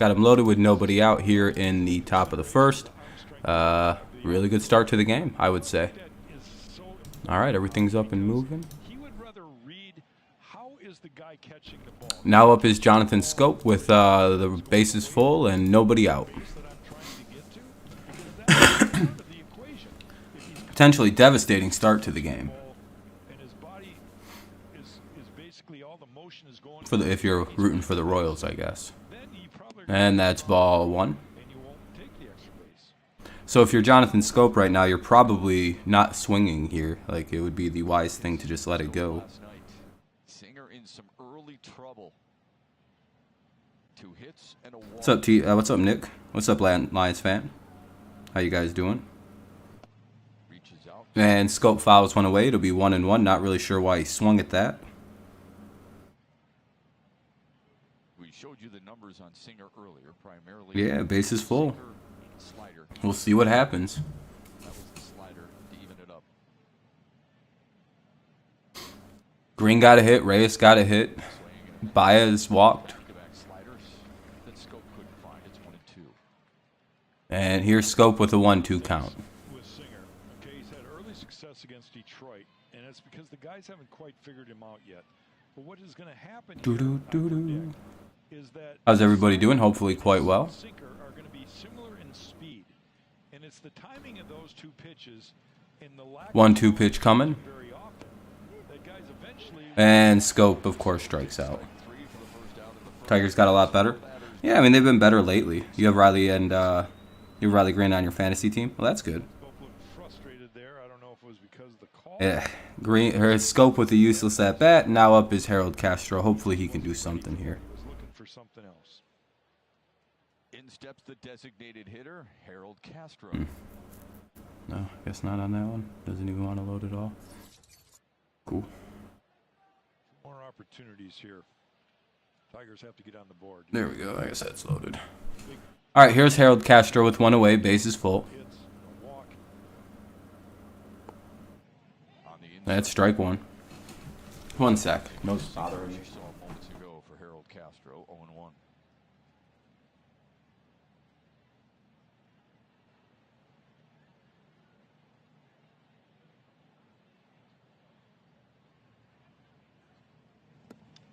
Got him loaded with nobody out here in the top of the first. Really good start to the game, I would say. All right, everything's up and moving. Now up is Jonathan Scope with the bases full and nobody out. Potentially devastating start to the game. If you're rooting for the Royals, I guess. And that's ball one. So if you're Jonathan Scope right now, you're probably not swinging here. Like, it would be the wise thing to just let it go. What's up, what's up, Nick? What's up, Lions fan? How you guys doing? And Scope fouls one away. It'll be 1-1. Not really sure why he swung at that. Yeah, base is full. We'll see what happens. Green got a hit. Reyes got a hit. Baez walked. And here's Scope with a 1-2 count. He's had early success against Detroit, and it's because the guys haven't quite figured him out yet. But what is going to happen is that how's everybody doing? Hopefully quite well. Are going to be similar in speed, and it's the timing of those two pitches in the 1-2 pitch coming. And Scope, of course, strikes out. Tigers got a lot better. Yeah, I mean, they've been better lately. You have Riley and you have Riley Green on your fantasy team. Well, that's good. Yeah, Scope with a useless at bat. Now up is Harold Castro. Hopefully he can do something here. In steps the designated hitter, Harold Castro. No, I guess not on that one. Doesn't even want to load it all. Cool. More opportunities here. Tigers have to get on the board. There we go. I guess that's loaded. All right, here's Harold Castro with one away. Bases full. That's strike one. 1 sec. No bothering me. Moments ago for Harold Castro, 0-1.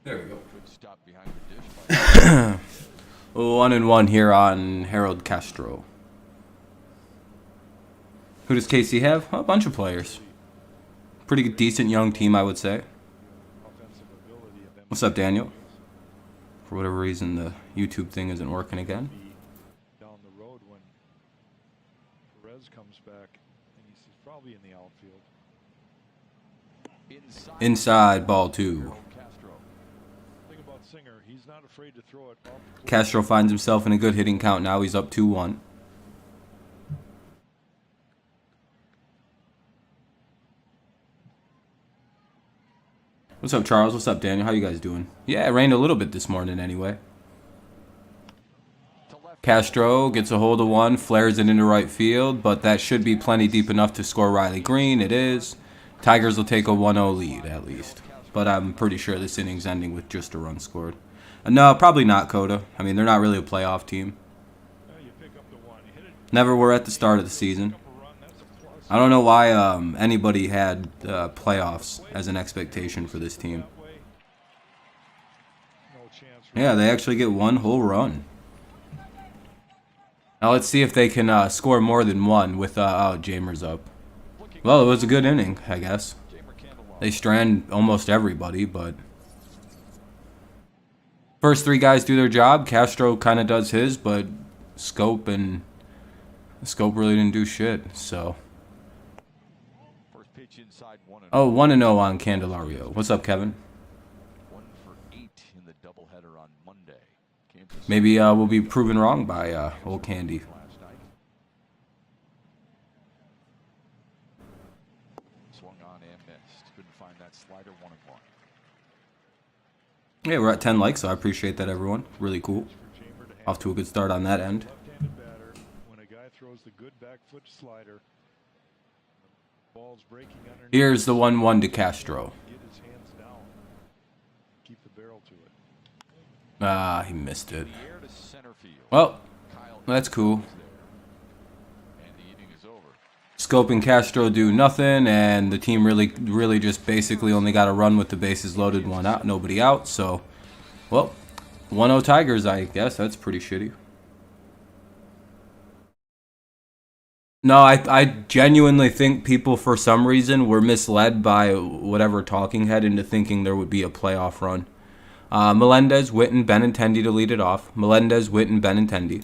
There we go. Good stop behind the dish. 1-1 here on Harold Castro. Who does KC have? A bunch of players. Pretty decent young team, I would say. What's up, Daniel? For whatever reason, the YouTube thing isn't working again. Down the road when Perez comes back, and he's probably in the outfield. Inside, ball two. Thing about Singer, he's not afraid to throw it up. Castro finds himself in a good hitting count now. He's up 2-1. What's up, Charles? What's up, Daniel? How you guys doing? Yeah, it rained a little bit this morning anyway. Castro gets a hold of one, flares it into right field, but that should be plenty deep enough to score Riley Green. It is. Tigers will take a 1-0 lead, at least. But I'm pretty sure this inning's ending with just a run scored. No, probably not, Coda. I mean, they're not really a playoff team. Never were at the start of the season. I don't know why anybody had playoffs as an expectation for this team. Yeah, they actually get one whole run. Now let's see if they can score more than one with Jamer's up. Well, it was a good inning, I guess. They strand almost everybody, but first three guys do their job. Castro kind of does his, but Scope really didn't do shit, so. Oh, 1-0 on Candelario. What's up, Kevin? 1 for 8 in the doubleheader on Monday. Maybe we'll be proven wrong by old Candy. Swung on and missed. Couldn't find that slider. 1-1. Yeah, we're at 10 likes, so I appreciate that, everyone. Really cool. Off to a good start on that end. Left-handed batter, when a guy throws the good back foot slider, ball's breaking underneath. Here's the 1-1 to Castro. Get his hands down. Keep the barrel to it. Ah, he missed it. Well, that's cool. Scope and Castro do nothing, and the team really just basically only got a run with the bases loaded, one out, nobody out. So, well, 1-0 Tigers, I guess. That's pretty shitty. No, I genuinely think people, for some reason, were misled by whatever talking head into thinking there would be a playoff run. Melendez, Witten, Benintendi to lead it off. Melendez, Witten, Benintendi.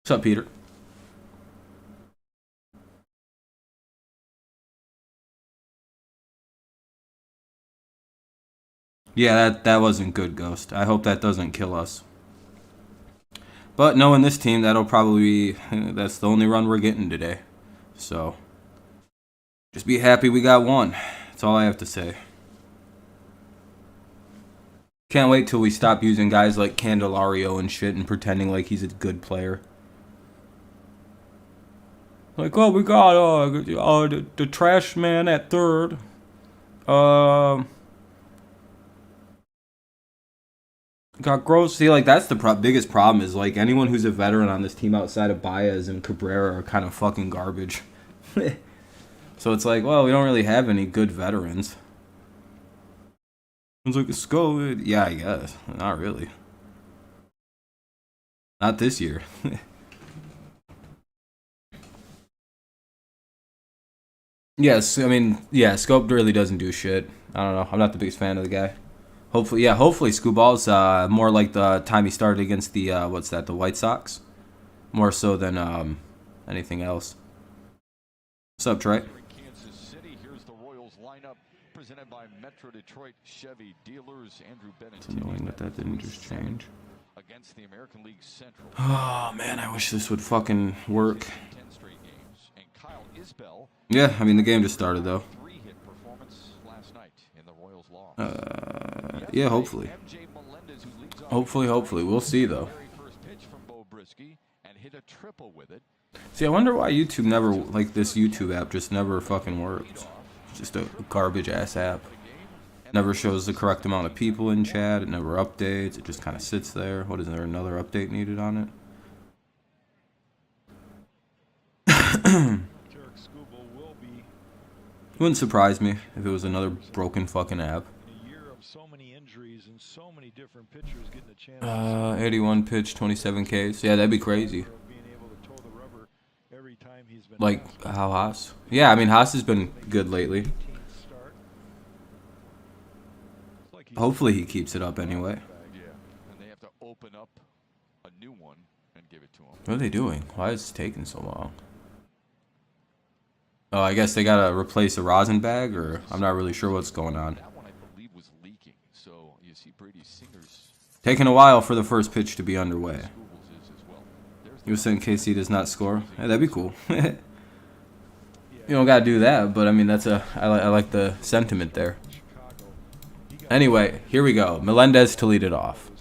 What's up, Peter? Yeah, that wasn't good, Ghost. I hope that doesn't kill us. But knowing this team, that'll probably be... That's the only run we're getting today. So, just be happy we got one. That's all I have to say. Can't wait till we stop using guys like Candelario and shit and pretending like he's a good player. Like, oh, we got the trash man at third. Got Gross. See, like, that's the biggest problem is, like, anyone who's a veteran on this team outside of Baez and Cabrera are kind of fucking garbage. So it's like, well, we don't really have any good veterans. It's like, let's go. Yeah, I guess. Not really. Not this year. Yes, I mean, yeah, Scope really doesn't do shit. I don't know. I'm not the biggest fan of the guy. Hopefully, yeah, hopefully Scooball's more like the time he started against the, the White Sox. More so than anything else. What's up, Trey? Kansas City. Here's the Royals lineup presented by Metro Detroit Chevy dealers. Andrew Bennett. It's annoying that didn't just change. Against the American League Central. Oh, man, I wish this would fucking work. Yeah, I mean, the game just started, though. Yeah, hopefully. Hopefully. We'll see, though. See, I wonder why YouTube never, like, this YouTube app just never fucking works. It's just a garbage-ass app. Never shows the correct amount of people in chat. It never updates. It just kind of sits there. What, is there another update needed on it? Wouldn't surprise me if it was another broken fucking app. 81 pitch, 27 Ks. Yeah, that'd be crazy. Like how Haas? Yeah, I mean Haas has been good lately. Hopefully he keeps it up anyway. What are they doing? Why is it taking so long? Oh, I guess they gotta replace a rosin bag, or I'm not really sure what's going on. Taking a while for the first pitch to be underway. You were saying KC does not score? Yeah, that'd be cool. You don't gotta do that, but I mean I like the sentiment there. Anyway, here we go. Melendez to lead it off.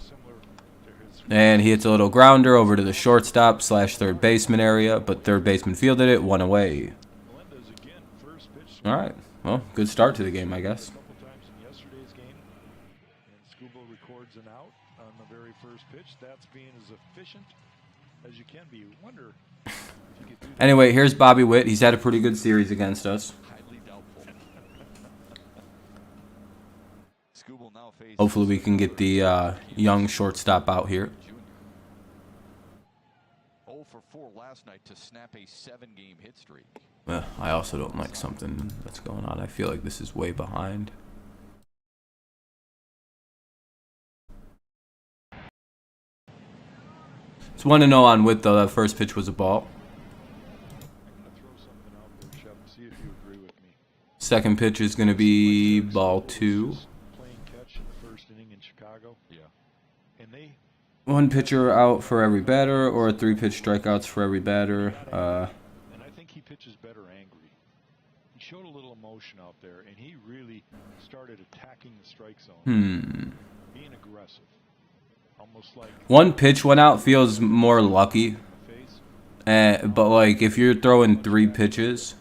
And he hits a little grounder over to the shortstop / third baseman area, but third baseman fielded it, one away. All right. Well, good start to the game, I guess. Anyway, here's Bobby Witt. He's had a pretty good series against us. Hopefully we can get the young shortstop out here. 0 for 4 last night to snap a 7-game hit streak. Well, I also don't like something that's going on. I feel like this is way behind. It's 1-0 on Witt, though. That first pitch was a ball. Second pitch is going to be ball 2. One pitcher out for every batter, or 3 pitch strikeouts for every batter. And I think he pitches better angry. He showed a little emotion out there, and he really started attacking the strike zone. Being aggressive. Almost like one pitch went out feels more lucky. But like if you're throwing 3 pitches,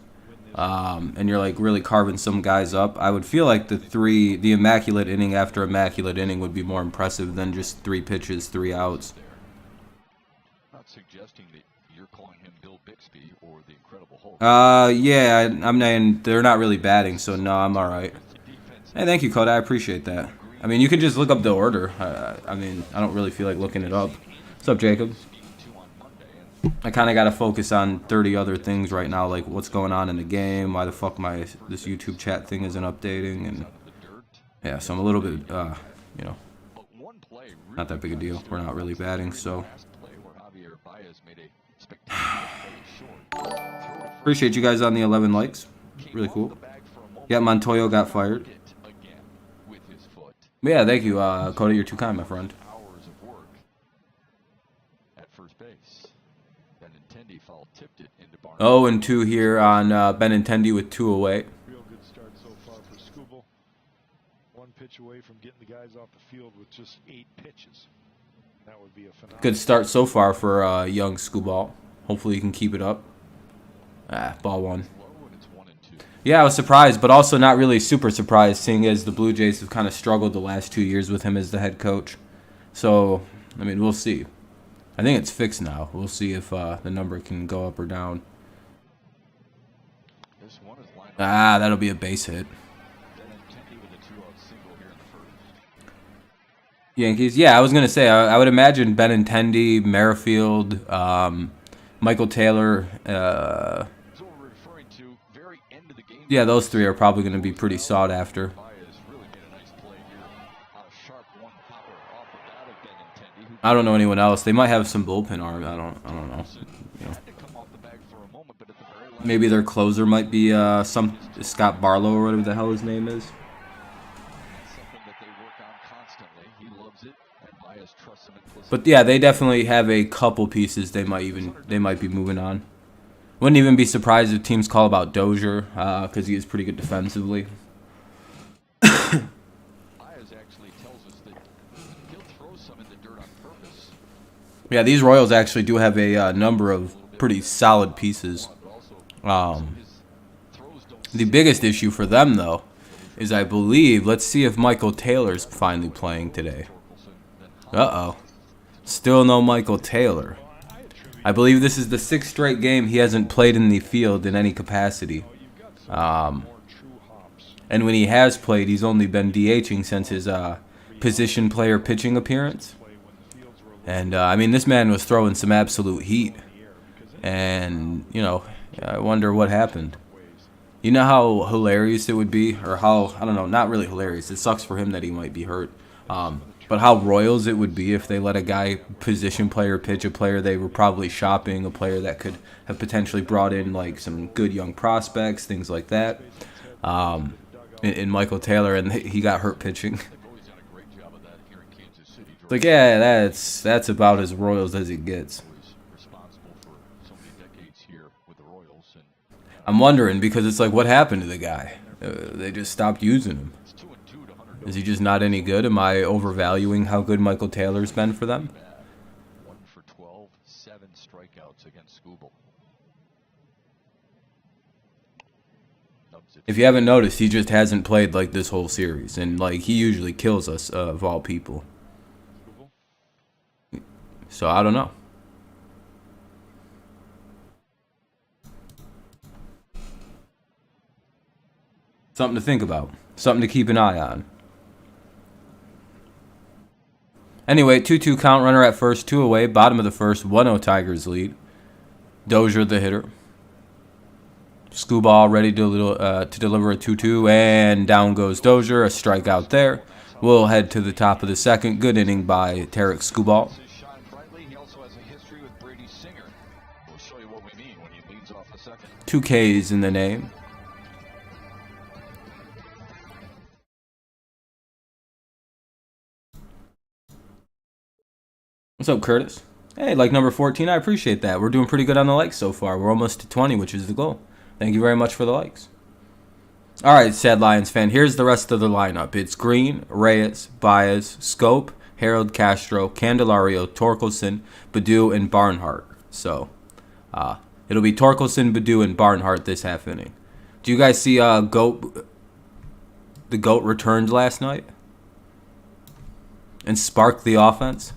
and you're like really carving some guys up, I would feel like the immaculate inning after immaculate inning would be more impressive than just 3 pitches, 3 outs. Not suggesting that you're calling him Bill Bixby or the Incredible Hulk. Yeah, I'm saying they're not really batting, so no, I'm all right. Hey, thank you, Coda. I appreciate that. I mean, you can just look up the order. I mean, I don't really feel like looking it up. What's up, Jacob? I kind of got to focus on 30 other things right now, like what's going on in the game, why the fuck this YouTube chat thing isn't updating, and yeah, so I'm a little bit, you know, not that big a deal. We're not really batting, so. Appreciate you guys on the 11 likes. Really cool. Yeah, Montoyo got fired. Yeah, thank you, Cody. You're too kind, my friend. 0-2 here on Benintendi with 2 away. Real good start so far for Skubal. 1 pitch away from getting the guys off the field with just 8 pitches. That would be a phenomenal. Good start so far for young Skubal. Hopefully he can keep it up. Ball 1. Yeah, I was surprised, but also not really super surprised, seeing as the Blue Jays have kind of struggled the last 2 years with him as the head coach. So, I mean, we'll see. I think it's fixed now. We'll see if the number can go up or down. That'll be a base hit. Yankees. Yeah, I was going to say, I would imagine Benintendi, Merrifield, Michael Taylor. Yeah, those 3 are probably going to be pretty sought after. I don't know anyone else. They might have some bullpen arm. I don't know. You know. Maybe their closer might be some Scott Barlow or whatever the hell his name is. But yeah, they definitely have a couple pieces they might be moving on. Wouldn't even be surprised if teams call about Dozier because he is pretty good defensively. Yeah, these Royals actually do have a number of pretty solid pieces. The biggest issue for them, though, is I believe, let's see if Michael Taylor's finally playing today. Uh-oh. Still no Michael Taylor. I believe this is the 6th straight game he hasn't played in the field in any capacity. And when he has played, he's only been DHing since his position player pitching appearance. And, I mean, this man was throwing some absolute heat. And, you know, I wonder what happened. You know how hilarious it would be? Or how, I don't know, not really hilarious. It sucks for him that he might be hurt. But how Royals it would be if they let a guy position player pitch, a player they were probably shopping, a player that could have potentially brought in, like, some good young prospects, things like that. In Michael Taylor, and he got hurt pitching. Like, yeah, that's about as Royals as it gets. I'm wondering, because it's like, what happened to the guy? They just stopped using him. Is he just not any good? Am I overvaluing how good Michael Taylor's been for them? 1 for 12, 7 strikeouts against Skubal. If you haven't noticed, he just hasn't played like this whole series, and like he usually kills us of all people. So I don't know. Something to think about. Something to keep an eye on. Anyway, 2-2 count, runner at first, 2 away, bottom of the first, 1-0 Tigers lead. Dozier the hitter. Skubal ready to deliver a 2-2, and down goes Dozier, a strikeout there. We'll head to the top of the second. Good inning by Tarek Skubal. 2 Ks in the name. What's up, Curtis? Hey, like number 14, I appreciate that. We're doing pretty good on the likes so far. We're almost to 20, which is the goal. Thank you very much for the likes. All right, sad Lions fan. Here's the rest of the lineup. It's Green, Reyes, Baez, Scope, Harold Castro, Candelario, Torkelson, Badu, and Barnhart. So, it'll be Torkelson, Badu, and Barnhart this half inning. Do you guys see the GOAT returned last night and sparked the offense?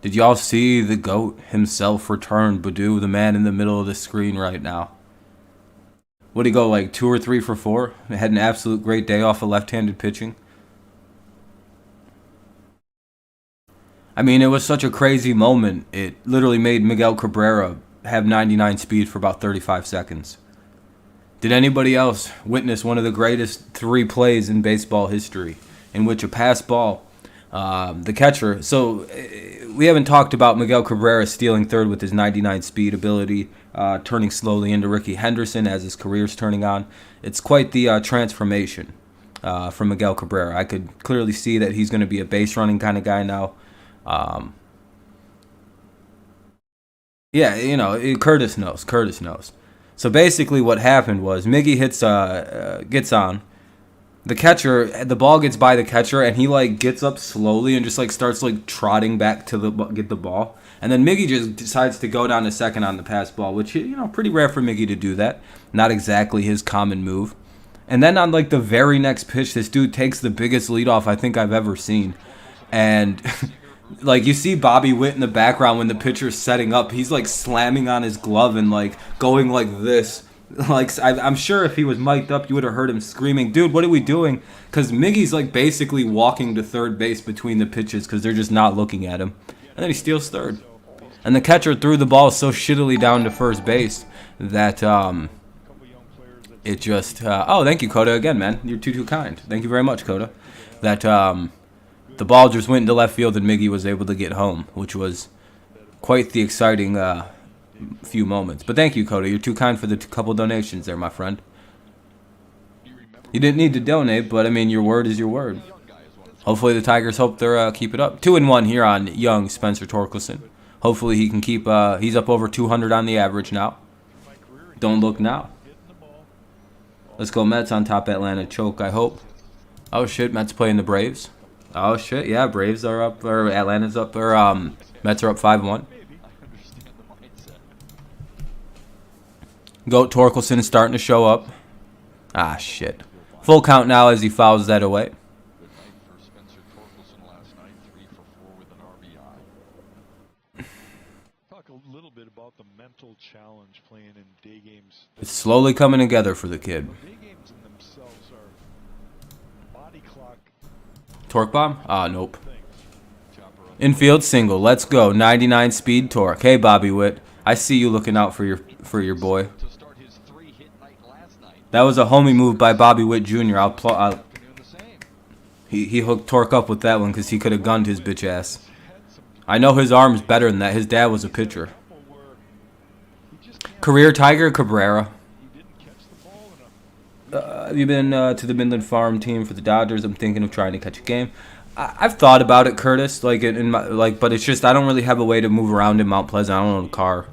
Did y'all see the GOAT himself return? Badu, the man in the middle of the screen right now. What'd he go, like 2 or 3 for 4? Had an absolute great day off of left-handed pitching. I mean, it was such a crazy moment. It literally made Miguel Cabrera have 99 speed for about 35 seconds. Did anybody else witness one of the greatest 3 plays in baseball history, in which a pass ball, the catcher... So, we haven't talked about Miguel Cabrera stealing third with his 99 speed ability, turning slowly into Ricky Henderson as his career's turning on. It's quite the transformation from Miguel Cabrera. I could clearly see that he's going to be a base running kind of guy now. Yeah, you know, Curtis knows. So basically what happened was Miggy gets on. The catcher, the ball gets by the catcher, and he, like, gets up slowly and just, like, starts, like, trotting back to get the ball. And then Miggy just decides to go down to second on the pass ball, which, you know, pretty rare for Miggy to do that. Not exactly his common move. And then on, like, the very next pitch, this dude takes the biggest leadoff I think I've ever seen. And, like, you see Bobby Witt in the background when the pitcher's setting up. He's, like, slamming on his glove and, like, going like this. Like, I'm sure if he was mic'd up, you would have heard him screaming, "Dude, what are we doing?" Because Miggy's, like, basically walking to third base between the pitches because they're just not looking at him. And then he steals third. And the catcher threw the ball so shittily down to first base that it just... oh, thank you, Coda, again, man. You're too kind. Thank you very much, Coda. That the ball just went into left field and Miggy was able to get home, which was quite the exciting... few moments. But thank you, Coda. You're too kind for the couple donations there, my friend. You didn't need to donate, but I mean, your word is your word. Hopefully the Tigers hope they're keep it up. 2-1 here on young Spencer Torkelson. Hopefully he can keep he's up over 200 on the average now. Don't look now. Let's go Mets on top. Atlanta choke, I hope. Oh shit, Mets playing the Braves. Oh shit, yeah, Braves are up, or Atlanta's up, or Mets are up 5-1. Goat Torkelson is starting to show up. Ah, shit. Full count now as he fouls that away. Talk a little bit about the mental challenge playing in day games. It's slowly coming together for the kid. Day games in themselves are body clock. Torque bomb? Ah, nope. Infield single. Let's go. 99 speed torque. Hey, Bobby Witt. I see you looking out for your boy. That was a homie move by Bobby Witt Jr. He hooked Torque up with that one because he could have gunned his bitch ass. I know his arm's better than that. His dad was a pitcher. Career Tiger Cabrera. Have you been to the Midland Farm team for the Dodgers? I'm thinking of trying to catch a game. I've thought about it, Curtis. Like but it's just I don't really have a way to move around in Mount Pleasant. I don't own a car.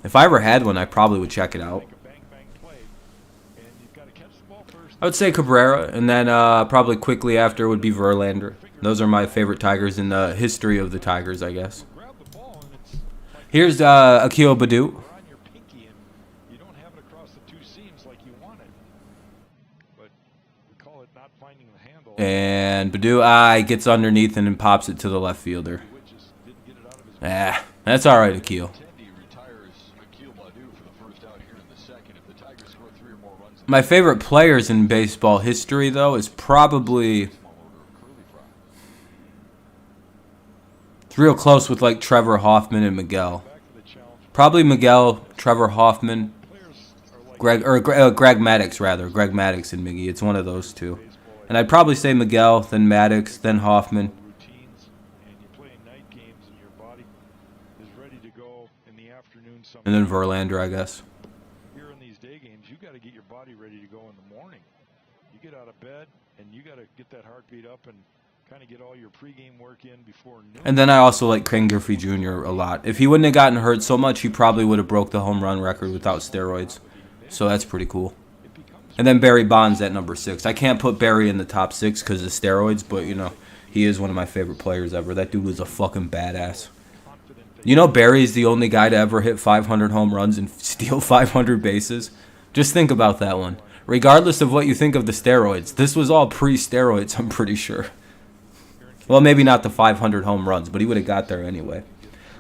If I ever had one, I probably would check it out. I would say Cabrera, and then probably quickly after would be Verlander. Those are my favorite Tigers in the history of the Tigers, I guess. Here's Akil Baddoo. And Baddoo gets underneath and then pops it to the left fielder. That's all right, Akil. My favorite players in baseball history, though, is probably... It's real close with, like, Trevor Hoffman and Miguel. Probably Miguel, Trevor Hoffman, Greg Maddux, rather. Greg Maddux and Miggy. It's one of those two. And I'd probably say Miguel, then Maddux, then Hoffman. And then Verlander, I guess. Get that heartbeat up and kind of get all your pregame work in before noon. And then I also like Ken Griffey Jr. a lot. If he wouldn't have gotten hurt so much, he probably would have broke the home run record without steroids. So that's pretty cool. And then Barry Bonds at number 6. I can't put Barry in the top 6 because of steroids, but, you know, he is one of my favorite players ever. That dude was a fucking badass. You know Barry's the only guy to ever hit 500 home runs and steal 500 bases? Just think about that one. Regardless of what you think of the steroids, this was all pre-steroids, I'm pretty sure. Well, maybe not the 500 home runs, but he would have got there anyway.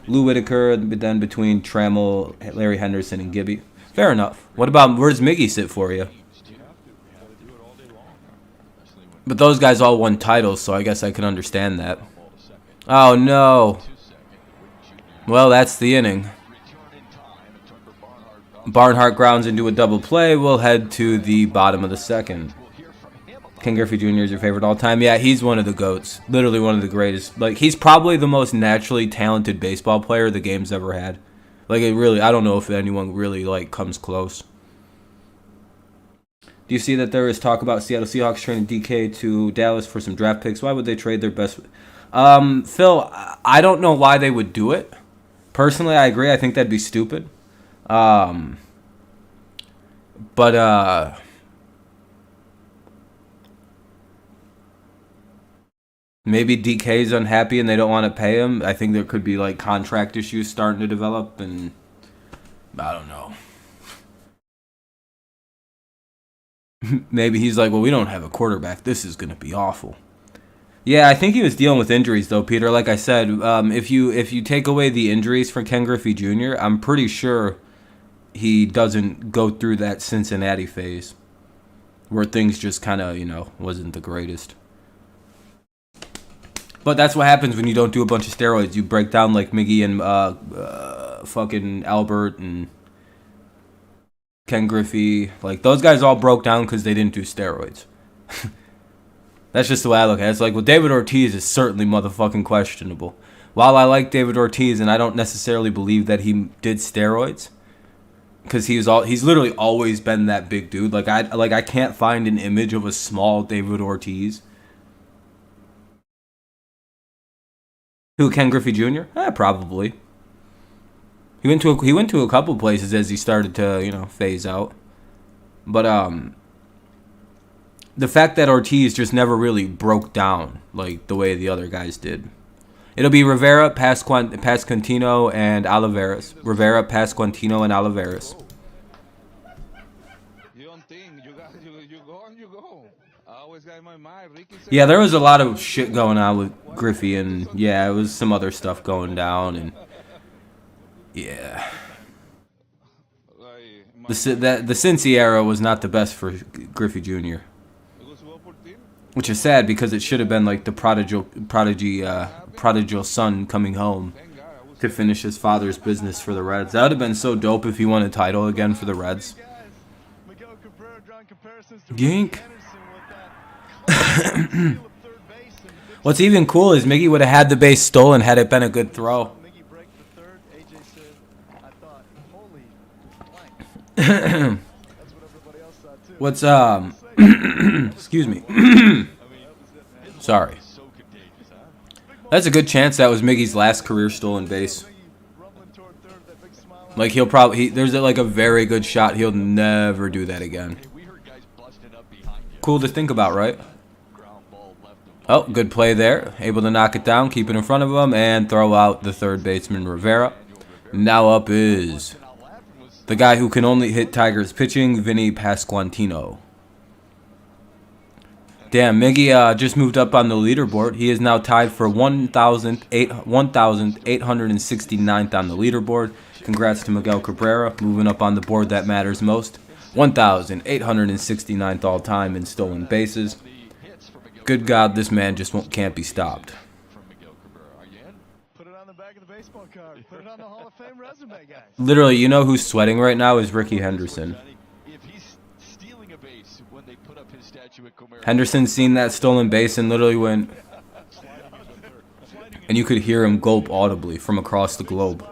Lou Whitaker, then between Trammell, Larry Henderson, and Gibby. Fair enough. What about, where's Miggy sit for you? But those guys all won titles, so I guess I can understand that. Oh, no. Well, that's the inning. Barnhart grounds into a double play. We'll head to the bottom of the second. Ken Griffey Jr. is your favorite all time. Yeah, he's one of the GOATs. Literally one of the greatest. Like, he's probably the most naturally talented baseball player the game's ever had. Like, it really, I don't know if anyone really, like, comes close. Do you see that there is talk about Seattle Seahawks trading DK to Dallas for some draft picks? Why would they trade their best? Phil, I don't know why they would do it. Personally, I agree. I think that'd be stupid. Maybe DK's unhappy and they don't want to pay him. I think there could be like contract issues starting to develop, and I don't know. Maybe he's like, well, we don't have a quarterback. This is going to be awful. Yeah, I think he was dealing with injuries, though, Peter. Like I said, if you take away the injuries for Ken Griffey Jr., I'm pretty sure he doesn't go through that Cincinnati phase where things just kind of, wasn't the greatest. But that's what happens when you don't do a bunch of steroids. You break down like Miggy and fucking Albert and Ken Griffey. Like, those guys all broke down because they didn't do steroids. That's just the way I look at it. It's like, well, David Ortiz is certainly motherfucking questionable. While I like David Ortiz and I don't necessarily believe that he did steroids, because he's literally always been that big dude. I can't find an image of a small David Ortiz. Who, Ken Griffey Jr.? Probably. He went to a couple places as he started to, phase out. But the fact that Ortiz just never really broke down like the way the other guys did. It'll be Rivera, Pasquantino, and Olivares. Rivera, Pasquantino, and Olivares. Yeah, there was a lot of shit going on with Griffey, and yeah, it was some other stuff going down, and yeah. The Cincy era was not the best for Griffey Jr., which is sad because it should have been like the prodigal son coming home to finish his father's business for the Reds. That would have been so dope if he won a title again for the Reds. Yank. What's even cool is Miggy would have had the base stolen had it been a good throw. What's excuse me. Sorry. That's a good chance that was Miggy's last career stolen base. Like, there's like a very good shot he'll never do that again. Cool to think about, right? Oh, good play there. Able to knock it down, keep it in front of him, and throw out the third baseman, Rivera. Now up is the guy who can only hit Tigers pitching, Vinny Pasquantino. Damn, Miggy just moved up on the leaderboard. He is now tied for 1,869th on the leaderboard. Congrats to Miguel Cabrera, moving up on the board that matters most. 1,869th all time in stolen bases. Good God, this man just can't be stopped. Put it on the back of the baseball card. Put it on the Hall of Fame resume, guys. Literally, you know who's sweating right now is Ricky Henderson. Henderson's seen that stolen base and literally went, and you could hear him gulp audibly from across the globe.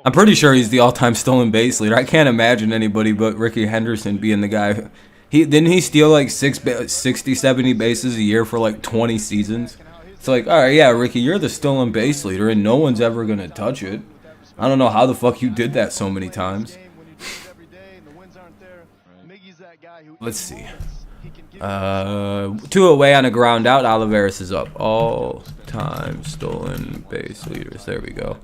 I'm pretty sure he's the all-time stolen base leader. I can't imagine anybody but Ricky Henderson being the guy. Didn't he steal like 60, 70 bases a year for like 20 seasons? It's like, all right, yeah, Ricky, you're the stolen base leader, and no one's ever gonna touch it. I don't know how the fuck you did that so many times. Let's see. Two away on a ground out. Olivares is up. All-time stolen base leaders. There we go.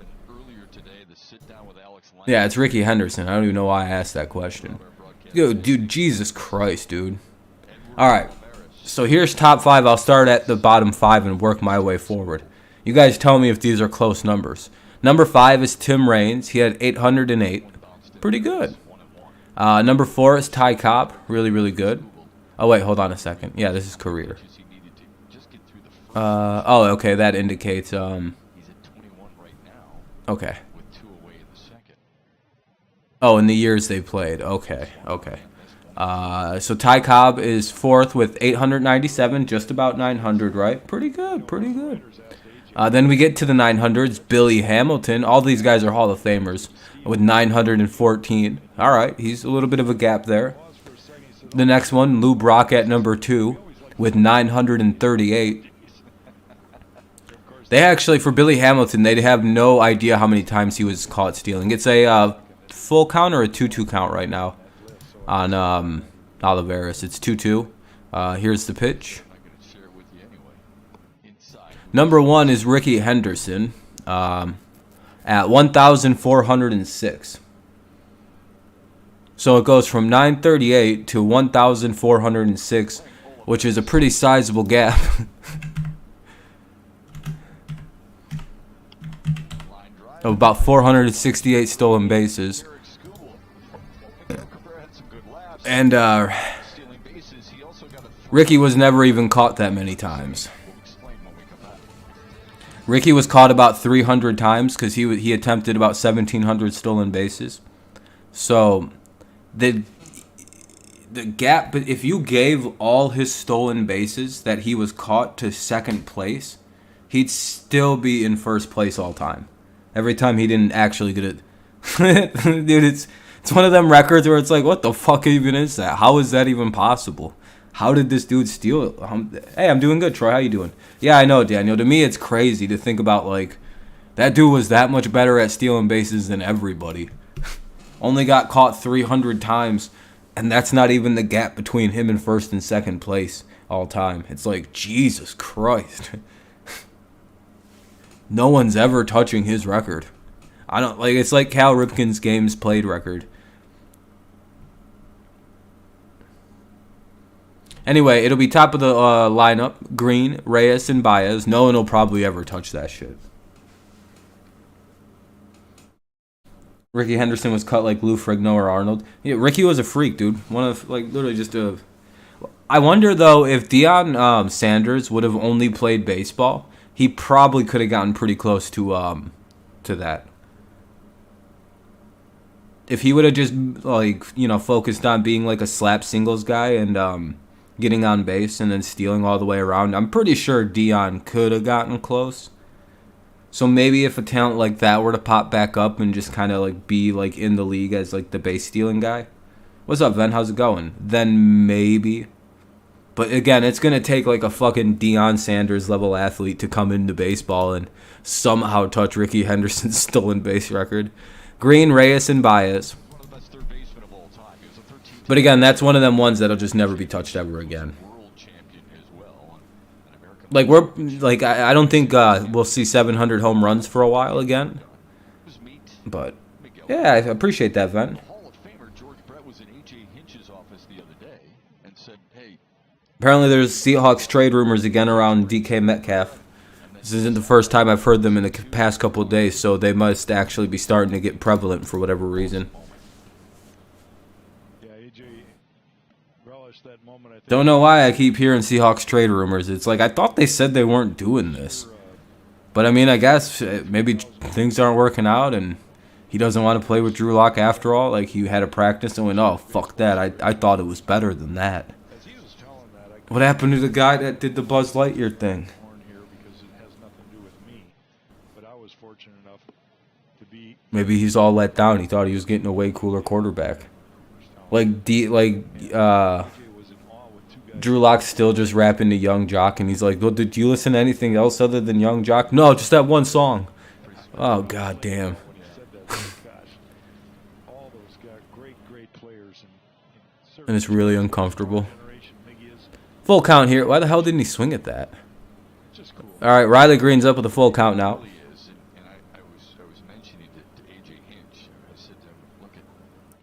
Yeah, it's Ricky Henderson. I don't even know why I asked that question. Yo, dude, Jesus Christ, dude. Alright, so here's top 5. I'll start at the bottom 5 and work my way forward. You guys tell me if these are close numbers. Number 5 is Tim Raines. He had 808. Pretty good. Number 4 is Ty Cobb. Really, really good. Oh, wait, hold on a second. Yeah, this is career. Oh, okay, that indicates, okay. Oh, in the years they played. Okay, okay. So Ty Cobb is 4th with 897, just about 900, right? Pretty good, pretty good. Then we get to the 900s. Billy Hamilton. All these guys are Hall of Famers with 914. All right, he's a little bit of a gap there. The next one, Lou Brock at number 2 with 938. They actually, for Billy Hamilton, they have no idea how many times he was caught stealing. It's a full count or a 2-2 count right now on Olivares. It's 2-2. Here's the pitch. Number 1 is Ricky Henderson at 1,406. So it goes from 938 to 1,406, which is a pretty sizable gap. Of about 468 stolen bases. And Ricky was never even caught that many times. Ricky was caught about 300 times because he attempted about 1,700 stolen bases. So the gap, but if you gave all his stolen bases that he was caught to second place, he'd still be in first place all time. Every time he didn't actually get it. Dude, it's one of them records where it's like, what the fuck even is that? How is that even possible? How did this dude steal it? Hey, I'm doing good, Troy. How you doing? Yeah, I know, Daniel. To me, it's crazy to think about, like, that dude was that much better at stealing bases than everybody. Only got caught 300 times, and that's not even the gap between him and first and second place all time. It's like, Jesus Christ. No one's ever touching his record. I don't like. It's like Cal Ripken's games played record. Anyway, it'll be top of the lineup. Green, Reyes, and Baez. No one will probably ever touch that shit. Ricky Henderson was cut like Lou Ferrigno or Arnold. Yeah, Ricky was a freak, dude. One of, like, literally just a... I wonder, though, if Deion Sanders would have only played baseball, he probably could have gotten pretty close to that. If he would have just, like, you know, focused on being, like, a slap singles guy and getting on base and then stealing all the way around, I'm pretty sure Deion could have gotten close. So maybe if a talent like that were to pop back up and just kind of, like, be, like, in the league as, like, the base stealing guy. What's up, Ven? How's it going? Then maybe. But again, it's going to take, like, a fucking Deion Sanders level athlete to come into baseball and somehow touch Ricky Henderson's stolen base record. Green, Reyes, and Baez. But again, that's one of them ones that'll just never be touched ever again. Like, I don't think we'll see 700 home runs for a while again. But yeah, I appreciate that, Ven. Apparently, there's Seahawks trade rumors again around DK Metcalf. This isn't the first time I've heard them in the past couple of days, so they must actually be starting to get prevalent for whatever reason. Don't know why I keep hearing Seahawks trade rumors. It's like, I thought they said they weren't doing this. But, I mean, I guess maybe things aren't working out and he doesn't want to play with Drew Lock after all. Like, he had a practice and went, oh, fuck that. I thought it was better than that. What happened to the guy that did the Buzz Lightyear thing? Maybe he's all let down. He thought he was getting a way cooler quarterback. Drew Lock's still just rapping to Young Jock, and he's like, well, did you listen to anything else other than Young Jock? No, just that one song. Oh, god damn. And it's really uncomfortable. Full count here. Why the hell didn't he swing at that? Just cool. All right, Riley Green's up with a full count now. Really is, and I was mentioning it to AJ Hinch. I said to him, look at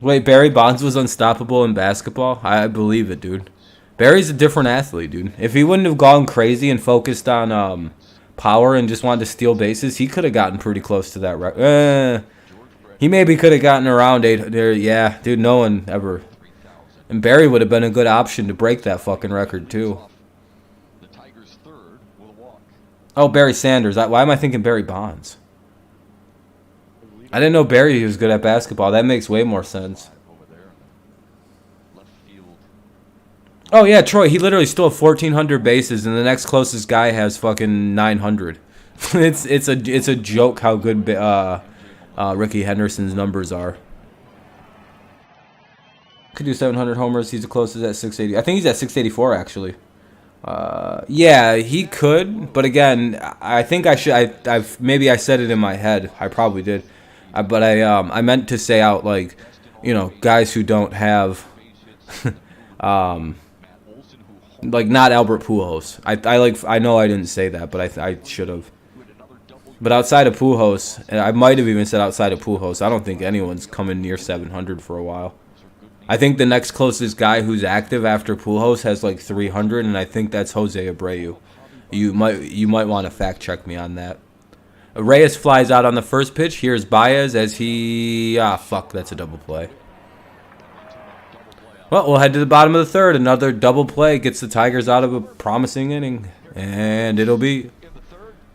Wait, Barry Bonds was unstoppable in basketball? I believe it, dude. Barry's a different athlete, dude. If he wouldn't have gone crazy and focused on power and just wanted to steal bases, he could have gotten pretty close to that record. He maybe could have gotten around 8 there. Yeah, dude, no one ever. And Barry would have been a good option to break that fucking record, too. the Tigers' third with a walk. Oh, Barry Sanders. Why am I thinking Barry Bonds? I didn't know Barry was good at basketball. That makes way more sense. Over there in the left field. Oh, yeah, Troy. He literally stole 1,400 bases, and the next closest guy has fucking 900. It's a joke how good Ricky Henderson's numbers are. Could do 700 homers. He's the closest at 680. I think he's at 684 actually. Yeah, he could, but again, I think I should. Maybe I said it in my head. I probably did, but I meant to say out like, you know, guys who don't have, like not Albert Pujols. I know I didn't say that, but I should have. But outside of Pujols, and I might have even said outside of Pujols, I don't think anyone's coming near 700 for a while. I think the next closest guy who's active after Pujols has like 300, and I think that's Jose Abreu. You might want to fact check me on that. Reyes flies out on the first pitch. Here's Baez as he fuck, that's a double play. Well, we'll head to the bottom of the third. Another double play gets the Tigers out of a promising inning, and it'll be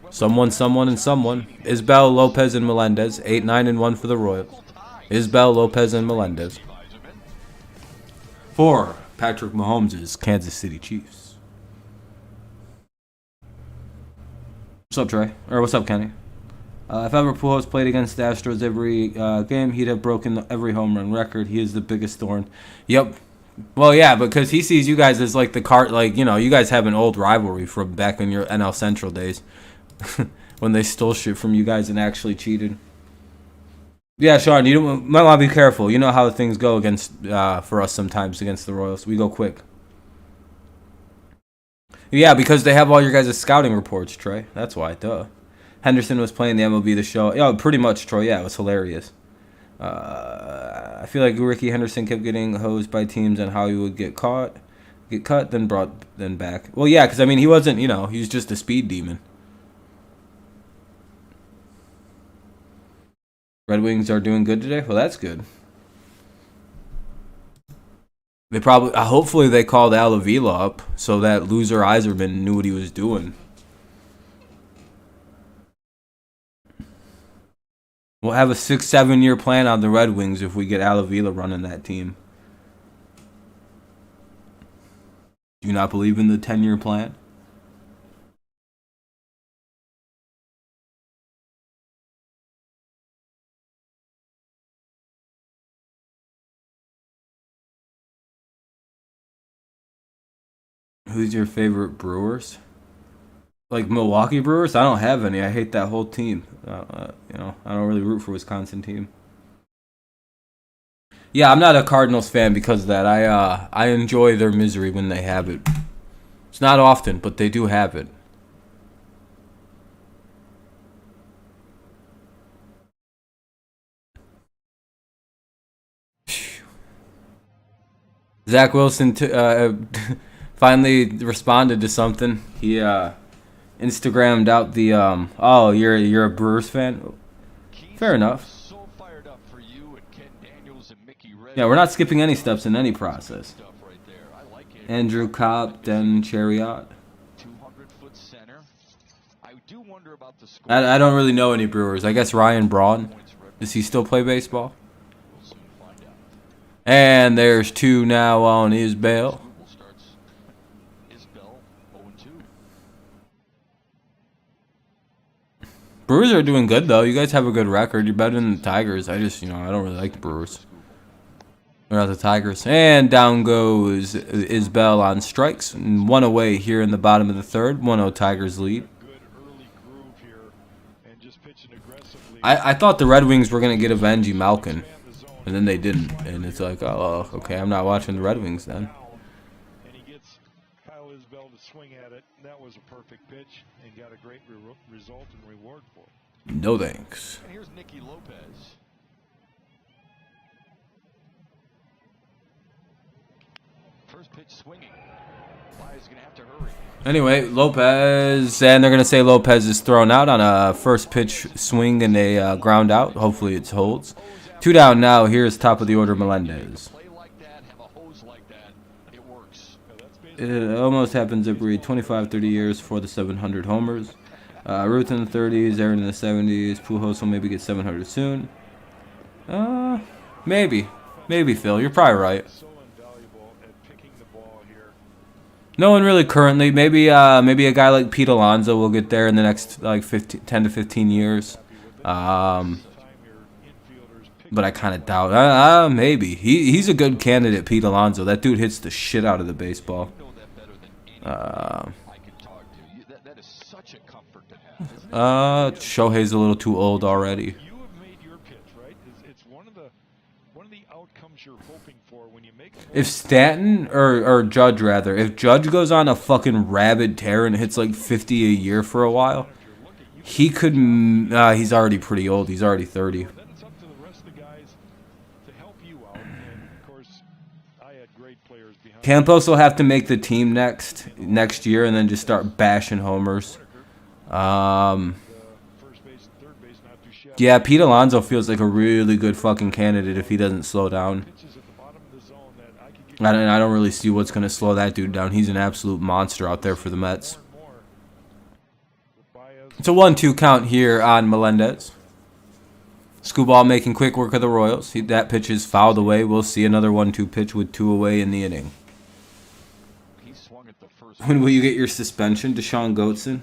someone, and someone. Isbel, Lopez, and Melendez. 8-9 and 1 for the Royals. Isbel, Lopez, and Melendez. For Patrick Mahomes' Kansas City Chiefs. What's up, Trey? Or what's up, Kenny? If ever Pujols played against the Astros every game, he'd have broken every home run record. He is the biggest thorn. Yep. Well, yeah, because he sees you guys as like the like, you know, you guys have an old rivalry from back in your NL Central days when they stole shit from you guys and actually cheated. Yeah, Sean, you might want to be careful. You know how things go against for us sometimes against the Royals. We go quick. Yeah, because they have all your guys' scouting reports, Trey. That's why, duh. Henderson was playing the MLB The Show. Yeah, pretty much, Troy. Yeah, it was hilarious. I feel like Ricky Henderson kept getting hosed by teams on how he would get cut, then back. Well, yeah, because, I mean, he wasn't, you know, he was just a speed demon. Red Wings are doing good today? Well, that's good. They probably, hopefully they called Al Avila up so that loser Yzerman knew what he was doing. We'll have a 6-7 year plan on the Red Wings if we get Al Avila running that team. Do you not believe in the 10-year plan? Who's your favorite Brewers? Like Milwaukee Brewers? I don't have any. I hate that whole team. You know, I don't really root for Wisconsin team. Yeah, I'm not a Cardinals fan because of that. I enjoy their misery when they have it. It's not often, but they do have it. Zach Wilson finally responded to something. He Instagrammed out the oh, you're a Brewers fan? Fair enough. Yeah, we're not skipping any steps in any process. Andrew Cobb, then Chariot. I don't really know any Brewers. I guess Ryan Braun. Does he still play baseball? And there's 2 now on Isbel. Brewers are doing good, though. You guys have a good record. You're better than the Tigers. I just, you know, I don't really like the Brewers. We're not the Tigers. And down goes Isbel on strikes. And 1 away here in the bottom of the third. 1-0 Tigers lead. I thought the Red Wings were going to get Evanji Malkin. And then they didn't. And it's like, oh, okay, I'm not watching the Red Wings then. Kyle Isbell to swing at it. That was a perfect pitch and got a great result and reward for it. No thanks. And here's Nicky Lopez. First pitch swinging. Baez going to have to hurry. Anyway, Lopez, and they're going to say Lopez is thrown out on a first pitch swing and a ground out. Hopefully it holds. 2 down now. Here's top of the order, Melendez. Play like that, have a hose like that. It works. It almost happens every 25, 30 years for the 700 homers. Ruth in the 30s, Aaron in the 70s. Pujols will maybe get 700 soon. Maybe. Maybe, Phil. You're probably right. So invaluable at picking the ball here. No one really currently. Maybe a guy like Pete Alonso will get there in the next like 10 to 15 years. But I kind of doubt. Maybe. He's a good candidate, Pete Alonso. That dude hits the shit out of the baseball. Shohei's a little too old already. You have made your pitch, right? It's one of the outcomes you're hoping for when you make. If Stanton or Judge rather, if Judge goes on a fucking rabid tear and hits like 50 a year for a while, he could. He's already pretty old. He's already 30. Then it's up to the rest of the guys to help you out. And of course, I had great players behind. Campos will have to make the team next year and then just start bashing homers. First base and third base not too shabby. Yeah, Pete Alonso feels like a really good fucking candidate if he doesn't slow down. Pitches at the bottom of the zone that I could get I don't really see what's going to slow that dude down. He's an absolute monster out there for the Mets. more and more. With Baez, It's a 1-2 count here on Melendez. Screwball making quick work of the Royals. That pitch is fouled away. We'll see another 1-2 pitch with 2 away in the inning. He swung at the first. When will you get your suspension, Deshaun Goetson?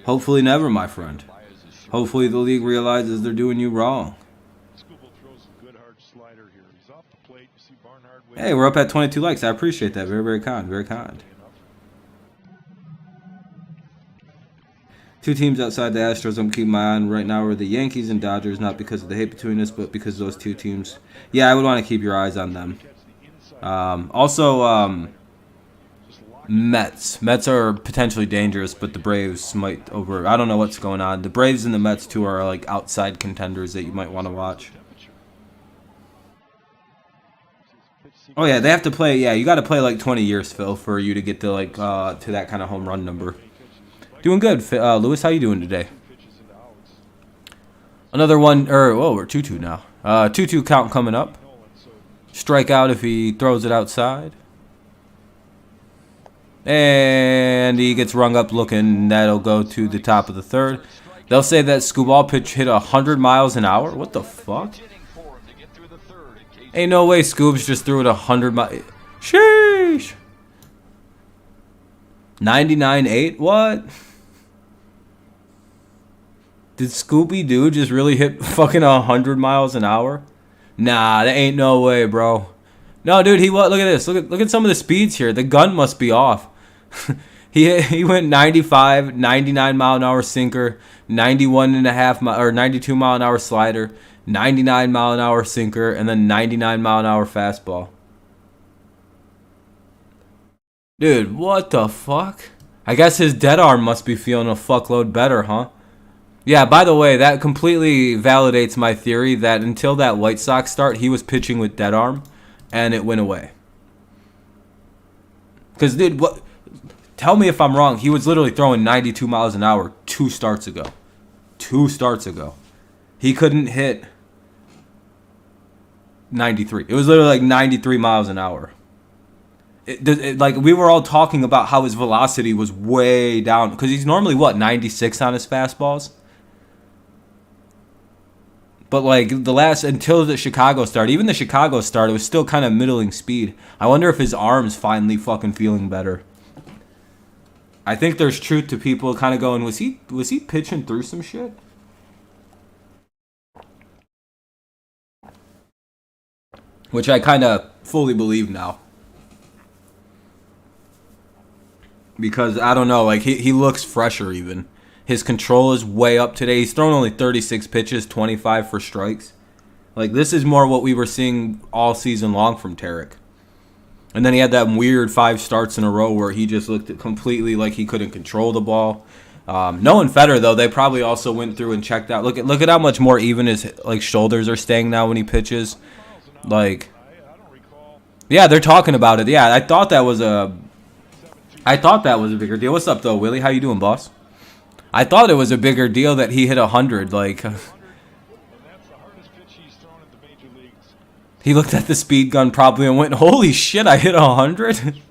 Hopefully never, my friend. Hopefully the league realizes they're doing you wrong. Skubal throws a good hard slider here. He's off the plate. You see Barnhart with Hey, we're up at 22 likes. I appreciate that. Very, very kind. Very kind. 2 teams outside the Astros I'm keeping my eye on right now are the Yankees and Dodgers, not because of the hate between us, but because those 2 teams. Yeah, I would want to keep your eyes on them. Also, Mets. Mets are potentially dangerous, but the Braves might over. I don't know what's going on. The Braves and the Mets, too, are like outside contenders that you might want to watch. Oh, yeah, they have to play. Yeah, you got to play like 20 years, Phil, for you to get to like to that kind of home run number. Doing good, Lewis. How you doing today? Another one, we're 2-2 now. 2-2 count coming up. Strikeout if he throws it outside. And he gets rung up looking. That'll go to the top of the 3rd. They'll say that Screwball pitch hit 100 miles an hour. What the fuck? Ain't no way Scoobs just threw it 100 miles. Sheesh. 99.8? What? Did Scooby-Doo just really hit fucking 100 miles an hour? Nah, that ain't no way, bro. No, dude, look at this. Look at some of the speeds here. The gun must be off. he went 95, 99 mile an hour sinker, 92 mile an hour slider, 99 mile an hour sinker, and then 99 mile an hour fastball. Dude, what the fuck? I guess his dead arm must be feeling a fuckload better, huh? Yeah, by the way, that completely validates my theory that until that White Sox start, he was pitching with dead arm, and it went away. Because, dude, what? Tell me if I'm wrong. He was literally throwing 92 miles an hour 2 starts ago. 2 starts ago. He couldn't hit 93. It was literally like 93 miles an hour. Like, we were all talking about how his velocity was way down. Because he's normally, 96 on his fastballs? But, like, until the Chicago start, even the Chicago start, it was still kind of middling speed. I wonder if his arm's finally fucking feeling better. I think there's truth to people kind of going, was he pitching through some shit? Which I kind of fully believe now. Because, I don't know, like, he looks fresher even. His control is way up today. He's thrown only 36 pitches, 25 for strikes. Like, this is more what we were seeing all season long from Tarek. And then he had that weird 5 starts in a row where he just looked completely like he couldn't control the ball. Noah and Federer, though, they probably also went through and checked out. Look at how much more even his like shoulders are staying now when he pitches. Like, yeah, they're talking about it. Yeah, I thought that was a bigger deal. What's up, though, Willie? How you doing, boss? I thought it was a bigger deal that he hit 100. Like, he looked at the speed gun probably and went, "Holy shit, I hit 100."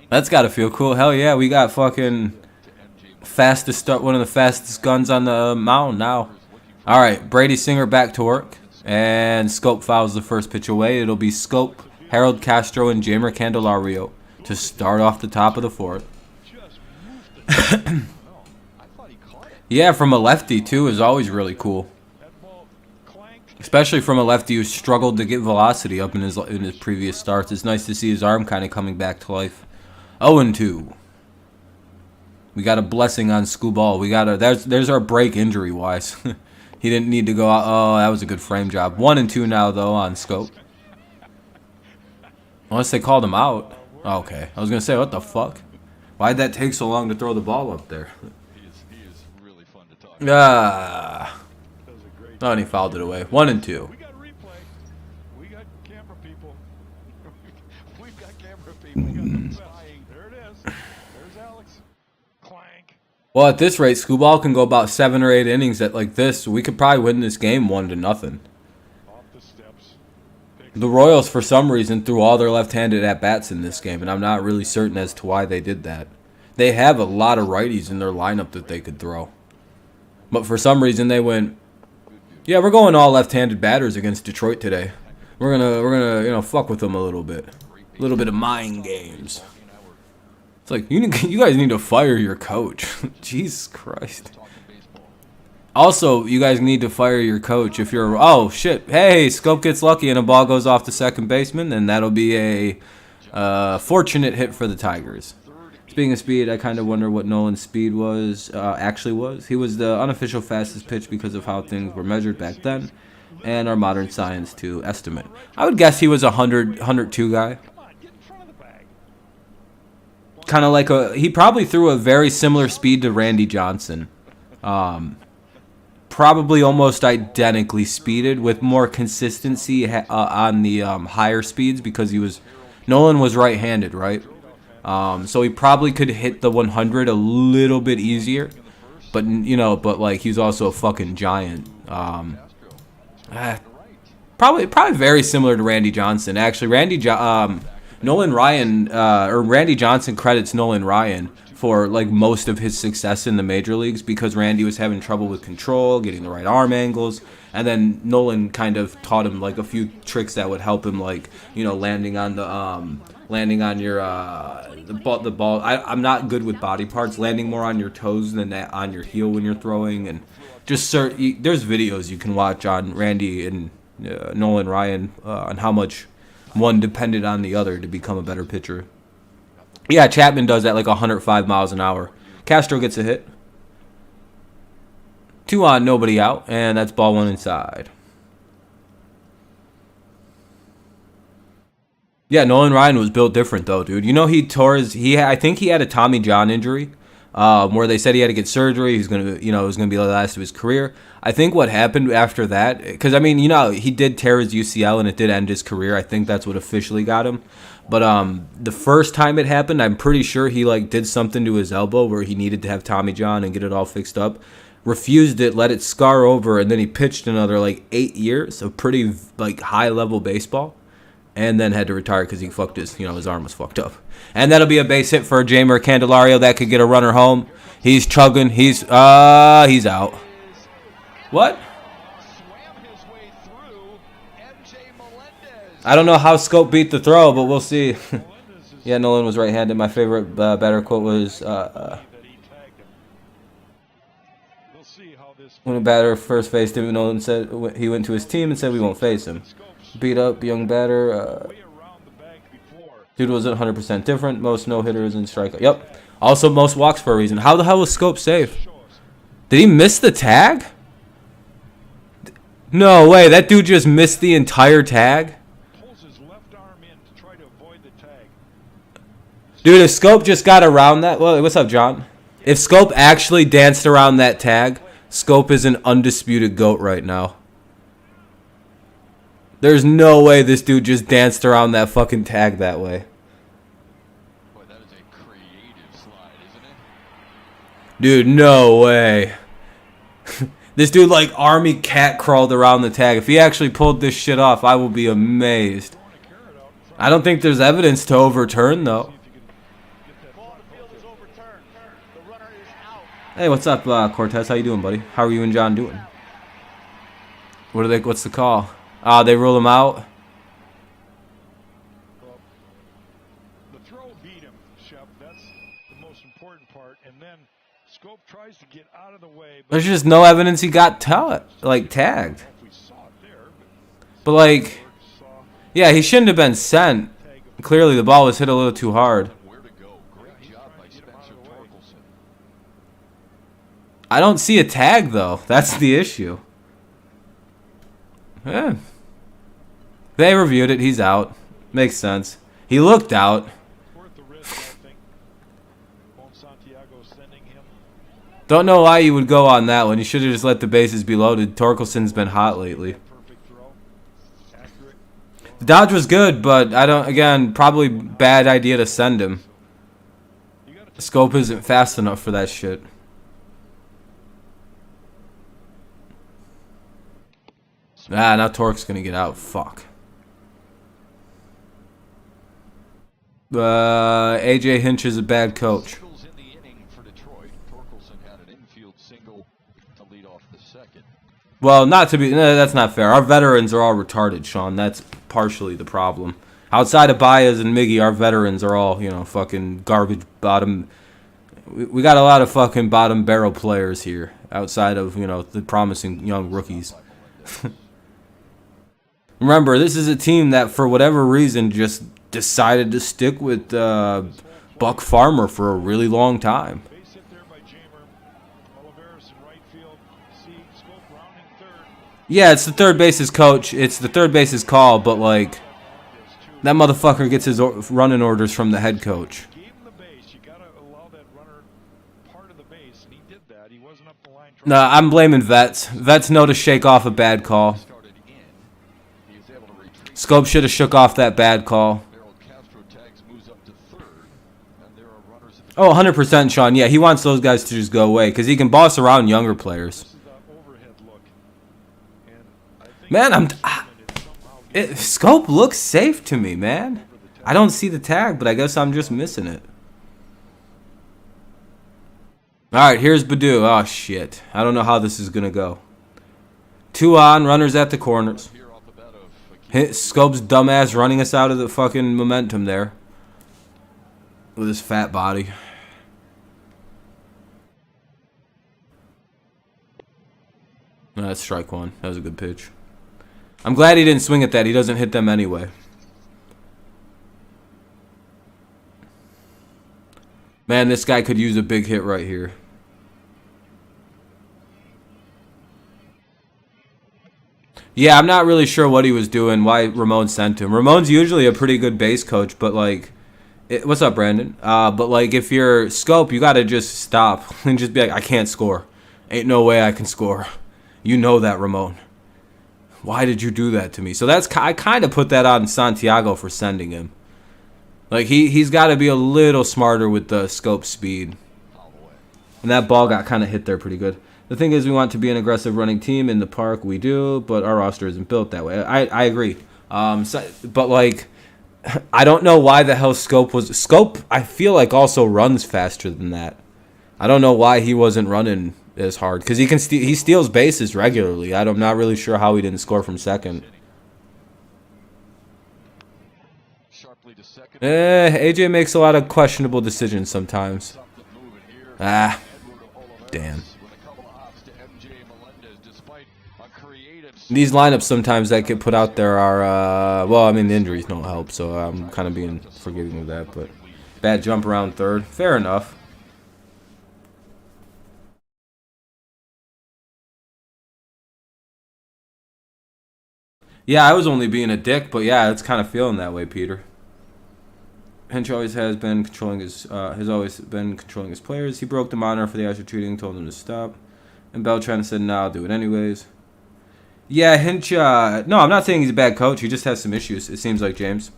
That's gotta feel cool. Hell yeah, we got fucking one of the fastest guns on the mound now. All right, Brady Singer back to work, and Scope fouls the first pitch away. It'll be Scope, Harold Castro, and Jamer Candelario to start off the top of the 4th. Yeah, from a lefty too is always really cool, especially from a lefty who struggled to get velocity up in his previous starts. It's nice to see his arm kind of coming back to life. 0-2. We got a blessing on Scooball. There's our break injury wise. He didn't need to go out. Oh, that was a good frame job. 1-2 now though on Scope. Unless they called him out. Okay, I was gonna say, what the fuck? Why'd that take so long to throw the ball up there? He is really fun to talk to. Oh, and he fouled it away. 1-2. We got replay. We got camera people. We've got camera people. We got them spying. There it is. There's Alex. Clank. Well, at this rate, Scooball can go about 7 or 8 innings at like this. We could probably win this game 1-0. Off the steps. The Royals, for some reason, threw all their left-handed at-bats in this game, and I'm not really certain as to why they did that. They have a lot of righties in their lineup that they could throw. But for some reason, they went, yeah, we're going all left-handed batters against Detroit today. We're gonna fuck with them a little bit. A little bit of mind games. It's like, you guys need to fire your coach. Jesus Christ. Also, you guys need to fire your coach if you're... Oh, shit. Hey, Scope gets lucky and a ball goes off the second baseman, and that'll be a fortunate hit for the Tigers. Speaking of speed, I kind of wonder what Nolan's speed actually was. He was the unofficial fastest pitch because of how things were measured back then, and our modern science to estimate. I would guess he was a 102 guy. Kind of like he probably threw a very similar speed to Randy Johnson. Probably almost identically speeded with more consistency on the higher speeds because Nolan was right-handed, right? So he probably could hit the 100 a little bit easier, but like he's also a fucking giant. Probably very similar to Randy Johnson. Actually, Randy Johnson credits Nolan Ryan for like most of his success in the major leagues because Randy was having trouble with control, getting the right arm angles, and then Nolan kind of taught him like a few tricks that would help him, like landing on the ball. I'm not good with body parts, landing more on your toes than on your heel when you're throwing, and there's videos you can watch on Randy and Nolan Ryan on how much one depended on the other to become a better pitcher. Yeah, Chapman does that like 105 miles an hour. Castro gets a hit. 2 on, nobody out, and that's ball 1 inside. Yeah, Nolan Ryan was built different though, dude. He tore I think he had a Tommy John injury, where they said he had to get surgery. He's gonna, it was gonna be the last of his career. I think what happened after that, because he did tear his UCL and it did end his career. I think that's what officially got him. But the first time it happened, I'm pretty sure he did something to his elbow where he needed to have Tommy John and get it all fixed up. Refused it, let it scar over, and then he pitched another 8 years of pretty high level baseball, and then had to retire because he fucked his arm was fucked up. And that'll be a base hit for Jamer Candelario that could get a runner home. He's chugging. He's out. What? I don't know how Scope beat the throw, but we'll see. Yeah, Nolan was right-handed. My favorite batter quote was, when a batter first faced him, Nolan said he went to his team and said we won't face him. Beat up young batter. Dude wasn't 100% different. Most no-hitters and strikeout. Yep. Also, most walks for a reason. How the hell was Scope safe? Did he miss the tag? No way. That dude just missed the entire tag? Dude, if Scope just got around that... Well, what's up, John? If Scope actually danced around that tag, Scope is an undisputed GOAT right now. There's no way this dude just danced around that fucking tag that way. Boy, that is a creative slide, isn't it? Dude, no way. This dude like army cat crawled around the tag. If he actually pulled this shit off, I will be amazed. I don't think there's evidence to overturn, though. Hey, what's up, Cortez? How you doing, buddy? How are you and John doing? What's the call? They rule him out? Well, the throw beat him, Shep. That's the most important part. And then Scope tries to get out of the way. There's just no evidence he got tagged. But, like, yeah, he shouldn't have been sent. Clearly, the ball was hit a little too hard. Where to go? Great job by Spencer Torkelson. I don't see a tag, though. That's the issue. Yeah. They reviewed it. He's out. Makes sense. He looked out. Don't know why you would go on that one. You should have just let the bases be loaded. Torkelson's been hot lately. The dodge was good, but again, probably bad idea to send him. The Scope isn't fast enough for that shit. Now Torque's gonna get out. Fuck. AJ Hinch is a bad coach. In the inning for Detroit, Torkelson had an infield single to lead off the second. Well, that's not fair. Our veterans are all retarded, Sean. That's partially the problem. Outside of Baez and Miggy, our veterans are all, fucking garbage bottom. We got a lot of fucking bottom barrel players here outside of, the promising young rookies. Remember, this is a team that, for whatever reason, just decided to stick with Buck Farmer for a really long time. Yeah, it's the third base's coach. It's the third base's call, but, like, that motherfucker gets his running orders from the head coach. Nah, I'm blaming Vets. Vets know to shake off a bad call. Scope should have shook off that bad call. Oh, 100%, Sean. Yeah, he wants those guys to just go away because he can boss around younger players. Man, Scope looks safe to me, man. I don't see the tag, but I guess I'm just missing it. All right, here's Badu. Oh, shit. I don't know how this is going to go. 2 on, runners at the corners. Scope's dumbass running us out of the fucking momentum there. With his fat body. No, that's strike one. That was a good pitch. I'm glad he didn't swing at that. He doesn't hit them anyway. Man, this guy could use a big hit right here. Yeah, I'm not really sure what he was doing, why Ramon sent him. Ramon's usually a pretty good base coach, but, like... what's up, Brandon? But, like, if you're Scope, you gotta just stop and just be like, I can't score. Ain't no way I can score. You know that, Ramon. Why did you do that to me? So I kind of put that on Santiago for sending him. Like, he's got to be a little smarter with the Scope speed. And that ball got kind of hit there pretty good. The thing is, we want to be an aggressive running team in the park. We do, but our roster isn't built that way. I agree. But, like, I don't know why the hell Scope was... Scope, I feel like, also runs faster than that. I don't know why he wasn't running as hard. Because he steals bases regularly. I'm not really sure how he didn't score from second. AJ makes a lot of questionable decisions sometimes. Damn. These lineups sometimes that get put out there are, well, I mean, the injuries don't help, so I'm kind of being forgiving of that, but bad jump around third. Fair enough. Yeah, I was only being a dick, but yeah, it's kind of feeling that way, Peter. Hinch always has been controlling his players. He broke the monitor for the extra cheating, told him to stop, and Beltran said, "Nah, I'll do it anyways." Yeah, Hinch. No, I'm not saying he's a bad coach. He just has some issues. It seems like, James.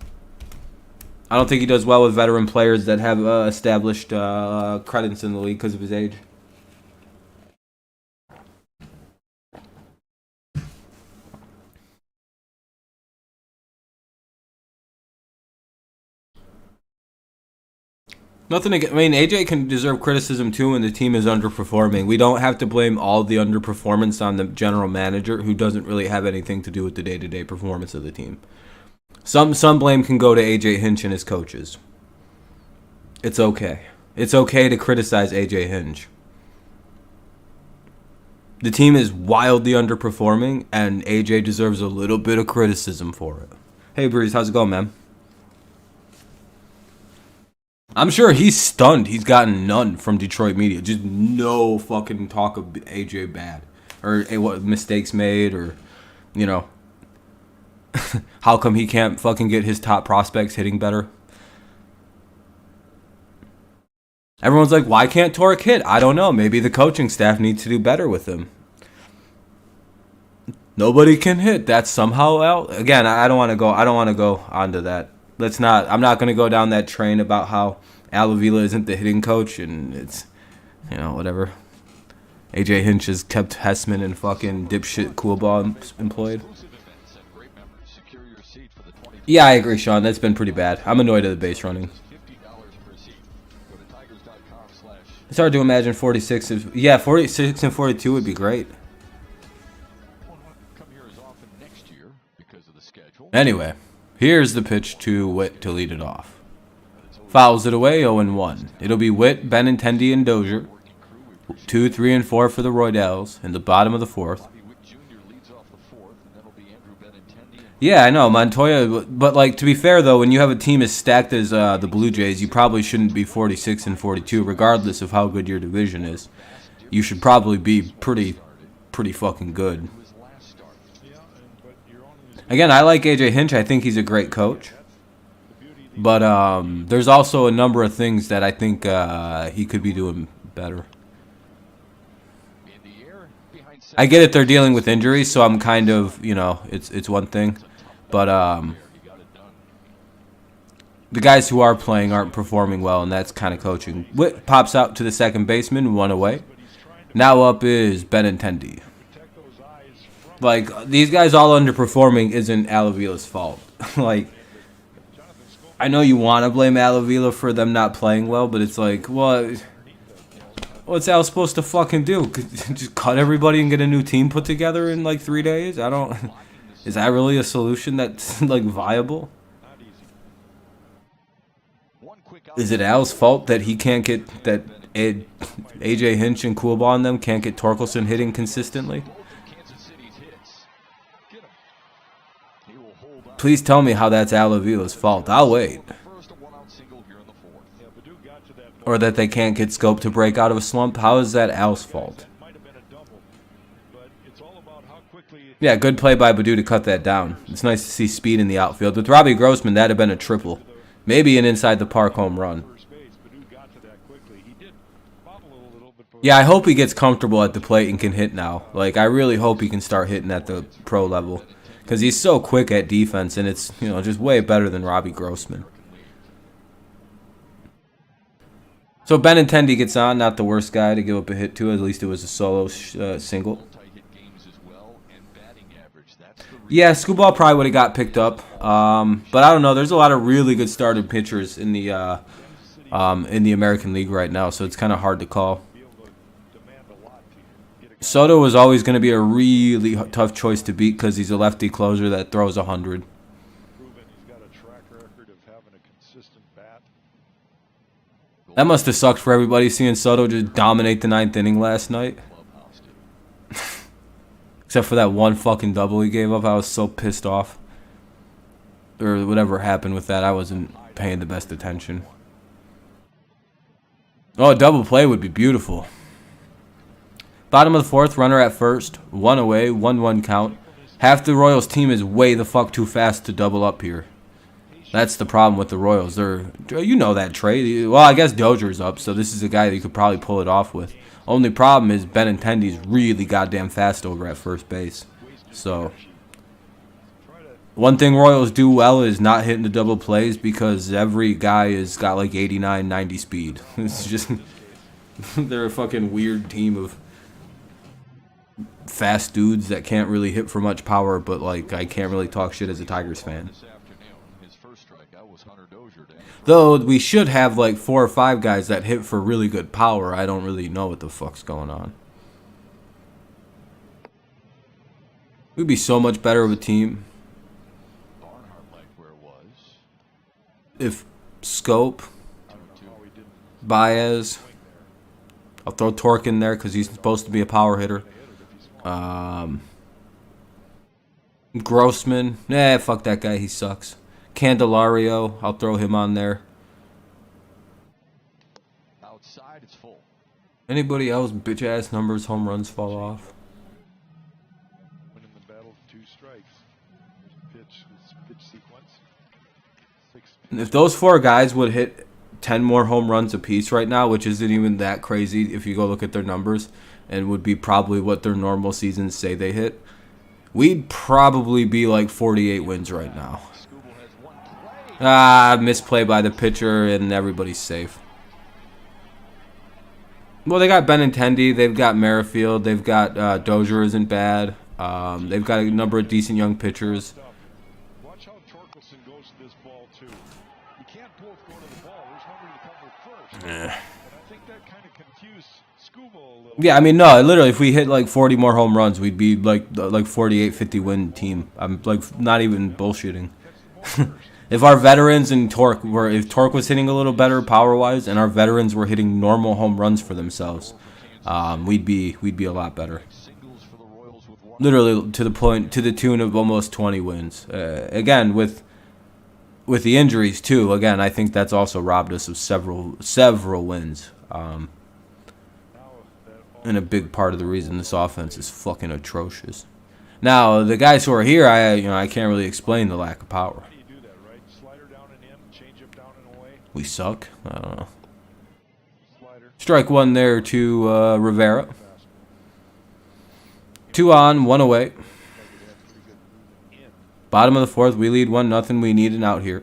I don't think he does well with veteran players that have established credits in the league because of his age. Nothing against, I mean, AJ can deserve criticism too when the team is underperforming. We don't have to blame all the underperformance on the general manager, who doesn't really have anything to do with the day-to-day performance of the team. Some blame can go to AJ Hinch and his coaches. It's okay. It's okay to criticize AJ Hinch. The team is wildly underperforming, and AJ deserves a little bit of criticism for it. Hey, Breeze, how's it going, man? I'm sure he's stunned. He's gotten none from Detroit media. Just no fucking talk of AJ bad. Or what mistakes made, or, you know, how come he can't fucking get his top prospects hitting better? Everyone's like, why can't Torek hit? I don't know. Maybe the coaching staff needs to do better with him. Nobody can hit. That's somehow out. Again, I don't want to go onto that. I'm not going to go down that train about how Al Avila isn't the hitting coach and it's, you know, whatever. AJ Hinch has kept Hessman and fucking dipshit Coolball employed. Yeah, I agree, Sean. That's been pretty bad. I'm annoyed at the base running. It's hard to imagine 46. 46 and 42 would be great. Anyway, here's the pitch to Witt to lead it off. Fouls it away, 0-1. It'll be Witt, Benintendi, and Dozier. 2, 3, and 4 for the Roydals in the bottom of the fourth. Yeah, I know, Montoya, but like, to be fair though, when you have a team as stacked as the Blue Jays, you probably shouldn't be 46 and 42, regardless of how good your division is. You should probably be pretty fucking good. Again, I like AJ Hinch. I think he's a great coach. But there's also a number of things that I think he could be doing better. I get it, they're dealing with injuries, so I'm kind of, you know, it's one thing. But the guys who are playing aren't performing well, and that's kind of coaching. Witt pops out to the second baseman, 1 away. Now up is Benintendi. Like, these guys all underperforming isn't Al Avila's fault. Like, I know you want to blame Al Avila for them not playing well, but it's like, well, what's Al supposed to fucking do? Just cut everybody and get a new team put together in like 3 days? I don't. Is that really a solution that's like viable? Is it Al's fault that he can't get that AJ Hinch and Coolball and them can't get Torkelson hitting consistently? Please tell me how that's Al Avila's fault. I'll wait. Or that they can't get Scope to break out of a slump. How is that Al's fault? Yeah, good play by Baду to cut that down. It's nice to see speed in the outfield. With Robbie Grossman, that'd have been a triple. Maybe an inside the park home run. Yeah, I hope he gets comfortable at the plate and can hit now. Like, I really hope he can start hitting at the pro level. Because he's so quick at defense, and it's, you know, just way better than Robbie Grossman. So Benintendi gets on, not the worst guy to give up a hit to. At least it was a solo single. Yeah, Scooball probably would have got picked up. But I don't know. There's a lot of really good starting pitchers in the American League right now, so it's kind of hard to call. Soto was always going to be a really tough choice to beat because he's a lefty closer that throws 100. That must have sucked for everybody seeing Soto just dominate the 9th inning last night. Except for that one fucking double he gave up. I was so pissed off. Or whatever happened with that. I wasn't paying the best attention. Oh, a double play would be beautiful. Bottom of the fourth, runner at first. 1 away, 1-1 count. Half the Royals team is way the fuck too fast to double up here. That's the problem with the Royals. They're, you know that trade. Well, I guess Dozier's up, so this is a guy that you could probably pull it off with. Only problem is Benintendi's really goddamn fast over at first base. So one thing Royals do well is not hitting the double plays because every guy has got like 89, 90 speed. It's just they're a fucking weird team of fast dudes that can't really hit for much power, but like I can't really talk shit as a Tigers fan. Though we should have like 4 or 5 guys that hit for really good power. I don't really know what the fuck's going on. We'd be so much better of a team if Scope, Baez, I'll throw Torque in there because he's supposed to be a power hitter. Grossman, fuck that guy, he sucks. Candelario, I'll throw him on there. Outside, it's full. Anybody else, bitch ass numbers, home runs fall off. Winning the battle, 2 strikes. Pitch sequence. 6 pitch. If those 4 guys would hit 10 more home runs apiece right now, which isn't even that crazy if you go look at their numbers, and would be probably what their normal seasons say they hit, we'd probably be like 48 wins right now. Misplay by the pitcher, and everybody's safe. Well, they got Benintendi, they've got Merrifield, they've got Dozier isn't bad. They've got a number of decent young pitchers. Watch how Torkelson goes to this ball too. You can't both go to the ball. There's nobody to cover first. And I think that kind of confused Scuba a little. Yeah, I mean, no, literally, if we hit like 40 more home runs, we'd be like 48-50 win team. I'm like not even bullshitting. If our veterans and Torque were, if Torque was hitting a little better power-wise, and our veterans were hitting normal home runs for themselves, we'd be a lot better. Literally to the tune of almost 20 wins. Again, with the injuries too. Again, I think that's also robbed us of several wins. And a big part of the reason this offense is fucking atrocious. Now, the guys who are here, I can't really explain the lack of power. We suck? I don't know. Strike 1 there to Rivera. 2 on, 1 away. Bottom of the 4th, we lead 1-0. We need an out here.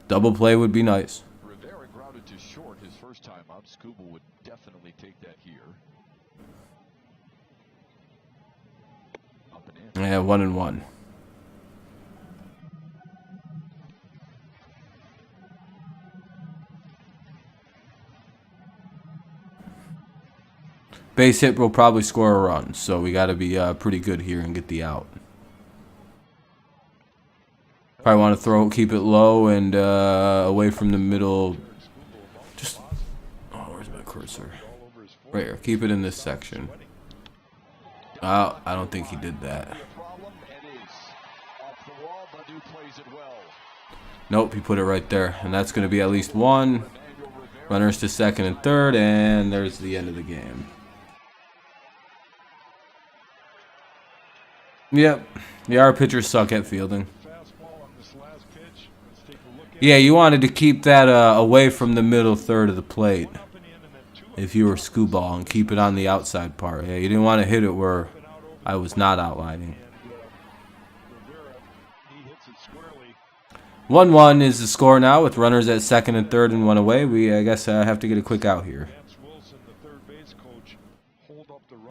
Double play would be nice. Rivera grounded to short his first time up. Scuba would definitely take that here. Up and in. Yeah, 1-1. Base hit will probably score a run, so we got to be pretty good here and get the out. Probably want to keep it low and away from the middle. Just, where's my cursor? Right here. Keep it in this section. I don't think he did that. Nope, he put it right there, and that's going to be at least 1. Runners to 2nd and 3rd, and there's the end of the game. Yep. Yeah, our pitchers suck at fielding. Yeah, you wanted to keep that away from the middle 3rd of the plate if you were Scuball and keep it on the outside part. Yeah, you didn't want to hit it where I was not outlining. 1-1 is the score now with runners at 2nd and 3rd and 1 away. We, I guess, have to get a quick out here.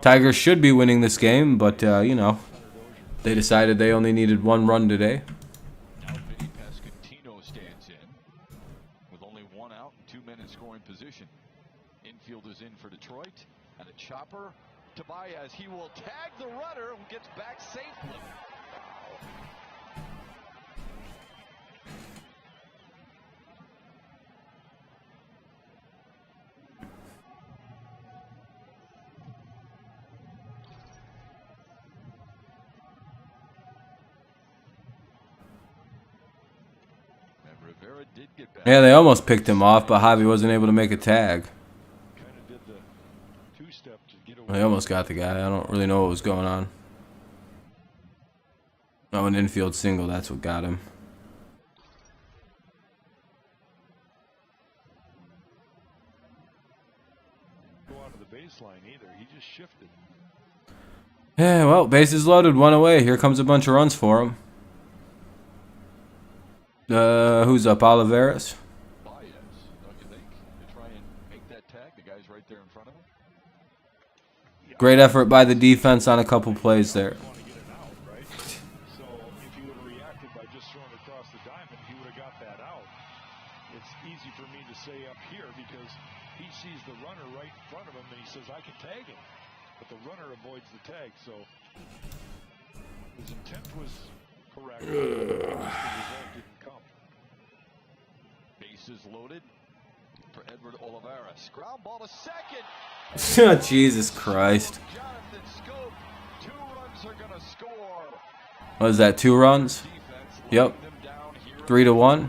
Tigers should be winning this game, but, you know, they decided they only needed 1 run today. Stands in with only 1 out and 2 men in scoring position. Infielders in for Detroit, and a chopper to Baez. He will tag the runner who gets back safely. Yeah, they almost picked him off, but Javi wasn't able to make a tag. They almost got the guy. I don't really know what was going on. Oh, an infield single, that's what got him. the baseline either. He just shifted. Yeah, well, bases loaded, one away. Here comes a bunch of runs for him. Who's up? Olivares? Baez, don't you think? To try and make that tag. The guy's right there in front of him. Great effort by the defense on a couple plays there. Want to get it out, right? So if he would have reacted by just throwing across the diamond, he would have got that out. It's easy for me to say up here because he sees the runner right in front of him and he says, I can tag him. But the runner avoids the tag, so his intent was correct. The result didn't come. Bases loaded for Edward Olivares. Ground ball to second. Jesus Christ. Jonathan Scope. 2 runs are going to score. What is that, 2 runs? Yep. 3-1.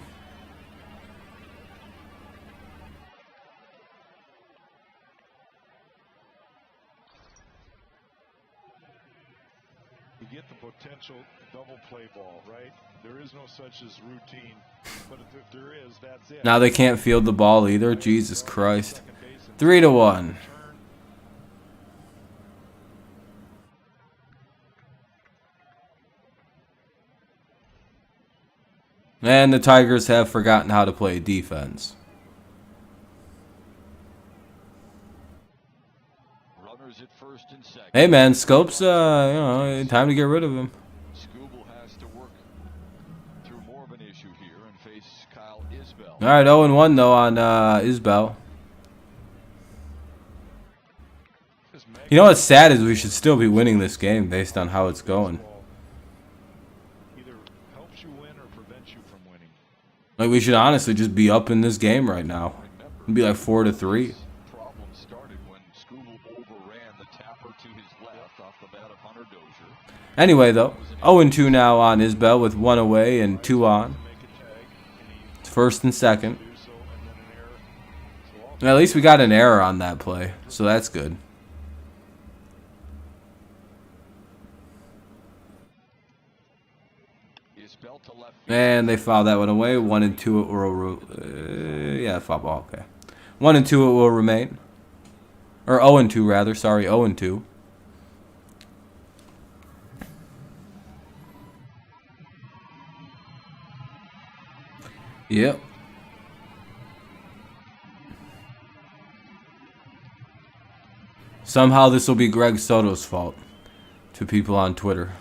You get the potential double play ball, right? There is no such as routine, but if there is, that's it. Now they can't field the ball either. Jesus Christ. 3-1. And the Tigers have forgotten how to play defense. Runners at first and second. Hey man, Scope's time to get rid of him. Scooble has to work through more of an issue here and face Kyle Isbell. All right, 0-1 though on Isbell. You know what's sad is we should still be winning this game based on how it's going. Either helps you win or prevents you from winning. Like we should honestly just be up in this game right now. It'd be like 4-3. Problem started when Scooble overran the tapper to his left off the bat of Hunter Dozier. Anyway though, 0-2 now on Isbell with 1 away and 2 on. It's first and second. At least we got an error on that play, so that's good. Isbell to left. And they fouled that one away. 1 and 2 it will. Foul ball. Okay. 1 and 2 it will remain. Or 0 and 2 rather. Sorry, 0 and 2. Yep. Somehow this will be Greg Soto's fault. To people on Twitter.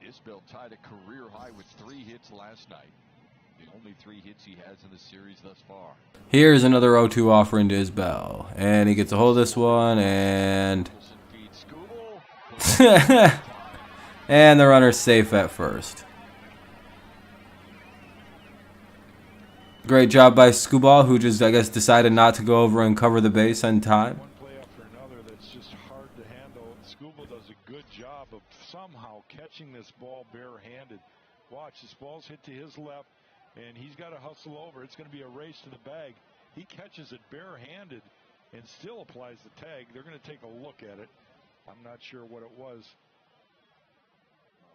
Isbell tied a career high with 3 hits last night. The only 3 hits he has in the series thus far. Here's another 0-2 offering to Isbell. And he gets a hold of this one. And and the runner's safe at first. Great job by Scuball, who just, I guess, decided not to go over and cover the base on time. One play after another that's just hard to handle. Scooble does a good job of somehow catching this ball barehanded. Watch, this ball's hit to his left, and he's got to hustle over. It's going to be a race to the bag. He catches it barehanded and still applies the tag. They're going to take a look at it. I'm not sure what it was.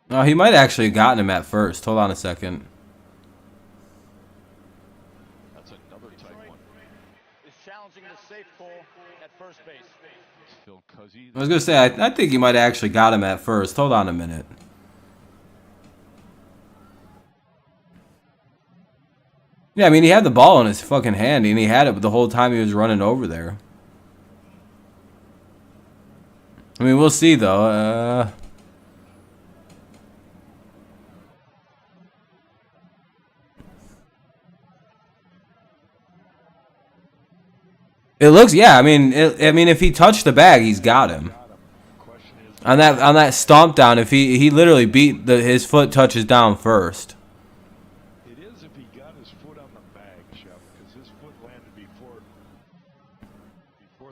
Oh, he might actually have gotten him at first. Hold on a second. That's another tight one. Is challenging the safe call at first base. Phil Cuzzy. I was going to say, I think he might have actually got him at first. Hold on a minute. Yeah, I mean, he had the ball in his fucking hand, and he had it the whole time he was running over there. I mean, we'll see, though. It looks, yeah. I mean, if he touched the bag, he's got him. On that stomp down, if he literally beat his foot touches down first. It is if he got his foot on the bag, Shep, because his foot landed before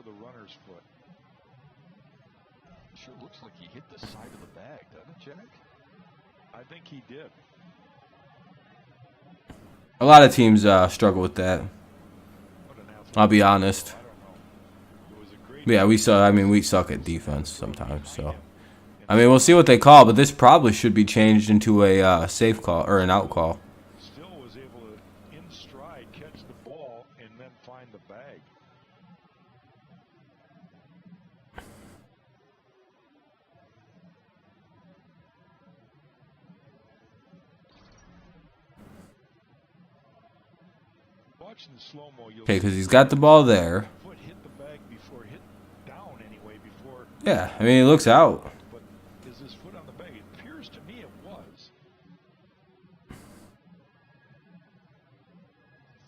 the runner's foot. Sure looks like he hit the side of the bag, doesn't it, Jack? I think he did. A lot of teams struggle with that. I'll be honest. Yeah, we suck at defense sometimes. So, I mean, we'll see what they call, but this probably should be changed into a safe call or an out call. Still was watching the slow-mo, you'll Okay, because he's got the ball there. foot hit the bag before it hit down anyway before. Yeah, I mean, he looks out. But is his foot on the bag? It appears to me it was.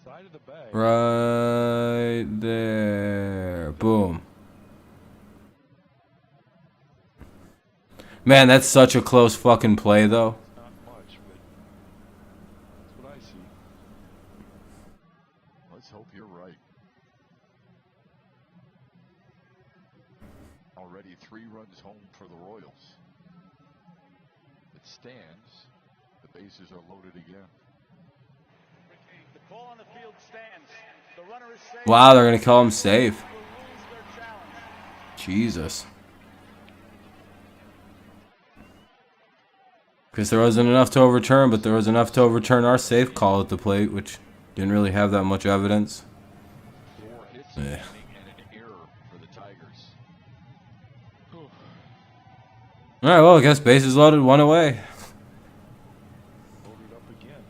Side of the bag. Right there. Boom. Man, that's such a close fucking play, though. Not much, but that's what I see. Let's hope you're right. Already 3 runs home for the Royals. It stands. The bases are loaded again. The call on the field stands. The runner is safe. Wow, they're going to call him safe. Will lose their challenge. Jesus. Because there wasn't enough to overturn, but there was enough to overturn our safe call at the plate, which didn't really have that much evidence. 4 hits Yeah. and an error for the Tigers. Alright, well, I guess bases loaded, 1 away. Loaded up again.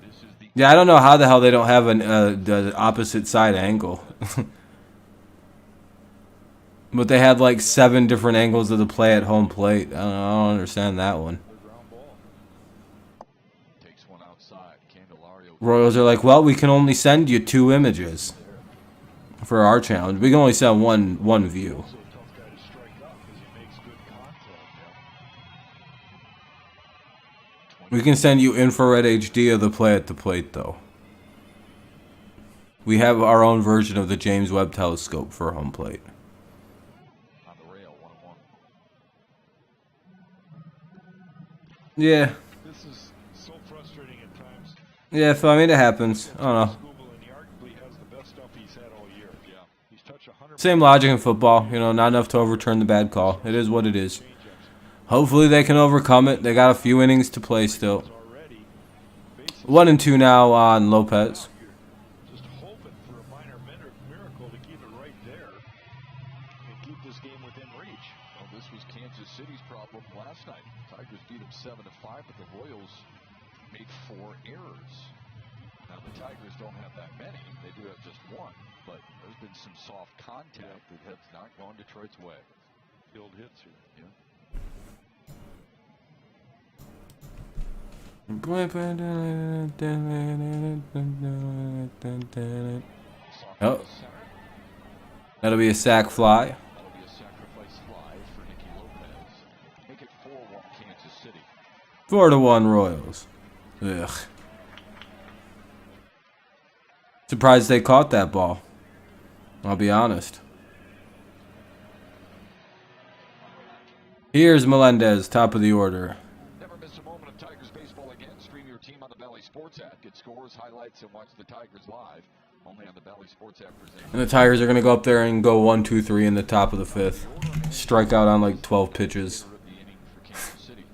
This is the Yeah, I don't know how the hell they don't have the opposite side angle. But they had like 7 different angles of the play at home plate. I don't understand that one. Ground ball. takes one outside. Candelario. Royals are like, well, we can only send you 2 images for our challenge. We can only send one view. Also a tough guy to strike out because he makes good contact. We can send you infrared HD of the play at the plate, though. We have our own version of the James Webb Telescope for home plate. On the rail, 1-1. Yeah. This is so frustrating at times. Yeah, I mean, it happens. I don't know. Scooble, and he arguably has the best stuff he's had all year. Yeah. He's touched 100. Same logic in football. You know, not enough to overturn the bad call. It is what it is. Hopefully they can overcome it. They got a few innings to play still. Already. Bases 1 and 2 now on Lopez. just hoping for a minor miracle to keep it right there and keep this game within reach. Well, this was Kansas City's problem last night. Tigers beat them 7-5, but the Royals made 4 errors. Now the Tigers don't have that many; they do have just 1. But there's been some soft contact that has not gone Detroit's way. Field hits here. Yeah. Oh, that'll be a sac fly. That'll be a sacrifice fly for Nicky Lopez. Make it 4-1 Kansas City. 4-1 Royals. Ugh. Surprised they caught that ball. I'll be honest. Here's Melendez, top of the order. Never miss a moment of Tigers baseball again. Stream your team on the Valley Sports app. Get scores, highlights, and watch the Tigers live. Only on the Valley Sports app. And the Tigers are going to go up there and go 1-2-3 in the top of the 5th. Strike out on like 12 pitches. Of the inning for Kansas City.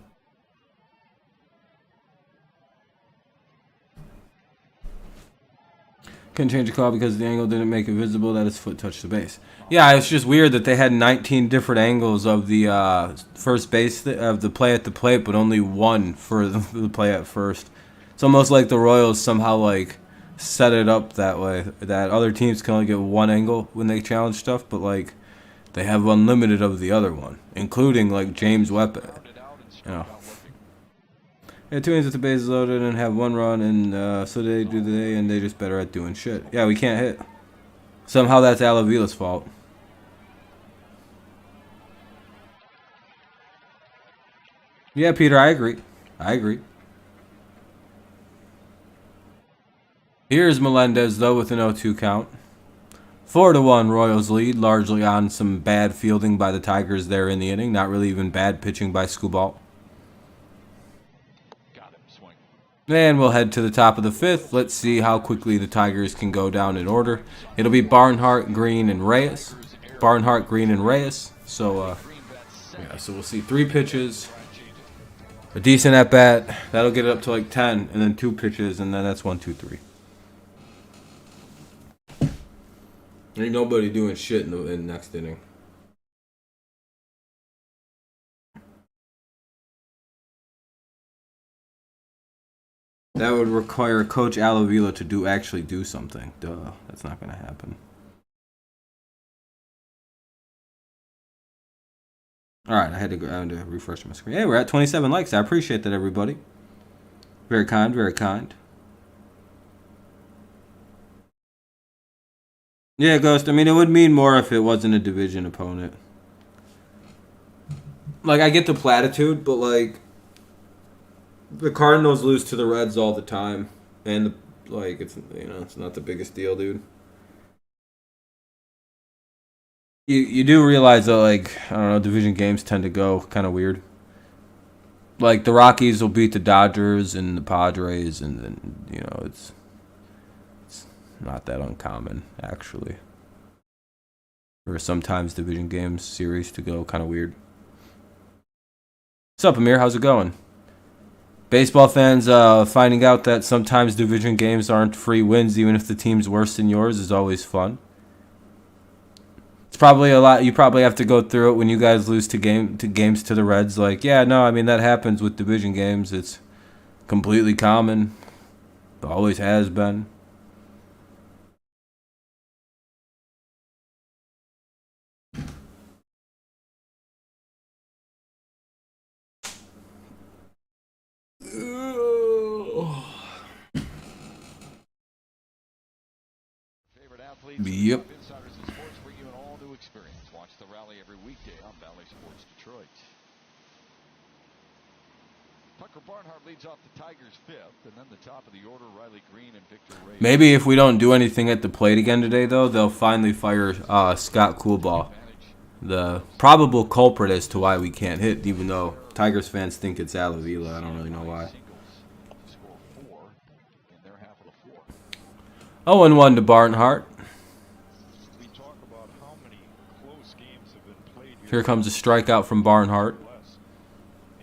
Couldn't change the call because the angle didn't make it visible that his foot touched the base. Yeah, it's just weird that they had 19 different angles of the first base of the play at the plate, but only 1 for the play at first. It's almost like the Royals somehow like set it up that way that other teams can only get 1 angle when they challenge stuff, but like they have unlimited of the other one, including like James Webb. You know. Yeah, 2 innings with the bases loaded and have 1 run, and so they do they, and they just better at doing shit. Yeah, we can't hit. Somehow that's Alavila's fault. Yeah, Peter, I agree. I agree. Here's Melendez, though, with an 0-2 count. 4-1 Royals lead, largely on some bad fielding by the Tigers there in the inning. Not really even bad pitching by Skubal. Got him. Swing. And we'll head to the top of the 5th. Let's see how quickly the Tigers can go down in order. It'll be Barnhart, Green, and Reyes. Barnhart, Green, and Reyes. So, yeah, so we'll see 3 pitches. A decent at-bat. That'll get it up to like 10. And then 2 pitches, and then that's 1, 2, 3. Ain't nobody doing shit in the next inning. That would require Coach Alavila to actually do something. Duh, that's not going to happen. All right, I had to refresh my screen. Hey, we're at 27 likes. I appreciate that, everybody. Very kind, very kind. Yeah, Ghost. I mean, it would mean more if it wasn't a division opponent. Like, I get the platitude, but like, the Cardinals lose to the Reds all the time, and it's not the biggest deal, dude. You do realize that, like, I don't know, division games tend to go kind of weird. Like, the Rockies will beat the Dodgers and the Padres, and then, it's not that uncommon, actually. For sometimes division games series to go kind of weird. What's up, Amir? How's it going? Baseball fans finding out that sometimes division games aren't free wins, even if the team's worse than yours, is always fun. It's probably a lot. You probably have to go through it when you guys lose to games to the Reds. Like, yeah, no, I mean, that happens with division games. It's completely common. It always has been. Yep. Insiders in sports bring you an all-new experience. Watch the rally every weekday on Valley Sports Detroit. Tucker Barnhart leads off the Tigers fifth, and then the top of the order, Riley Green and Victor Reyes. Maybe if we don't do anything at the plate again today, though, they'll finally fire Scott Coolbaugh, the probable culprit as to why we can't hit, even though Tigers fans think it's Alavila. I don't really know why. 0-1 to Barnhart. Here comes a strikeout from Barnhart.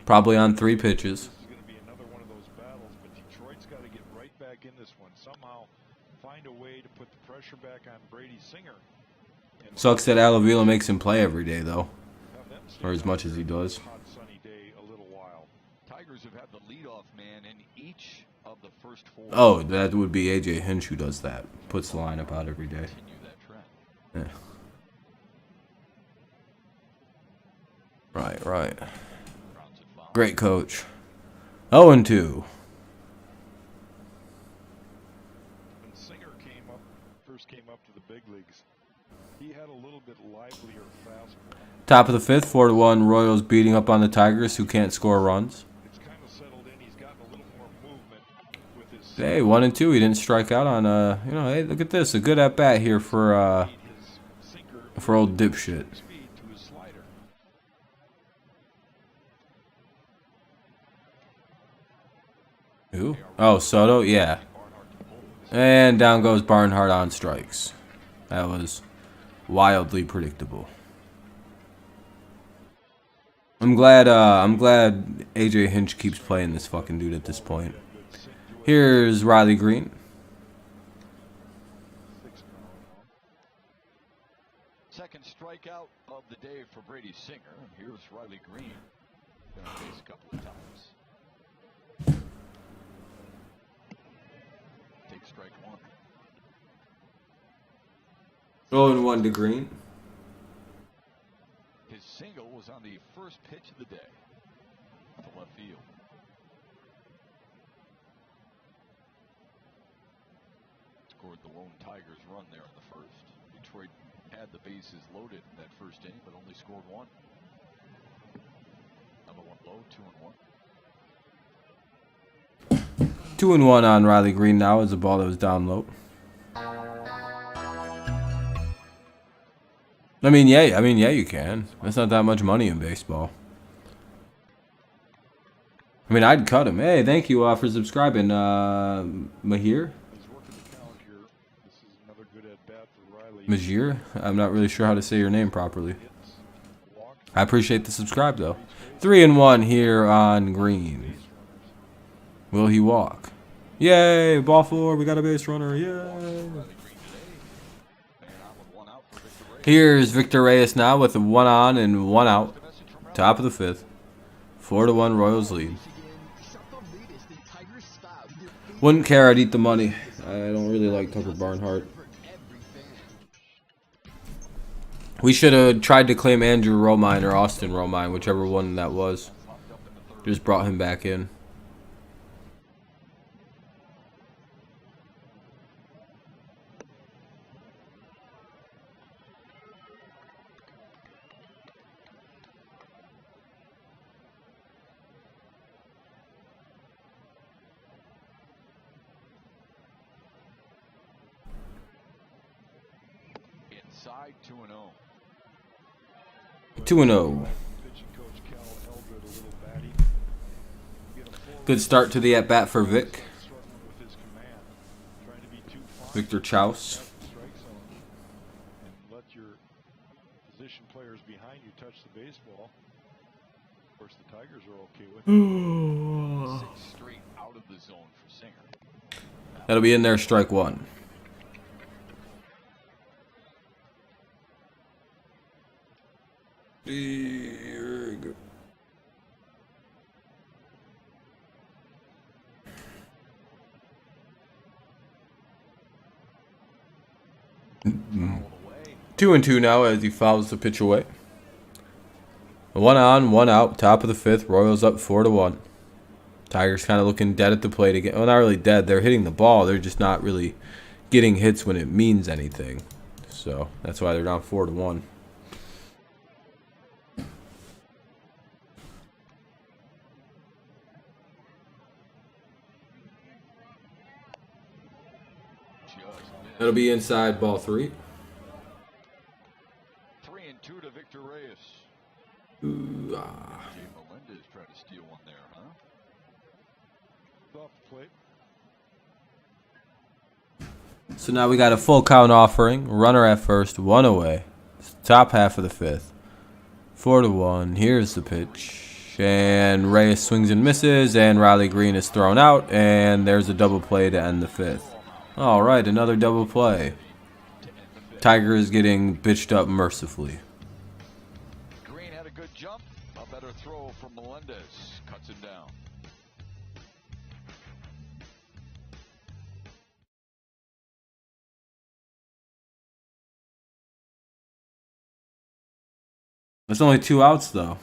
Probably on 3 pitches. This is going to be another one of those battles, but Detroit's got to get right back in this one. Somehow find a way to put the pressure back on Brady Singer. Sucks that Alavila makes him play every day, though. Or as much as he does. Hot sunny day a little while. Tigers have had the leadoff man in each of the first 4. Oh, that would be AJ Hinch who does that. Puts the lineup out every day. Yeah. Right. Great coach. 0-2. When Singer first came up to the big leagues, he had a little bit livelier fastball. Top of the 5th, 4-1. Royals beating up on the Tigers, who can't score runs. It's kind of settled in. He's gotten a little more movement with his. Hey, 1-2. He didn't strike out on hey, look at this, a good at bat here for old dipshit. Who? Oh, Soto? Yeah. And down goes Barnhart on strikes. That was wildly predictable. I'm glad AJ Hinch keeps playing this fucking dude at this point. Here's Riley Green. Second strikeout of the day for Brady Singer. Here's Riley Green. Going to face a couple of times. Take strike 1. 0-1 to Green. His single was on the first pitch of the day to left field. Scored the lone Tigers run there in the first. Detroit had the bases loaded in that first inning, but only scored 1. Another one low, 2-1. 2-1 on Riley Green now as the ball that was down low. I mean, yeah, you can. That's not that much money in baseball. I mean, I'd cut him. Hey, thank you for subscribing, Mahir. Majir? I'm not really sure how to say your name properly. I appreciate the subscribe, though. 3-1 here on Green. Will he walk? Yay! Ball 4. We got a base runner. Yay! Here's Victor Reyes now with a 1 on and 1 out. Top of the 5th. 4-1 Royals lead. Wouldn't care. I'd eat the money. I don't really like Tucker Barnhart. We should have tried to claim Andrew Romine or Austin Romine, whichever one that was. Just brought him back in. Inside 2-0. 2-0. Good start to the at-bat for Vic. Victor Chaus. Let your position players behind you touch the baseball. Of course, the Tigers are okay with it. 6 straight out of the zone for Singer. That'll be in there, strike one. Very good. Mm-hmm. 2-2 now as he fouls the pitch away. 1 on, 1 out, top of the 5th. Royals up 4-1. Tigers kind of looking dead at the plate again. Well, not really dead. They're hitting the ball. They're just not really getting hits when it means anything. So that's why they're down 4-1. That'll be inside, ball 3. 3-2 to Victor Reyes. Ooh, Jay Melendez tried to steal one there, huh? Off the plate. So now we got a full count offering. Runner at first, 1 away. It's the top half of the 5th. 4-1. Here's the pitch. And Reyes swings and misses. And Riley Green is thrown out. And there's a double play to end the 5th. All right, another double play. Tiger is getting bitched up mercifully. Green had a good jump. A better throw from Melendez. Cuts him down. There's only 2 outs though.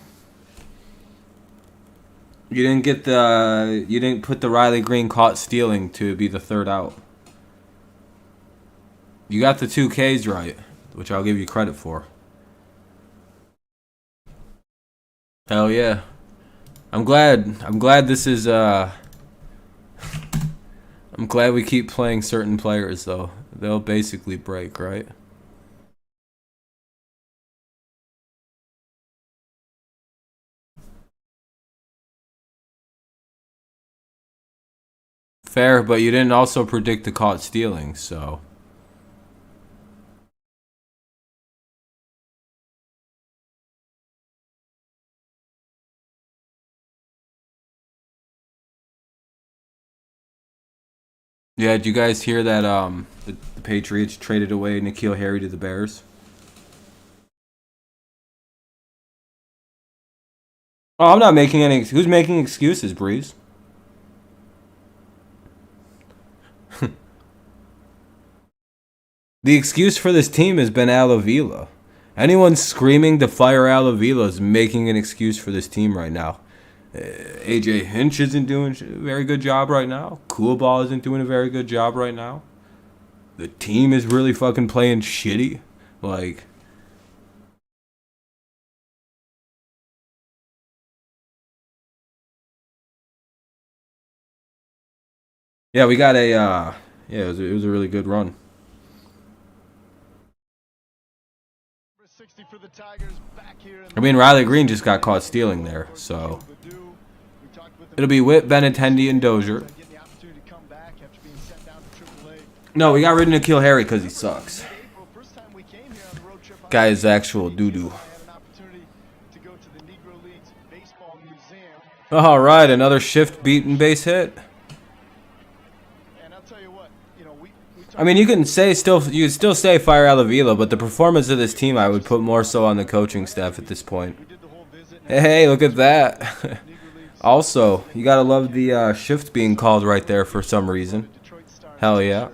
You didn't put the Riley Green caught stealing to be the 3rd out. You got the 2 Ks right, which I'll give you credit for. Hell yeah. I'm glad this is I'm glad we keep playing certain players though. They'll basically break, right? Fair, but you didn't also predict the caught stealing, so yeah, did you guys hear that the Patriots traded away N'Keal Harry to the Bears? Oh, I'm not making any. Who's making excuses, Breeze? The excuse for this team has been Al Avila. Anyone screaming to fire Al Avila is making an excuse for this team right now. AJ Hinch isn't doing a very good job right now. Cool Ball isn't doing a very good job right now. The team is really fucking playing shitty. Like, yeah, we got a yeah, it was a really good run. 60 for the Tigers back here. I mean, Riley Green just got caught stealing there, so it'll be Witt, Benintendi, and Dozier. No, we got rid of N'Keal Harry because he sucks. Guy is actual doo-doo. All right, another shift beaten base hit. I mean, you can still say fire Al Avila, but the performance of this team, I would put more so on the coaching staff at this point. Hey, look at that. Also, you gotta love the shift being called right there for some reason. Hell yeah.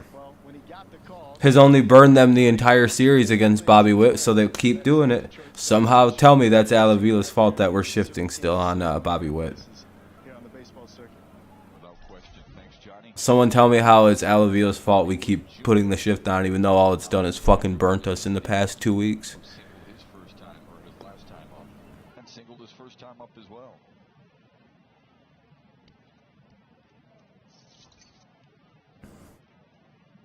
Has only burned them the entire series against Bobby Witt, so they keep doing it. Somehow tell me that's Al Avila's fault that we're shifting still on Bobby Witt. Someone tell me how it's Al Avila's fault we keep putting the shift on, even though all it's done is fucking burnt us in the past 2 weeks. Singled his first time up as well.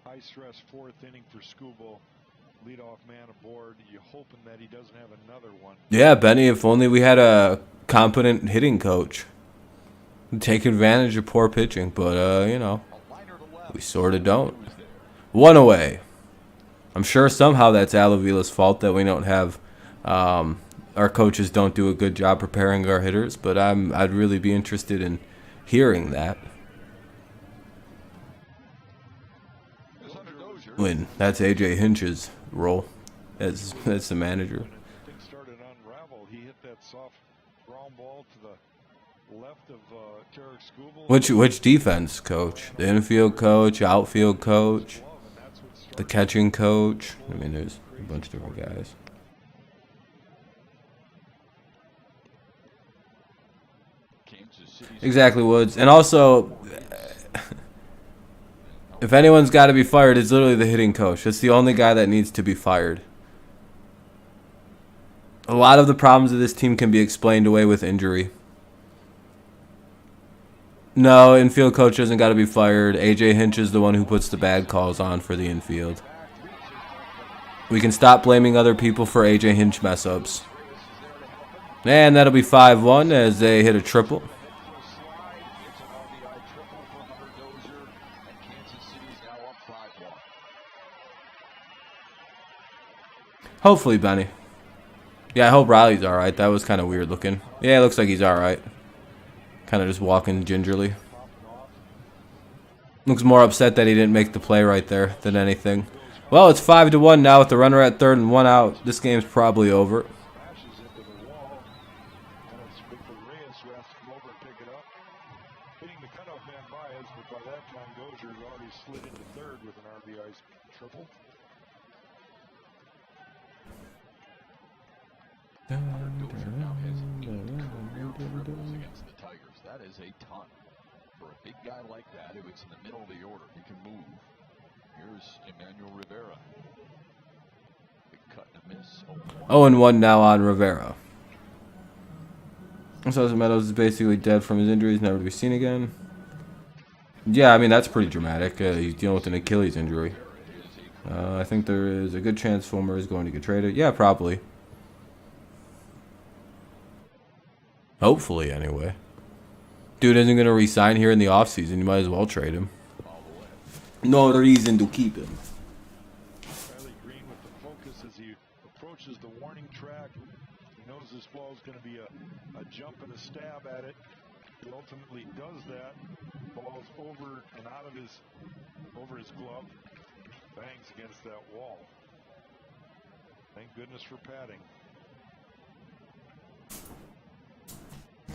High stress fourth inning for Scoobo. Leadoff man aboard. You hoping that he doesn't have another one. Yeah, Benny, if only we had a competent hitting coach. Take advantage of poor pitching, but, you know, we sort of don't. One away. I'm sure somehow that's Al Avila's fault that we don't have, our coaches don't do a good job preparing our hitters, but I'd really be interested in hearing that. When that's AJ Hinch's role as the manager. Things started to unravel. He hit that soft ground ball to the left of Tarek Scooble. Which defense coach? The infield coach, outfield coach, the catching coach. I mean, there's a bunch of different guys. Exactly, Woods. And also, if anyone's got to be fired, it's literally the hitting coach. That's the only guy that needs to be fired. A lot of the problems of this team can be explained away with injury. No, infield coach doesn't got to be fired. AJ Hinch is the one who puts the bad calls on for the infield. We can stop blaming other people for AJ Hinch mess-ups. And that'll be 5-1 as they hit a triple. Hopefully, Benny. Yeah, I hope Riley's alright. That was kind of weird looking. Yeah, it looks like he's alright. Kind of just walking gingerly. Looks more upset that he didn't make the play right there than anything. Well, it's 5-1 now with the runner at third and one out. This game's probably over. Hitting the cutoff man Baez, but by that time Dozier's already slid into third with an RBI triple. Against the Tigers, that is a ton. For a big guy like that, if it's in the middle of the order, he can move. Here's Emmanuel Rivera. Big cut and a miss. 0-1 now on Rivera. So Meadows is basically dead from his injuries, never to be seen again. Yeah, I mean, that's pretty dramatic. He's dealing with an Achilles injury. I think there is a good chance Fulmer is going to get traded. Yeah, probably. Hopefully, anyway. Dude isn't going to resign here in the offseason. You might as well trade him. No reason to keep him. Riley Green with the focus as he approaches the warning track. He knows this ball is going to be a jump and a stab at it. He ultimately does that. Ball's over and out of over his glove. Bangs against that wall. Thank goodness for padding.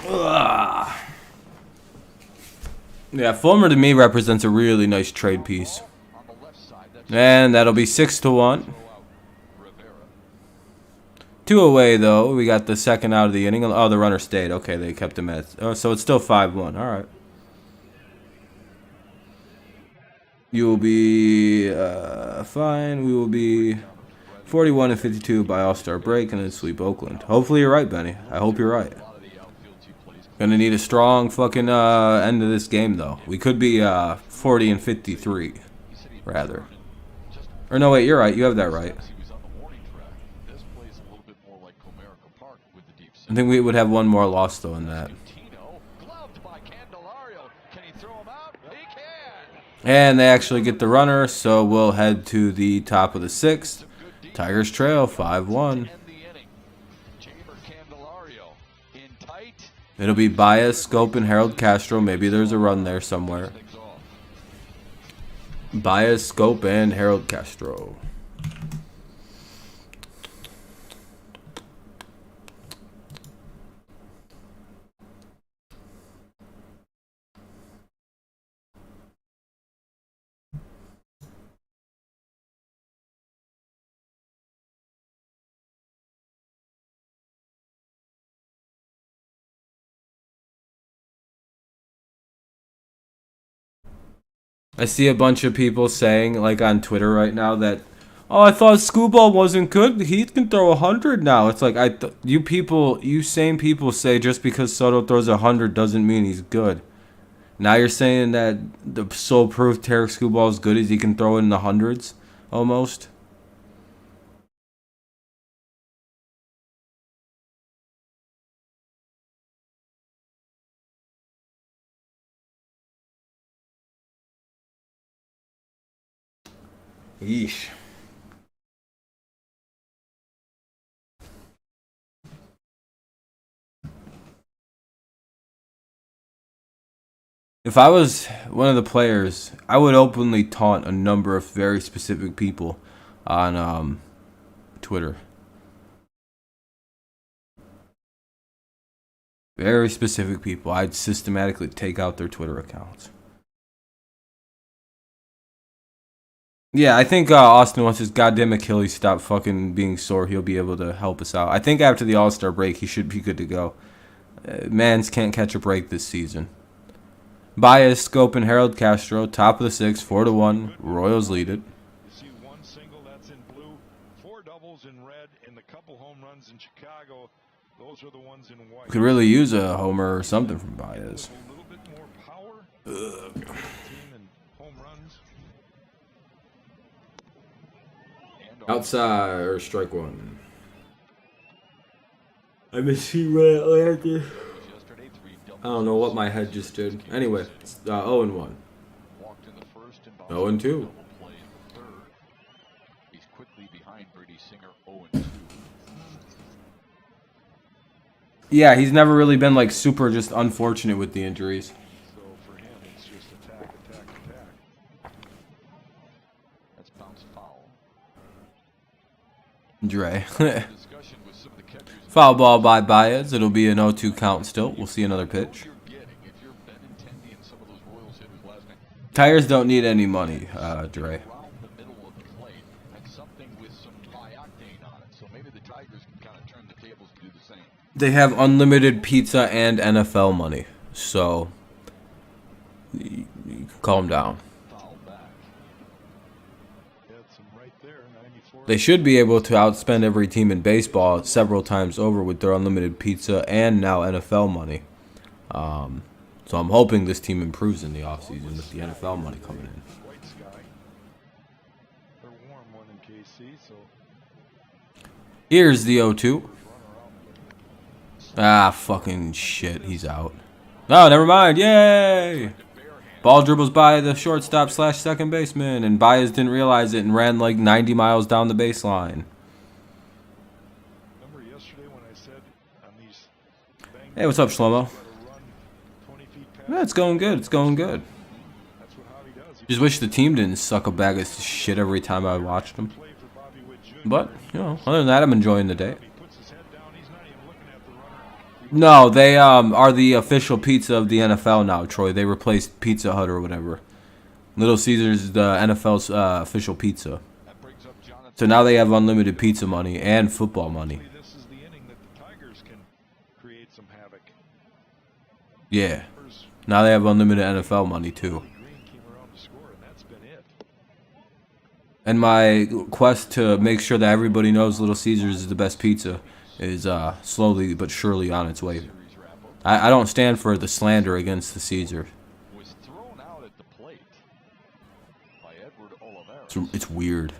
Ugh. Yeah, Fulmer to me represents a really nice trade piece. And that'll be 6-1. 2 away, though. We got the second out of the inning. Oh, the runner stayed. Okay, they kept him at... Oh, so it's still 5-1. All right. You will be fine. We will be 41-52 by All-Star break and then sweep Oakland. Hopefully you're right, Benny. I hope you're right. Gonna need a strong fucking end of this game, though. We could be 40-53, rather. Or no, wait, you're right. You have that right. I think we would have one more loss, though, in that. And they actually get the runner, so we'll head to the top of the 6th. Tigers trail 5-1. It'll be Baez, Scope, and Harold Castro. Maybe there's a run there somewhere. Baez, Scope, and Harold Castro. I see a bunch of people saying, like on Twitter right now, that, oh, I thought Screwball wasn't good. He can throw 100 now. It's like, you same people say just because Soto throws 100 doesn't mean he's good. Now you're saying that the sole proof Tarek Screwball is good is he can throw it in the hundreds, almost. Yeesh. If I was one of the players, I would openly taunt a number of very specific people on Twitter. Very specific people. I'd systematically take out their Twitter accounts. Yeah, I think Austin, once his goddamn Achilles stop fucking being sore, he'll be able to help us out. I think after the All-Star break, he should be good to go. Mans can't catch a break this season. Baez, Scope, and Harold Castro, top of the 6, 4-1. Royals lead it. You see one single that's in blue, 4 doubles in red, and the couple home runs in Chicago. Those are the ones in white. Could really use a homer or something from Baez. A little bit more power. Team and home runs. Outside or strike one. I miss you, Atlanta. I don't know what my head just did. Anyway, it's 0-1. 0-2. He's quickly behind Brady Singer, 0-2. Yeah, he's never really been like super just unfortunate with the injuries. So for him, it's just attack. That's bounce foul. Dre. Discussion with some of the catchers. Foul ball by Baez. It'll be an 0-2 count still. We'll see another pitch. Tires don't need any money, Dre. They have unlimited pizza and NFL money, so you can calm down. They should be able to outspend every team in baseball several times over with their unlimited pizza and now NFL money. So I'm hoping this team improves in the offseason with the NFL money coming in. Here's the 0-2. Ah, fucking shit. He's out. Oh, never mind. Yay! Ball dribbles by the shortstop / second baseman, and Baez didn't realize it and ran like 90 miles down the baseline. Hey, what's up, Shlomo? Yeah, it's going good. It's going good. Just wish the team didn't suck a bag of shit every time I watched them. But, you know, other than that, I'm enjoying the day. No, they are the official pizza of the NFL now, Troy. They replaced Pizza Hut or whatever. Little Caesars is the NFL's official pizza. So now they have unlimited pizza money and football money. Yeah. Now they have unlimited NFL money too. And my quest to make sure that everybody knows Little Caesars is the best pizza is slowly but surely on its way. I don't stand for the slander against the Caesar. It's weird.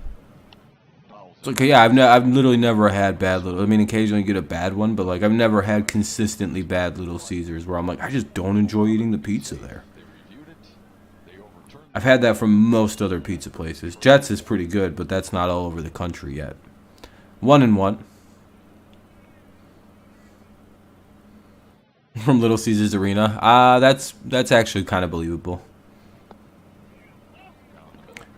It's okay, yeah, I've literally never had bad Little. I mean, occasionally you get a bad one, but like I've never had consistently bad Little Caesars where I'm like, I just don't enjoy eating the pizza there. I've had that from most other pizza places. Jets is pretty good, but that's not all over the country yet. 1-1. From Little Caesars Arena. That's actually kind of believable.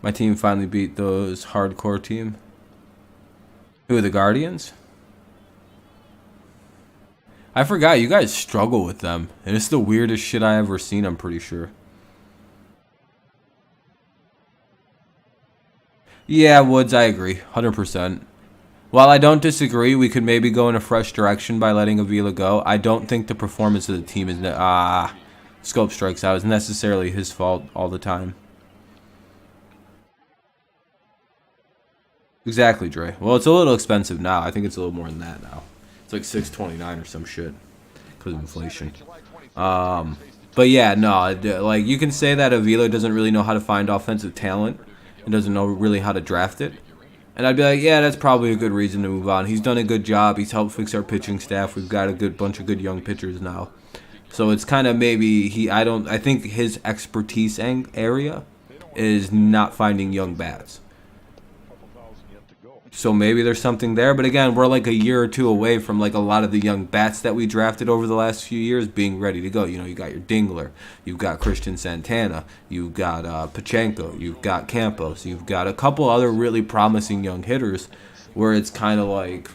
My team finally beat those hardcore team. Who are the Guardians? I forgot, you guys struggle with them. And it's the weirdest shit I ever seen, I'm pretty sure. Yeah, Woods, I agree. 100%. While I don't disagree, we could maybe go in a fresh direction by letting Avila go. I don't think the performance of the team is... Scope strikes out. Is necessarily his fault all the time. Exactly, Dre. Well, it's a little expensive now. I think it's a little more than that now. It's like $6.29 or some shit because of inflation. But yeah, no, like you can say that Avila doesn't really know how to find offensive talent and doesn't know really how to draft it. And I'd be like, yeah, that's probably a good reason to move on. He's done a good job. He's helped fix our pitching staff. We've got a good bunch of good young pitchers now. So it's kind of maybe I think his expertise area is not finding young bats. So maybe there's something there. But again, we're like a year or two away from like a lot of the young bats that we drafted over the last few years being ready to go. You know, you got your Dingler, you've got Christian Santana, you've got Pachenko, you've got Campos, you've got a couple other really promising young hitters where it's kind of like,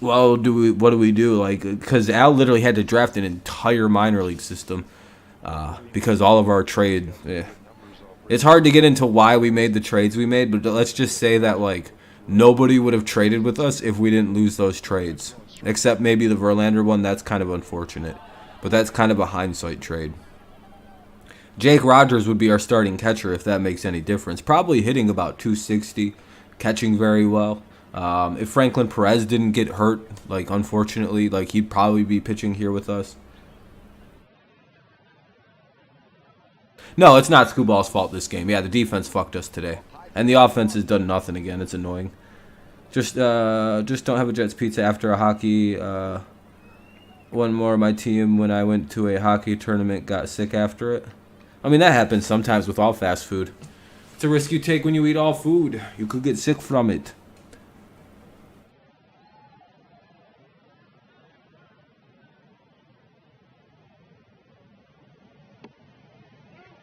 well, what do we do? Like, because Al literally had to draft an entire minor league system because all of our trade. It's hard to get into why we made the trades we made, but let's just say that like nobody would have traded with us if we didn't lose those trades, except maybe the Verlander one. That's kind of unfortunate, but that's kind of a hindsight trade. Jake Rogers would be our starting catcher if that makes any difference. Probably hitting about 260, catching very well. If Franklin Perez didn't get hurt, like unfortunately, like he'd probably be pitching here with us. No, it's not Screwball's fault this game. Yeah, the defense fucked us today. And the offense has done nothing again. It's annoying. Just don't have a Jets pizza after a hockey. One more of my team when I went to a hockey tournament got sick after it. I mean, that happens sometimes with all fast food. It's a risk you take when you eat all food. You could get sick from it.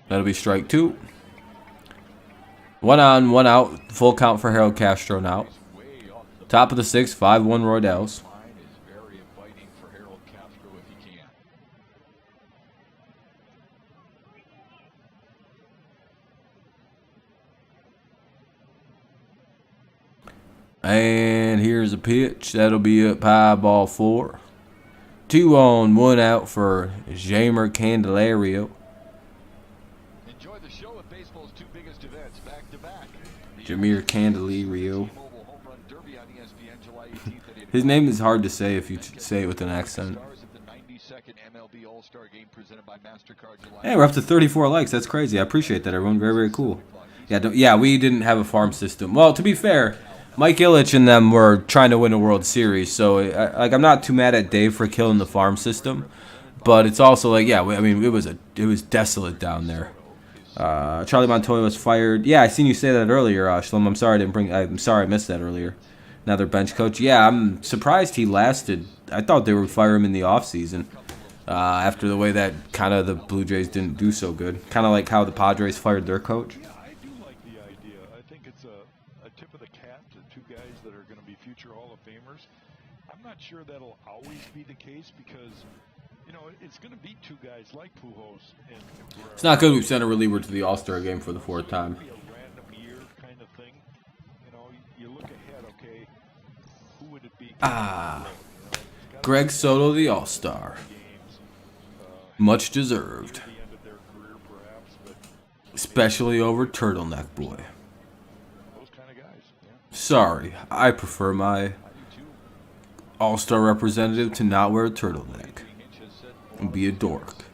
That'll be strike two. 1 on, 1 out. Full count for Harold Castro now. Top of the sixth, 5-1 Roydell's. And here's a pitch. That'll be up high, ball 4. 2 on, 1 out for Jeimer Candelario. Jameer Candelario. His name is hard to say if you say it with an accent. Hey, we're up to 34 likes. That's crazy. I appreciate that, everyone. Very, very cool. Yeah, we didn't have a farm system. Well, to be fair, Mike Ilitch and them were trying to win a World Series, so I'm not too mad at Dave for killing the farm system, but it's also like, yeah, I mean, it was desolate down there. Charlie Montoya was fired. Yeah, I seen you say that earlier, Shlom. I'm sorry I missed that earlier. Another bench coach. Yeah, I'm surprised he lasted. I thought they would fire him in the offseason after the way that kind of the Blue Jays didn't do so good. Kind of like how the Padres fired their coach. Yeah, I do like the idea. I think it's a tip of the cap to 2 guys that are going to be future Hall of Famers. I'm not sure that'll always be the case because, you know, it's going to be 2 guys like Pujols and Cabrera. It's not good we've sent a reliever to the All-Star game for the 4th time. It'll be a random year kind of thing. You know, you look ahead, okay, who would it be? Greg Soto, the All-Star. Much deserved. Especially over Turtleneck Boy. Sorry, I prefer my All-Star representative to not wear a turtleneck and be a dork.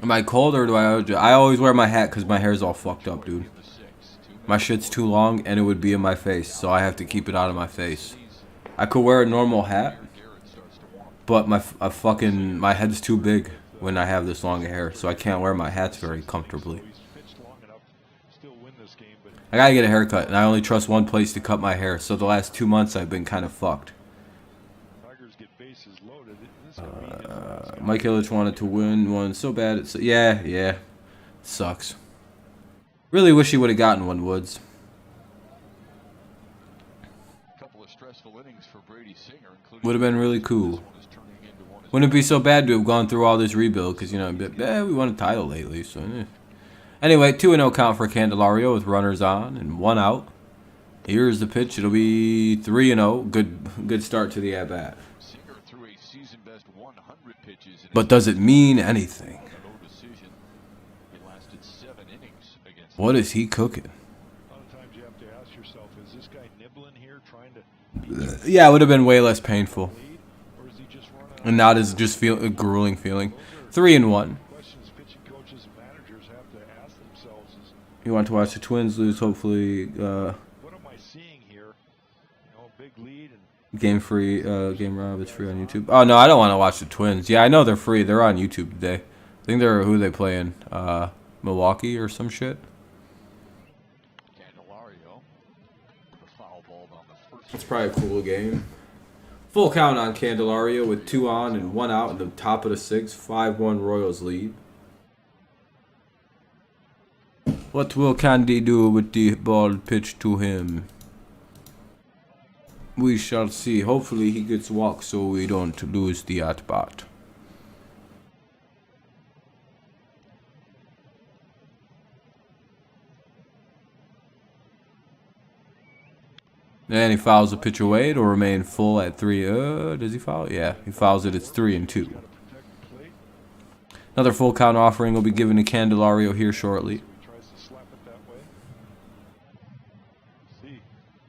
Am I cold or do I always wear my hat because my hair's all fucked up, dude. My shit's too long and it would be in my face, so I have to keep it out of my face. I could wear a normal hat, but my head's too big when I have this long hair, so I can't wear my hats very comfortably. I gotta get a haircut, and I only trust one place to cut my hair, so the last 2 months I've been kind of fucked. Mike Ilitch wanted to win one so bad. Yeah, it sucks. Really wish he would have gotten one, Woods. Would have been really cool. Wouldn't it be so bad to have gone through all this rebuild, because, you know, we won a title lately, so... Anyway, 2-0 count for Candelario with runners on and 1 out. Here's the pitch. It'll be 3-0. Good start to the at-bat. But does it mean anything? What is he cooking? A lot of times you have to ask yourself, is this guy nibbling here, trying to Yeah, it would have been way less painful. lead, or is he just running out And not as just a grueling feeling. 3-1. questions pitching coaches and managers have to ask themselves is, You want to watch the Twins lose, hopefully, what am I seeing here? You know, a big lead and game free, game Rob is free on YouTube. Oh, no, I don't want to watch the Twins. Yeah, I know they're free. They're on YouTube today. I think they're, who they playing? Milwaukee or some shit? Candelario with a foul ball on the first. It's probably a cool game. Full count on Candelario with 2 on and 1 out in the top of the 6th. 5-1 Royals lead. What will Candy do with the ball pitched to him? We shall see. Hopefully he gets walked so we don't lose the at-bat. And he fouls the pitch away. It'll remain full at 3. Does he foul? Yeah, he fouls it. It's 3-2. Another full count offering will be given to Candelario here shortly. tries to slap it that way. See,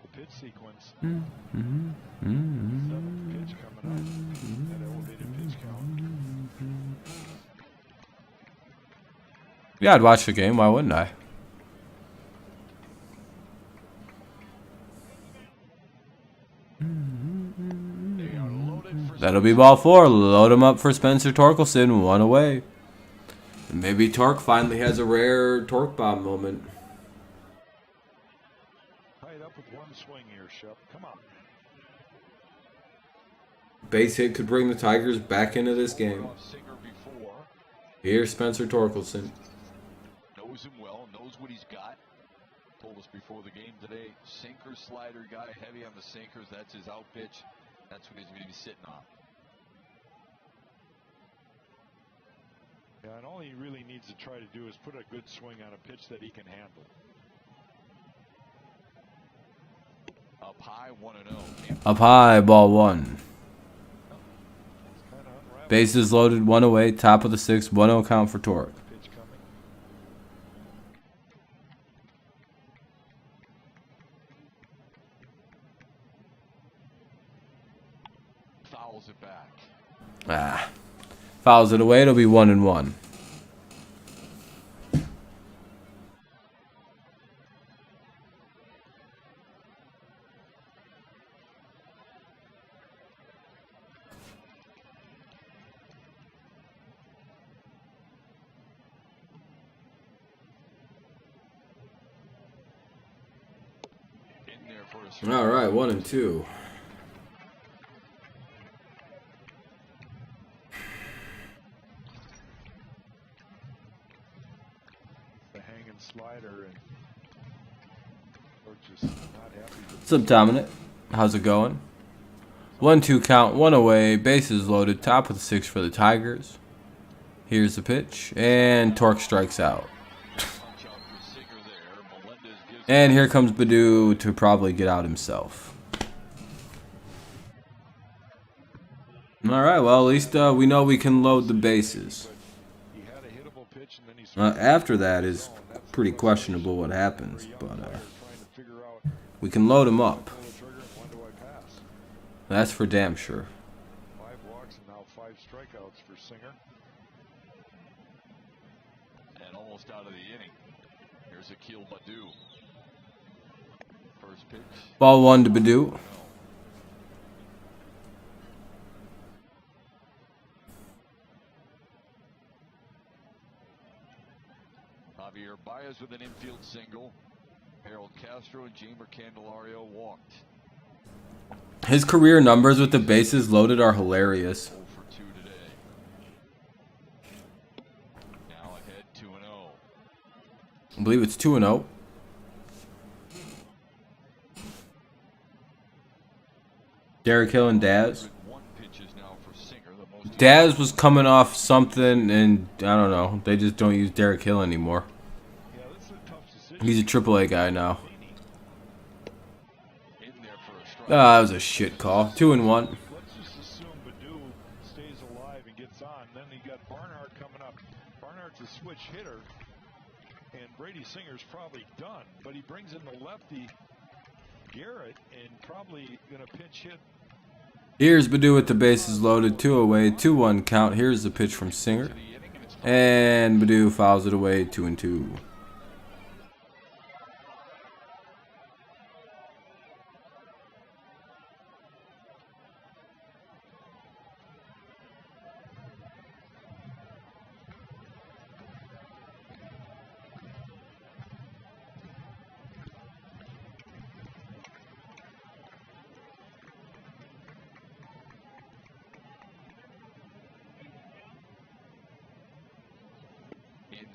the pitch sequence. Seventh pitch coming up. That elevated pitch count. Yeah, I'd watch the game. Why wouldn't I? That'll be ball 4. Load him up for Spencer Torkelson. 1 away. And maybe Torque finally has a rare Torque bomb moment. Tie it up with one swing here, Shep. Come on. Base hit could bring the Tigers back into this game. Off Singer before. Here's Spencer Torkelson. Knows him well, knows what he's got. Told us before the game today, sinker slider guy, heavy on the sinkers. That's his out pitch. That's what he's going to be sitting on. Yeah, and all he really needs to try to do is put a good swing on a pitch that he can handle. Up high, 1-0. Up high, ball 1. It's kind of unraveled. Bases loaded, 1 away. Top of the 6th. 1-0 count for Torque. Pitch coming. Fouls it back. Ah. Fouls it away. It'll be 1-1. In there for a All right, 1-2. The hanging slider, and we're just not happy with What's up, Dominic? How's it going? 1-2 count, 1 away. Bases loaded. Top of the 6th for the Tigers. Here's the pitch, and Torque strikes out. watch out for Singer there. Melendez gives And here comes Badu to probably get out himself. All right, well, at least we know we can load the bases. he had a hittable pitch, and then he After that is pretty questionable what happens, but trying to figure out we can load them up. pull the trigger and when do I pass. That's for damn sure. 5 walks and now 5 strikeouts for Singer. and almost out of the inning. Here's Akil Badu. First pitch. Ball 1 to Badu. Javier Baez with an infield single. Harold Castro and Jamer Candelario walked. His career numbers with the bases loaded are hilarious. 0 for 2 today. Now ahead 2-0. I believe it's 2-0. Derek Hill and Daz. 1 pitches now for Singer, the most Daz was coming off something, and I don't know. They just don't use Derek Hill anymore. Yeah, this is a tough decision. He's a AAA guy now. in there for a strike. That was a shit call. 2-1. Let's just assume Badu stays alive and gets on. Then you got Barnhart coming up. Barnhart's a switch hitter. And Brady Singer's probably done, but he brings in the lefty Garrett and probably going to pinch hit. Here's Baду with the bases loaded, 2 away, 2-1 count. Here's the pitch from Singer. And Badu fouls it away, 2-2.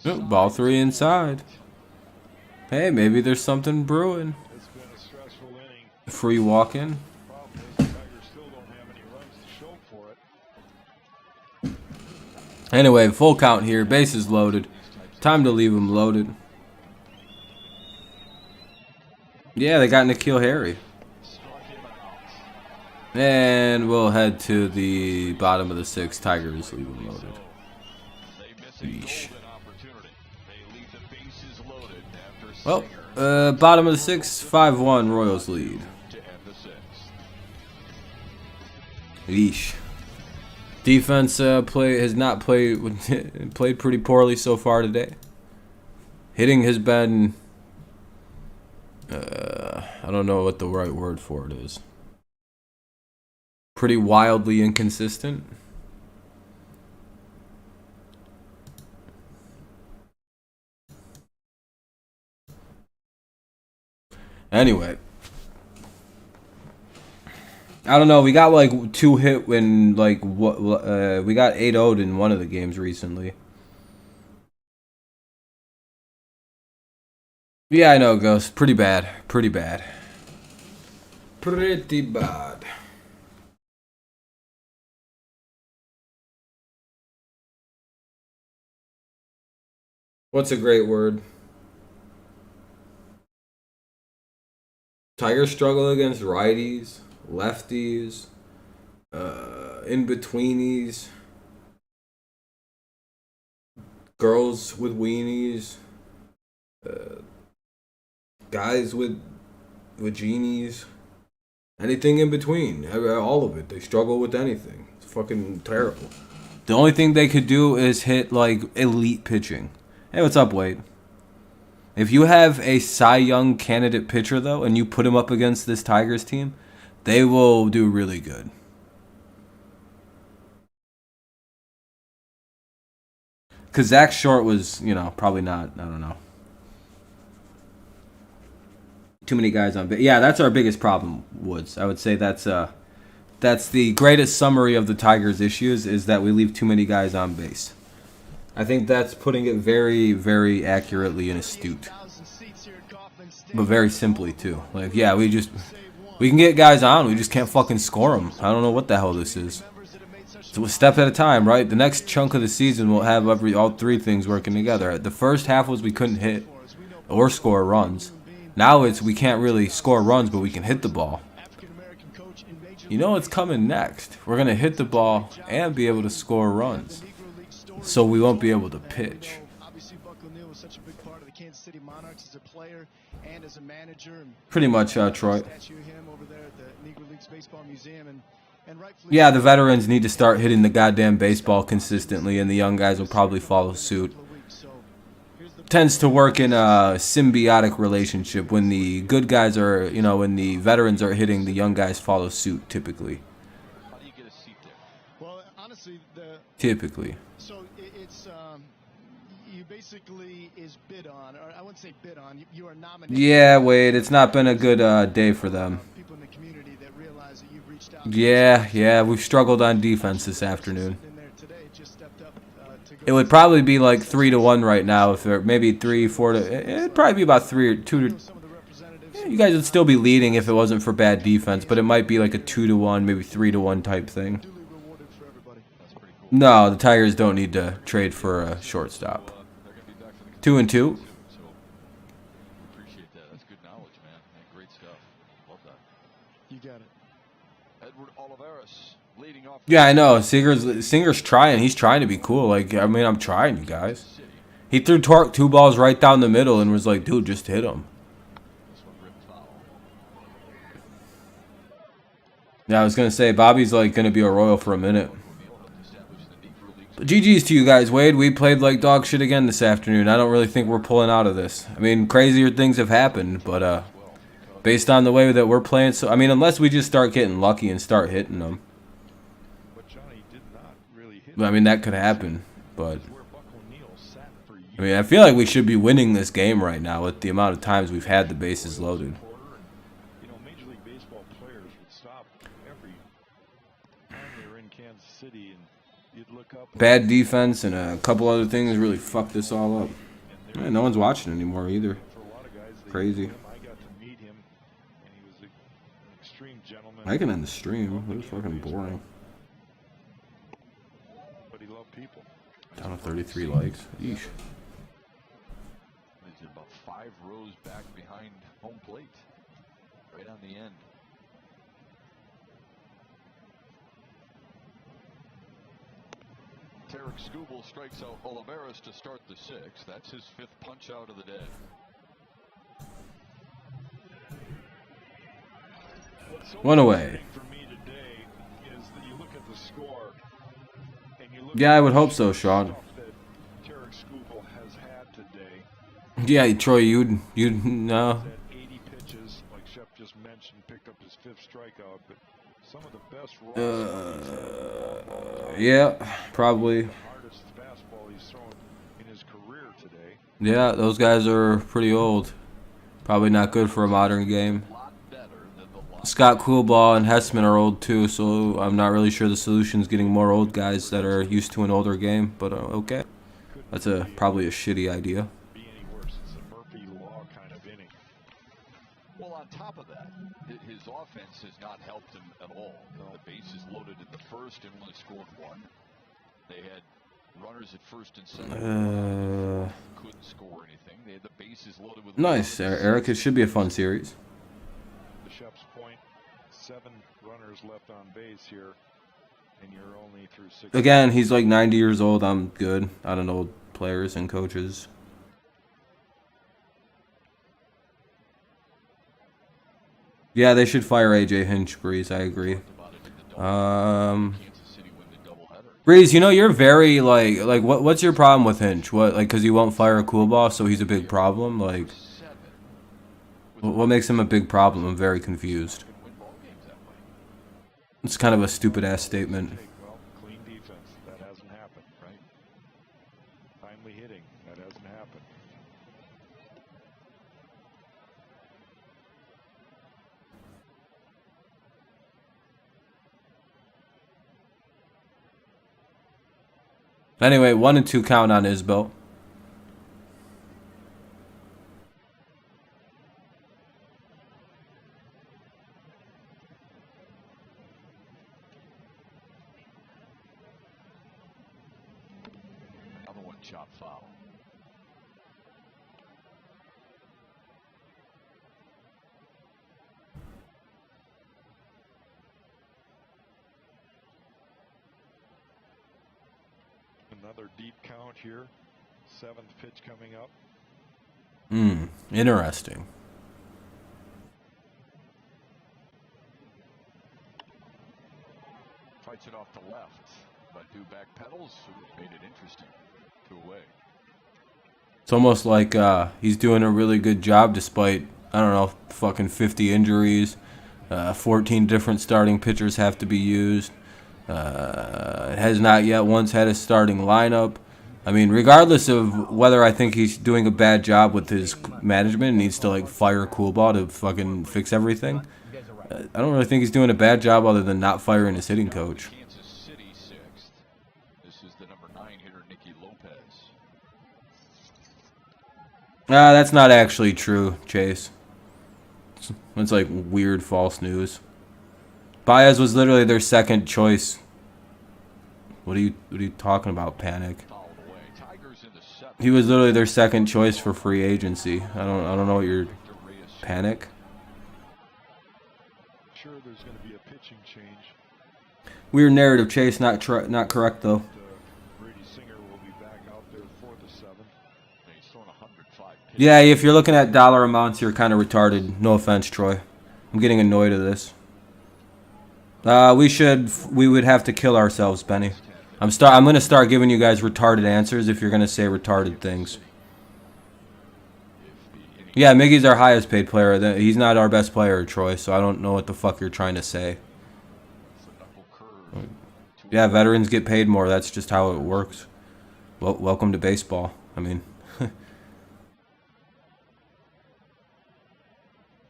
Oh, ball 3 inside. Hey, maybe there's something brewing. It's been a stressful inning. Free walk in. Problem is the Tigers still don't have any runs to show for it. Anyway, full count here. Bases loaded. Time to leave them loaded. Yeah, they got N'Keal Harry. And we'll head to the bottom of the 6th. Tigers leave them loaded. Yeesh. Well, bottom of the 6th, 5-1, Royals lead. Yeesh. Defense has not played played pretty poorly so far today. Hitting has been I don't know what the right word for it is. Pretty wildly inconsistent. Anyway, I don't know. We got like 2 hit when like what we got 8-0'd in one of the games recently. Yeah, I know, Ghost. Pretty bad. Pretty bad. Pretty bad. What's a great word? Tigers struggle against righties, lefties, in-betweenies, girls with weenies, guys with genies, anything in between, all of it. They struggle with anything. It's fucking terrible. The only thing they could do is hit, like, elite pitching. Hey, what's up, Wade? If you have a Cy Young candidate pitcher, though, and you put him up against this Tigers team, they will do really good. Because Zach Short was, probably not, I don't know. Too many guys on base. Yeah, that's our biggest problem, Woods. I would say that's the greatest summary of the Tigers' issues is that we leave too many guys on base. I think that's putting it very, very accurately and astute. But very simply, too. Like, yeah, we can get guys on. We just can't fucking score them. I don't know what the hell this is. So a step at a time, right? The next chunk of the season will have all 3 things working together. The first half was we couldn't hit or score runs. Now it's we can't really score runs, but we can hit the ball. You know what's coming next? We're going to hit the ball and be able to score runs. So we won't be able to pitch. Pretty much, Troy. Yeah, the veterans need to start hitting the goddamn baseball consistently, and the young guys will probably follow suit. Tends to work in a symbiotic relationship. When the good guys are, when the veterans are hitting, the young guys follow suit, typically. How do you get a seat there? Well, honestly, typically. So it's you basically is bid on, or I wouldn't say bid on. You are nominated. Yeah, Wade, it's not been a good day for them. People in the community that realize that you've reached out. Yeah, we've struggled on defense this afternoon. It would probably be like 3-1 right now, if there maybe 3-4 to. It'd probably be about 3 or 2 to. You guys would still be leading if it wasn't for bad defense, but it might be like a 2-1, maybe 3-1 type thing. No, the Tigers don't need to trade for a shortstop. 2-2. Appreciate that. That's good knowledge, man. Great stuff. Love that. You got it. Edward Olivares leading off. Yeah, I know. Singer's trying. He's trying to be cool. Like, I mean, I'm trying, you guys. He threw two balls right down the middle and was like, dude, just hit him. Yeah, I was going to say, Bobby's like going to be a Royal for a minute. But GG's to you guys, Wade. We played like dog shit again this afternoon. I don't really think we're pulling out of this. I mean, crazier things have happened, but based on the way that we're playing, so I mean, unless we just start getting lucky and start hitting them. I mean, that could happen, but I mean, I feel like we should be winning this game right now with the amount of times we've had the bases loaded. You know, Major League Baseball players would stop every time they were in Kansas City, and you'd look up. Bad defense and a couple other things really fucked this all up. Man, no one's watching anymore either. Crazy. I got to meet him, and he was an extreme gentleman. I can end the stream. It was fucking boring. But he loved people. Down to 33 likes. Yeesh. He's about 5 rows back behind home plate. Right on the end. Tarek Skubal strikes out Olivares to start the 6th. That's his 5th punch out of the day. One away. For me today is that you look at the score and you look Yeah, I would hope so, Sean. that Tarek Skubal has had today. Yeah, Troy, you'd no. Had 80 pitches, like Shep just mentioned, picked up his 5th strikeout, but some of the best Yeah, probably. the hardest fastball he's thrown in his career today. Yeah, those guys are pretty old. Probably not good for a modern game. Scott Coolball and Hessman are old too, so I'm not really sure the solution's getting more old guys that are used to an older game, but okay. That's probably a shitty idea. Be any worse. It's a Murphy Law kind of inning. Well, on top of that, his offense has not helped him at all. The bases loaded at the 1st and only scored 1. They had runners at 1st and 2nd. Couldn't score anything. They had the bases loaded with. Nice, Eric. It should be a fun series. To Shep's point, 7 runners left on base here, and you're only through 6. Again, he's like 90 years old. I'm good. I don't know players and coaches. Yeah, they should fire AJ Hinch, Breeze. I agree. Breeze, you know, you're very like what's your problem with Hinch? What, like, because he won't fire a cool ball, so he's a big problem? Like, what makes him a big problem? I'm very confused. It's kind of a stupid ass statement. Well, clean defense. That hasn't happened, right? Timely hitting. That hasn't happened. Anyway, 1 and 2 count on Isbell. Another one chop foul. Another deep count here. 7th pitch coming up. Interesting. Fights it off the left, but 2 back pedals made it interesting. 2 away. It's almost like he's doing a really good job despite, I don't know, fucking 50 injuries. 14 different starting pitchers have to be used. Has not yet once had a starting lineup. I mean, regardless of whether I think he's doing a bad job with his management, needs to like fire Coolball to fucking fix everything. I don't really think he's doing a bad job other than not firing his hitting coach. Kansas City 6th. This is the number 9 hitter, Nicky Lopez. That's not actually true, Chase. It's like weird false news. Baez was literally their 2nd choice. What are you talking about, Panic? He was literally their 2nd choice for free agency. I don't know what you're Panic. Sure, there's going to be a pitching change. Weird narrative, Chase. Not correct though. Brady Singer will be back out there for the 7th. Yeah, if you're looking at dollar amounts, you're kind of retarded. No offense, Troy. I'm getting annoyed at this. We would have to kill ourselves, Benny. I'm gonna start giving you guys retarded answers if you're gonna say retarded things. Yeah, Miggy's our highest paid player. He's not our best player, Troy, so I don't know what the fuck you're trying to say. Yeah, veterans get paid more. That's just how it works. Well, welcome to baseball. I mean,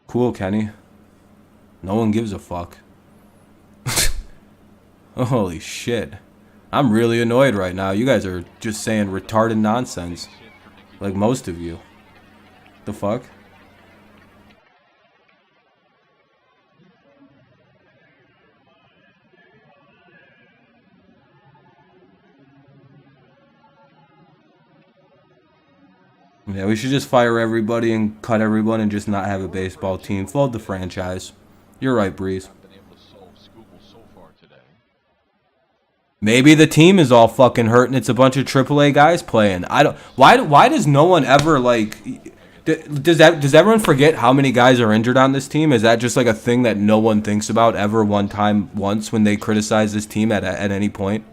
cool, Kenny. No one gives a fuck. Holy shit. I'm really annoyed right now. You guys are just saying retarded nonsense. Like most of you. The fuck? Yeah, we should just fire everybody and cut everyone and just not have a baseball team. Fold the franchise. You're right, Breeze. Maybe the team is all fucking hurt and it's a bunch of AAA guys playing. I don't. Why does no one ever like? Does everyone forget how many guys are injured on this team? Is that just like a thing that no one thinks about ever once when they criticize this team at any point?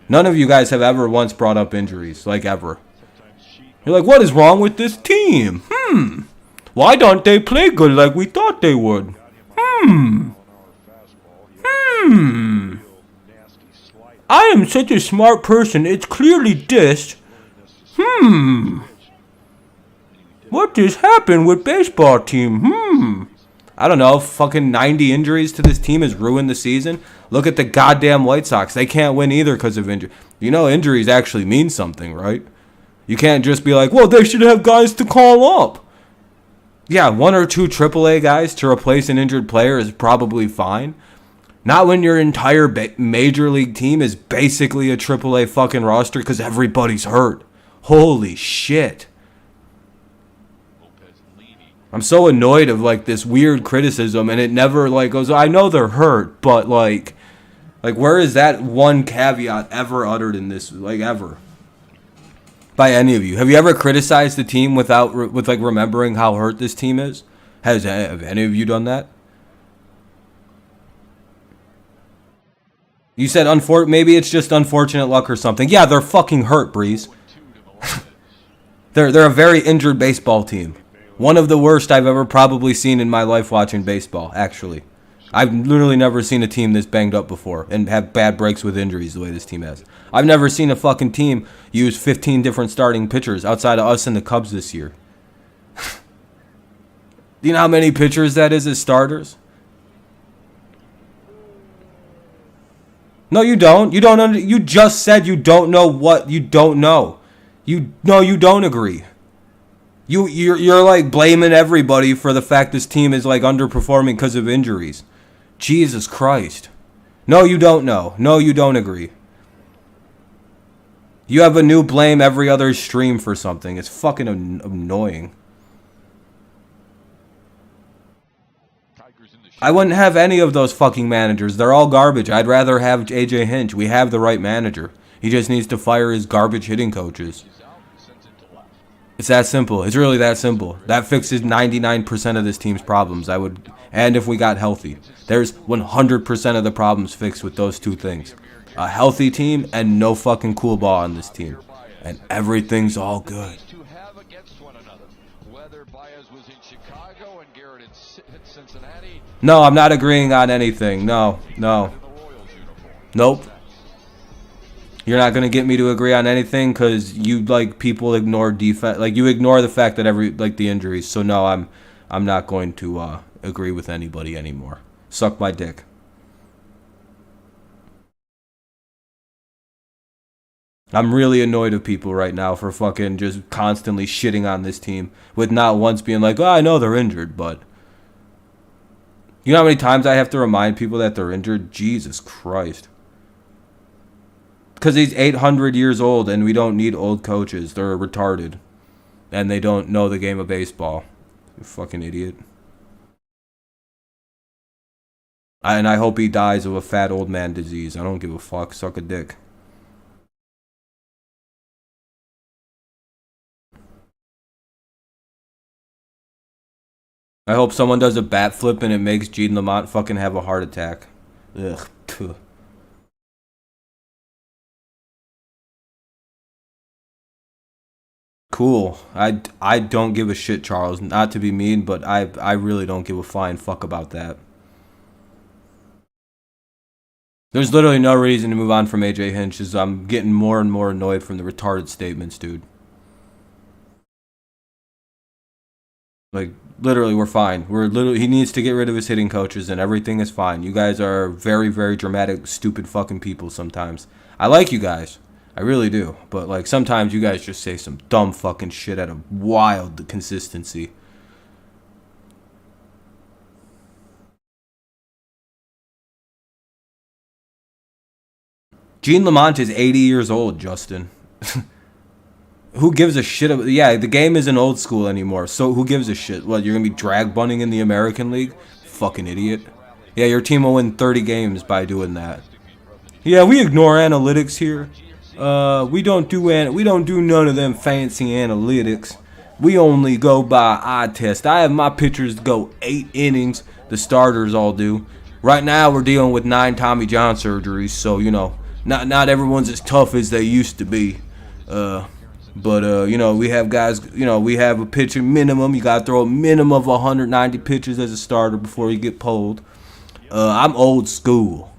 None of you guys have ever once brought up injuries, like ever. You're like, what is wrong with this team? Why don't they play good like we thought they would? I am such a smart person. It's clearly dissed. What just happened with baseball team? I don't know. Fucking 90 injuries to this team has ruined the season. Look at the goddamn White Sox. They can't win either because of injury. You know injuries actually mean something, right? You can't just be like, well, they should have guys to call up. Yeah, 1 or 2 AAA guys to replace an injured player is probably fine. Not when your entire major league team is basically a AAA fucking roster because everybody's hurt. Holy shit. I'm so annoyed of like this weird criticism and it never like goes, I know they're hurt, but like where is that one caveat ever uttered in this, like ever? By any of you. Have you ever criticized the team with like remembering how hurt this team is? Have any of you done that? You said maybe it's just unfortunate luck or something. Yeah, they're fucking hurt, Breeze. They're a very injured baseball team. One of the worst I've ever probably seen in my life watching baseball, actually. I've literally never seen a team this banged up before and have bad breaks with injuries the way this team has. I've never seen a fucking team use 15 different starting pitchers outside of us and the Cubs this year. Do you know how many pitchers that is as starters? No, you don't. You just said you don't know what you don't know. You don't agree. You're like blaming everybody for the fact this team is like underperforming because of injuries. Jesus Christ. No, you don't know. No, you don't agree. You have a new blame every other stream for something. It's fucking annoying. I wouldn't have any of those fucking managers. They're all garbage. I'd rather have AJ Hinch. We have the right manager. He just needs to fire his garbage hitting coaches. It's that simple. It's really that simple. That fixes 99% of this team's problems. And if we got healthy. There's 100% of the problems fixed with those two things. A healthy team and no fucking cool ball on this team. And everything's all good. No, I'm not agreeing on anything. No. Nope. You're not gonna get me to agree on anything because you like people ignore defense. Like you ignore the fact that the injuries. So no, I'm not going to agree with anybody anymore. Suck my dick. I'm really annoyed at people right now for fucking just constantly shitting on this team with not once being like, oh, I know they're injured, but you know how many times I have to remind people that they're injured? Jesus Christ. Because he's 800 years old and we don't need old coaches. They're retarded. And they don't know the game of baseball. You fucking idiot. And I hope he dies of a fat old man disease. I don't give a fuck. Suck a dick. I hope someone does a bat flip and it makes Gene Lamont fucking have a heart attack. Ugh. Phew. Cool. I don't give a shit, Charles. Not to be mean, but I really don't give a flying fuck about that. There's literally no reason to move on from AJ Hinch, as I'm getting more and more annoyed from the retarded statements, dude. Like, literally, we're fine. He needs to get rid of his hitting coaches, and everything is fine. You guys are very, very dramatic, stupid fucking people sometimes. I like you guys. I really do. But, like, sometimes you guys just say some dumb fucking shit at a wild consistency. Gene Lamont is 80 years old, Justin. Who gives a shit? Yeah, the game isn't old school anymore, so who gives a shit? What, you're going to be drag bunning in the American League? Fucking idiot. Yeah, your team will win 30 games by doing that. Yeah, we ignore analytics here. We don't do none of them fancy analytics. We only go by eye test. I have my pitchers go 8 innings. The starters all do. Right now, we're dealing with 9 Tommy John surgeries, so, you know, not everyone's as tough as they used to be. But you know, we have guys, you know, we have a pitcher minimum. You got to throw a minimum of 190 pitches as a starter before you get pulled. I'm old school.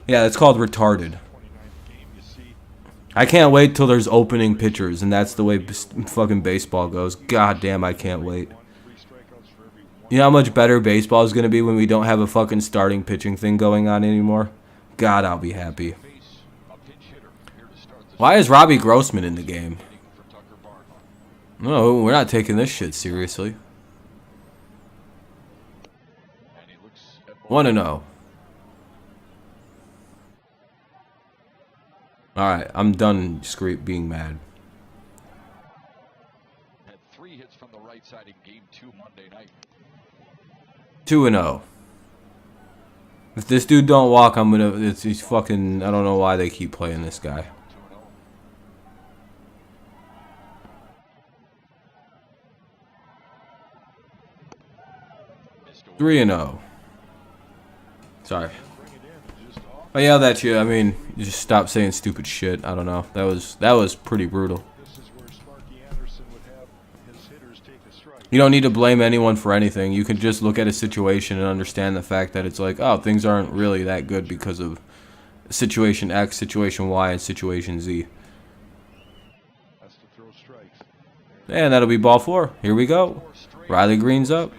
Yeah, it's called retarded. I can't wait till there's opening pitchers, and that's the way fucking baseball goes. God damn, I can't wait. You know how much better baseball is going to be when we don't have a fucking starting pitching thing going on anymore? God, I'll be happy. Why is Robbie Grossman in the game? No, we're not taking this shit seriously. 1-0. Alright, I'm done being mad. Had 3 hits from the right side in game 2 Monday night. 2-0. If this dude don't walk, I'm gonna. He's fucking. I don't know why they keep playing this guy. 3-0. Sorry. I yelled at you. I mean, you just stop saying stupid shit. I don't know. That was pretty brutal. You don't need to blame anyone for anything. You can just look at a situation and understand the fact that it's like, oh, things aren't really that good because of situation X, situation Y, and situation Z. And that'll be ball 4. Here we go. Riley Green's up.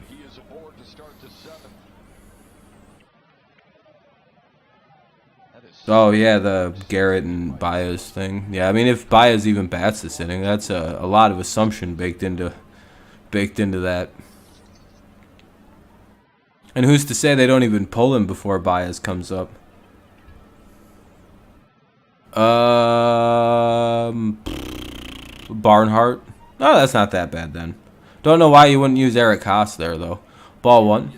Oh, yeah, the Garrett and Baez thing. Yeah, I mean, if Baez even bats this inning, that's a lot of assumption baked into that. And who's to say they don't even pull him before Baez comes up? Barnhart? No, that's not that bad then. Don't know why you wouldn't use Eric Haas there, though. Ball 1.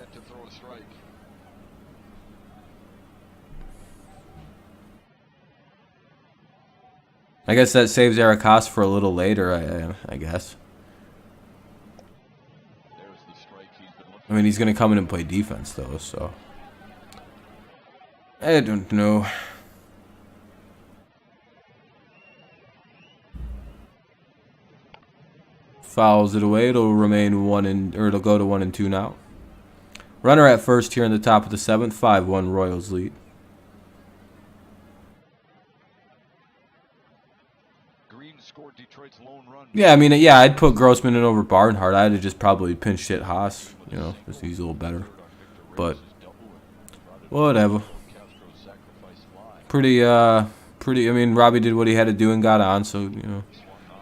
I guess that saves Eric Haas for a little later, I guess. I mean, he's going to come in and play defense, though, so. I don't know. Fouls it away. It'll remain it'll go to 1-2 now. Runner at first here in the top of the 7th. 5-1 Royals lead. Yeah, I mean, yeah, I'd put Grossman in over Barnhart. I'd have just probably pinch hit Haas, you know, because he's a little better. But whatever. Pretty. I mean, Robbie did what he had to do and got on, so you know.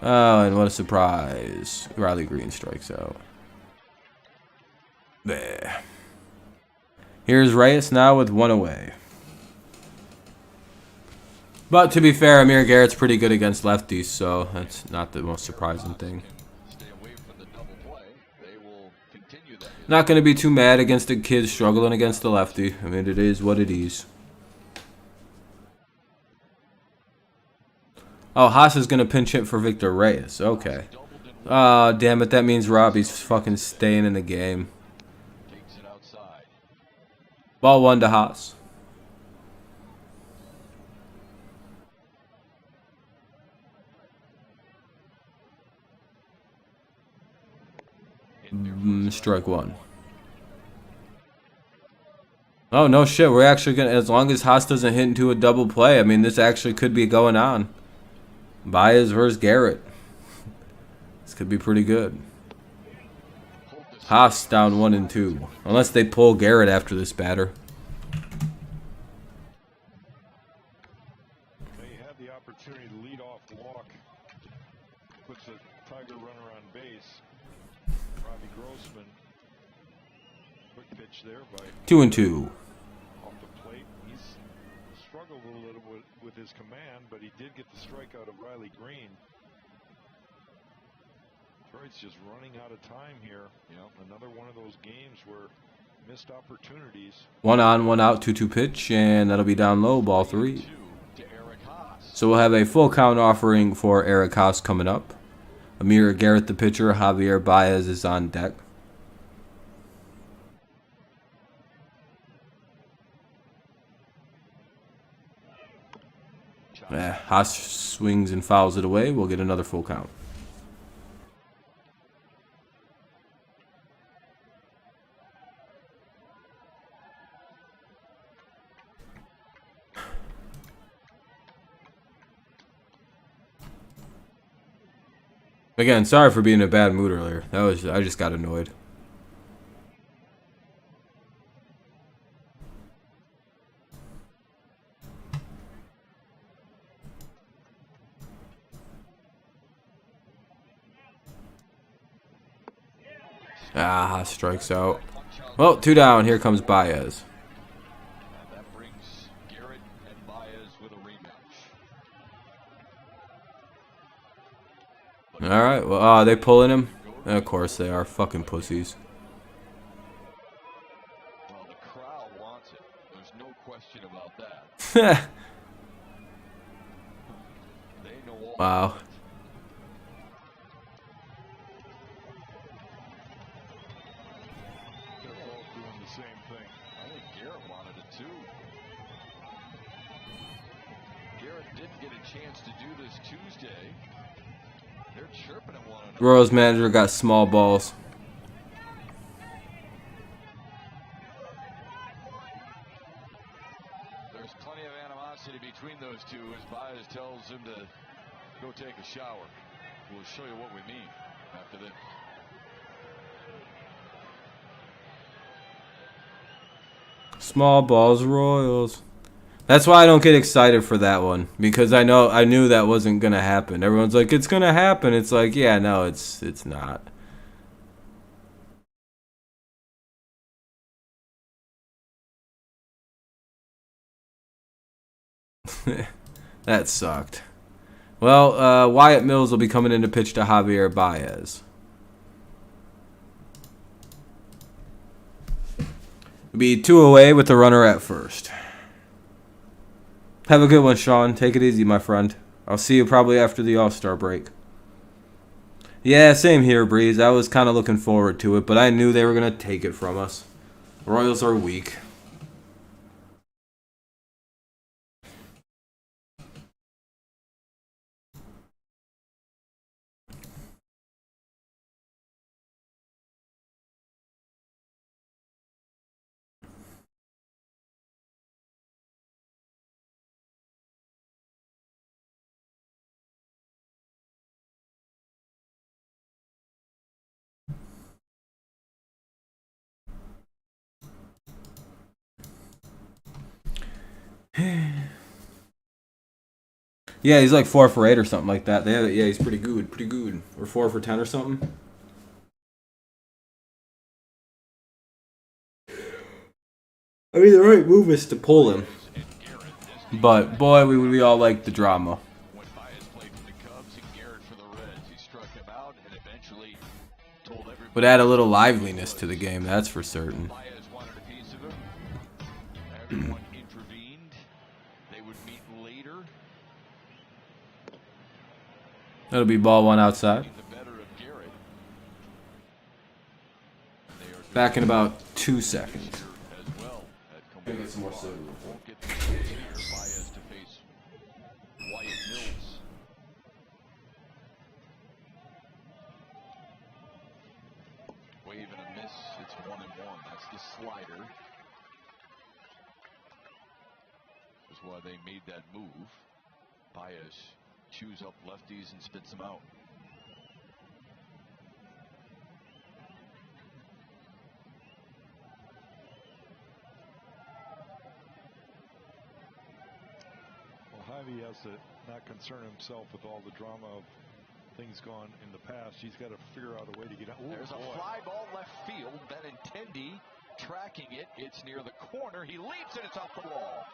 Oh, and what a surprise! Riley Green strikes out. There. Here's Reyes now with 1 away. But to be fair, Amir Garrett's pretty good against lefties, so that's not the most surprising thing. Not going to be too mad against a kid struggling against the lefty. I mean, it is what it is. Oh, Haas is going to pinch hit for Victor Reyes. Okay. Oh, damn it. That means Robbie's fucking staying in the game. Ball 1 to Haas. Strike 1. Oh, no shit. We're actually going to, as long as Haas doesn't hit into a double play, I mean, this actually could be going on. Baez versus Garrett. This could be pretty good. Haas down 1 and 2. Unless they pull Garrett after this batter. They had the opportunity to lead off walk. Puts a Tiger runner on base. Robbie Grossman. Quick pitch there by 2 and 2. off the plate. He's struggled a little with his command, but he did get the strikeout of Riley Green. Detroit's just running out of time here. Another one of those games where missed opportunities. 1 on, 1 out, 2-2 pitch, and that'll be down low, ball 3. So we'll have a full count offering for Eric Haas coming up. Amir Garrett the pitcher, Javier Baez is on deck. Haas swings and fouls it away. We'll get another full count. Again, sorry for being in a bad mood earlier. I just got annoyed. Strikes out. Well, 2 down. Here comes Baez. That brings Garrett and Baez with a rematch. All right. Well, are they pulling him? Of course they are. Fucking pussies. Well, the crowd wants it. There's no question about that. They know all. Wow. Same thing. I think Garrett wanted it too. Garrett didn't get a chance to do this Tuesday. They're chirping him one another. Royals manager got small balls. There's plenty of animosity between those two as Baez tells him to go take a shower. We'll show you what we mean after this. Small balls, Royals. That's why I don't get excited for that one, because I knew that wasn't gonna happen. Everyone's like, it's gonna happen. It's like, yeah, no, it's not. That sucked. Well, Wyatt Mills will be coming in to pitch to Javier Baez. Be 2 away with the runner at first. Have a good one, Sean. Take it easy, my friend. I'll see you probably after the All-Star break. Yeah, same here, Breeze. I was kind of looking forward to it, but I knew they were going to take it from us. Royals are weak. Yeah, he's like 4 for 8 or something like that. Yeah, he's pretty good. Or 4 for 10 or something. I mean, the right move is to pull him. But, boy, we all like the drama. When Baez played for the Cubs and Garrett for the Reds, he struck him out and eventually told everybody. Would add a little liveliness to the game, that's for certain. Baez wanted a piece of him. Everyone intervened. They would meet later. That'll be ball 1 outside. The better of Garrett. Back in about 2 seconds. As well at more soda. Won't get the chance here. Baez to face Wyatt Mills. Wave and a miss. It's 1-1. That's the slider. That's why they made that move. Baez chews up lefties and spits them out. Javi has to not concern himself with all the drama of things gone in the past. He's got to figure out a way to get out. Ooh, there's a fly ball left field. Benintendi tracking it. It's near the corner. He leaps and it's off the wall.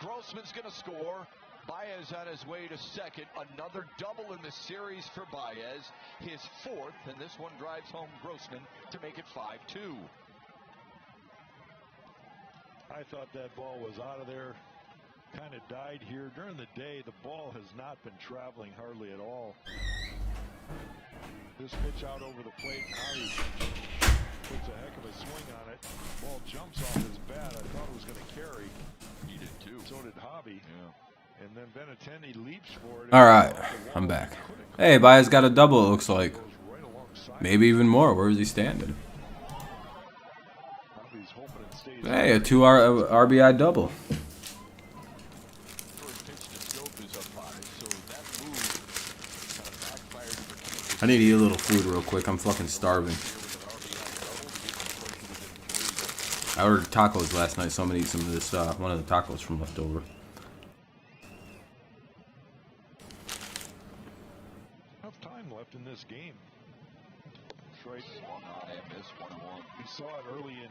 Grossman's going to score. Baez on his way to second. Another double in the series for Baez. His fourth, and this one drives home Grossman to make it 5-2. I thought that ball was out of there. Kind of died here. During the day, the ball has not been traveling hardly at all. This pitch out over the plate, Javi puts a heck of a swing on it. Ball jumps off his bat. I thought it was going to carry. He did too. So did Javi. Yeah. And then Benintendi leaps for it. All right, I'm back. Hey, Baez got a double, it looks like. Maybe even more. Where is he standing? Hey, a 2 RBI double. I need to eat a little food real quick. I'm fucking starving. I ordered tacos last night, so I'm gonna eat some of this, one of the tacos from leftover. Enough time left in this game. Strike swung on and missed 1-1. We saw it early in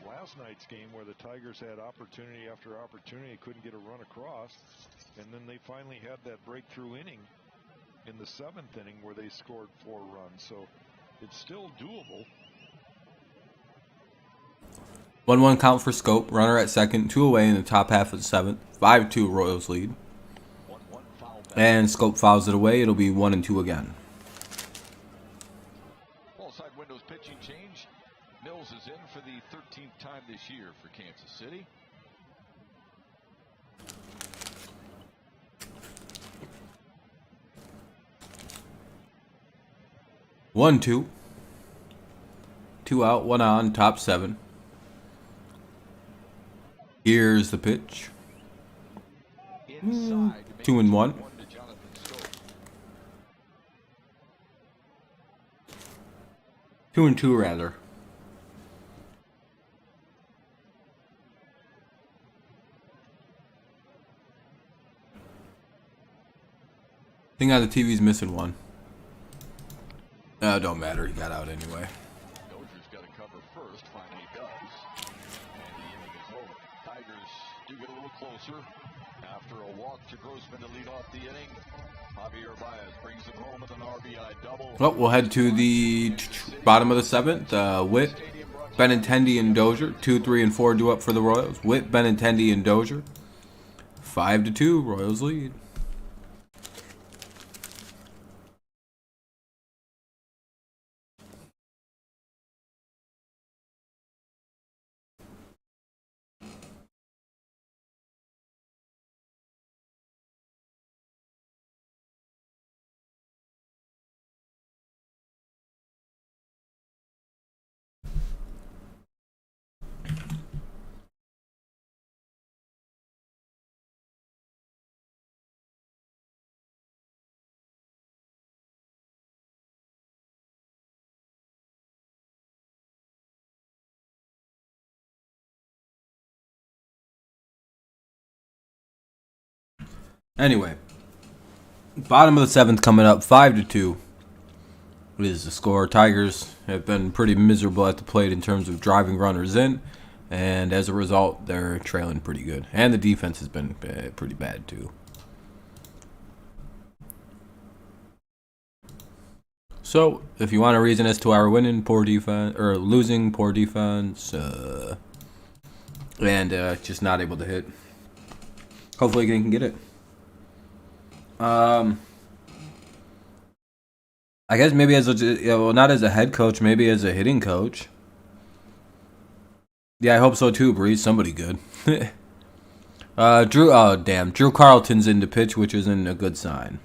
last night's game where the Tigers had opportunity after opportunity, couldn't get a run across, and then they finally had that breakthrough inning in the 7th inning where they scored 4 runs. So it's still doable. 1-1 count for Scope. Runner at second. 2 away in the top half of the 7th. 5-2 Royals lead. And Scope fouls it away. It'll be 1-2 again. Ball side windows pitching change. Mills is in for the 13th time this year for Kansas City. One, 2. 2 out, 1 on, top 7. Here's the pitch. 2-1. 2-2 rather. Thing on the TV's missing one. Don't matter. He got out anyway. Dozier's got to cover first. Finally does. And the inning is over. Tigers do get a little closer. After a walk to Grossman to lead off the inning, Javier Baez brings it home with an RBI double. Well, we'll head to the bottom of the 7th. Witt, Benintendi, and Dozier. 2, 3, and 4 due up for the Royals. Witt, Benintendi, and Dozier. 5-2. Royals lead. Anyway, bottom of the 7th coming up, 5-2 is the score. Tigers have been pretty miserable at the plate in terms of driving runners in, and as a result, they're trailing pretty good. And the defense has been pretty bad too. So, if you want a reason as to our winning, poor defense, or losing, poor defense, and just not able to hit, hopefully they can get it. I guess maybe as a, well, not as a head coach, maybe as a hitting coach. Yeah, I hope so too, Breeze. Somebody good. Drew. Oh damn, Drew Carlton's in the pitch, which isn't a good sign.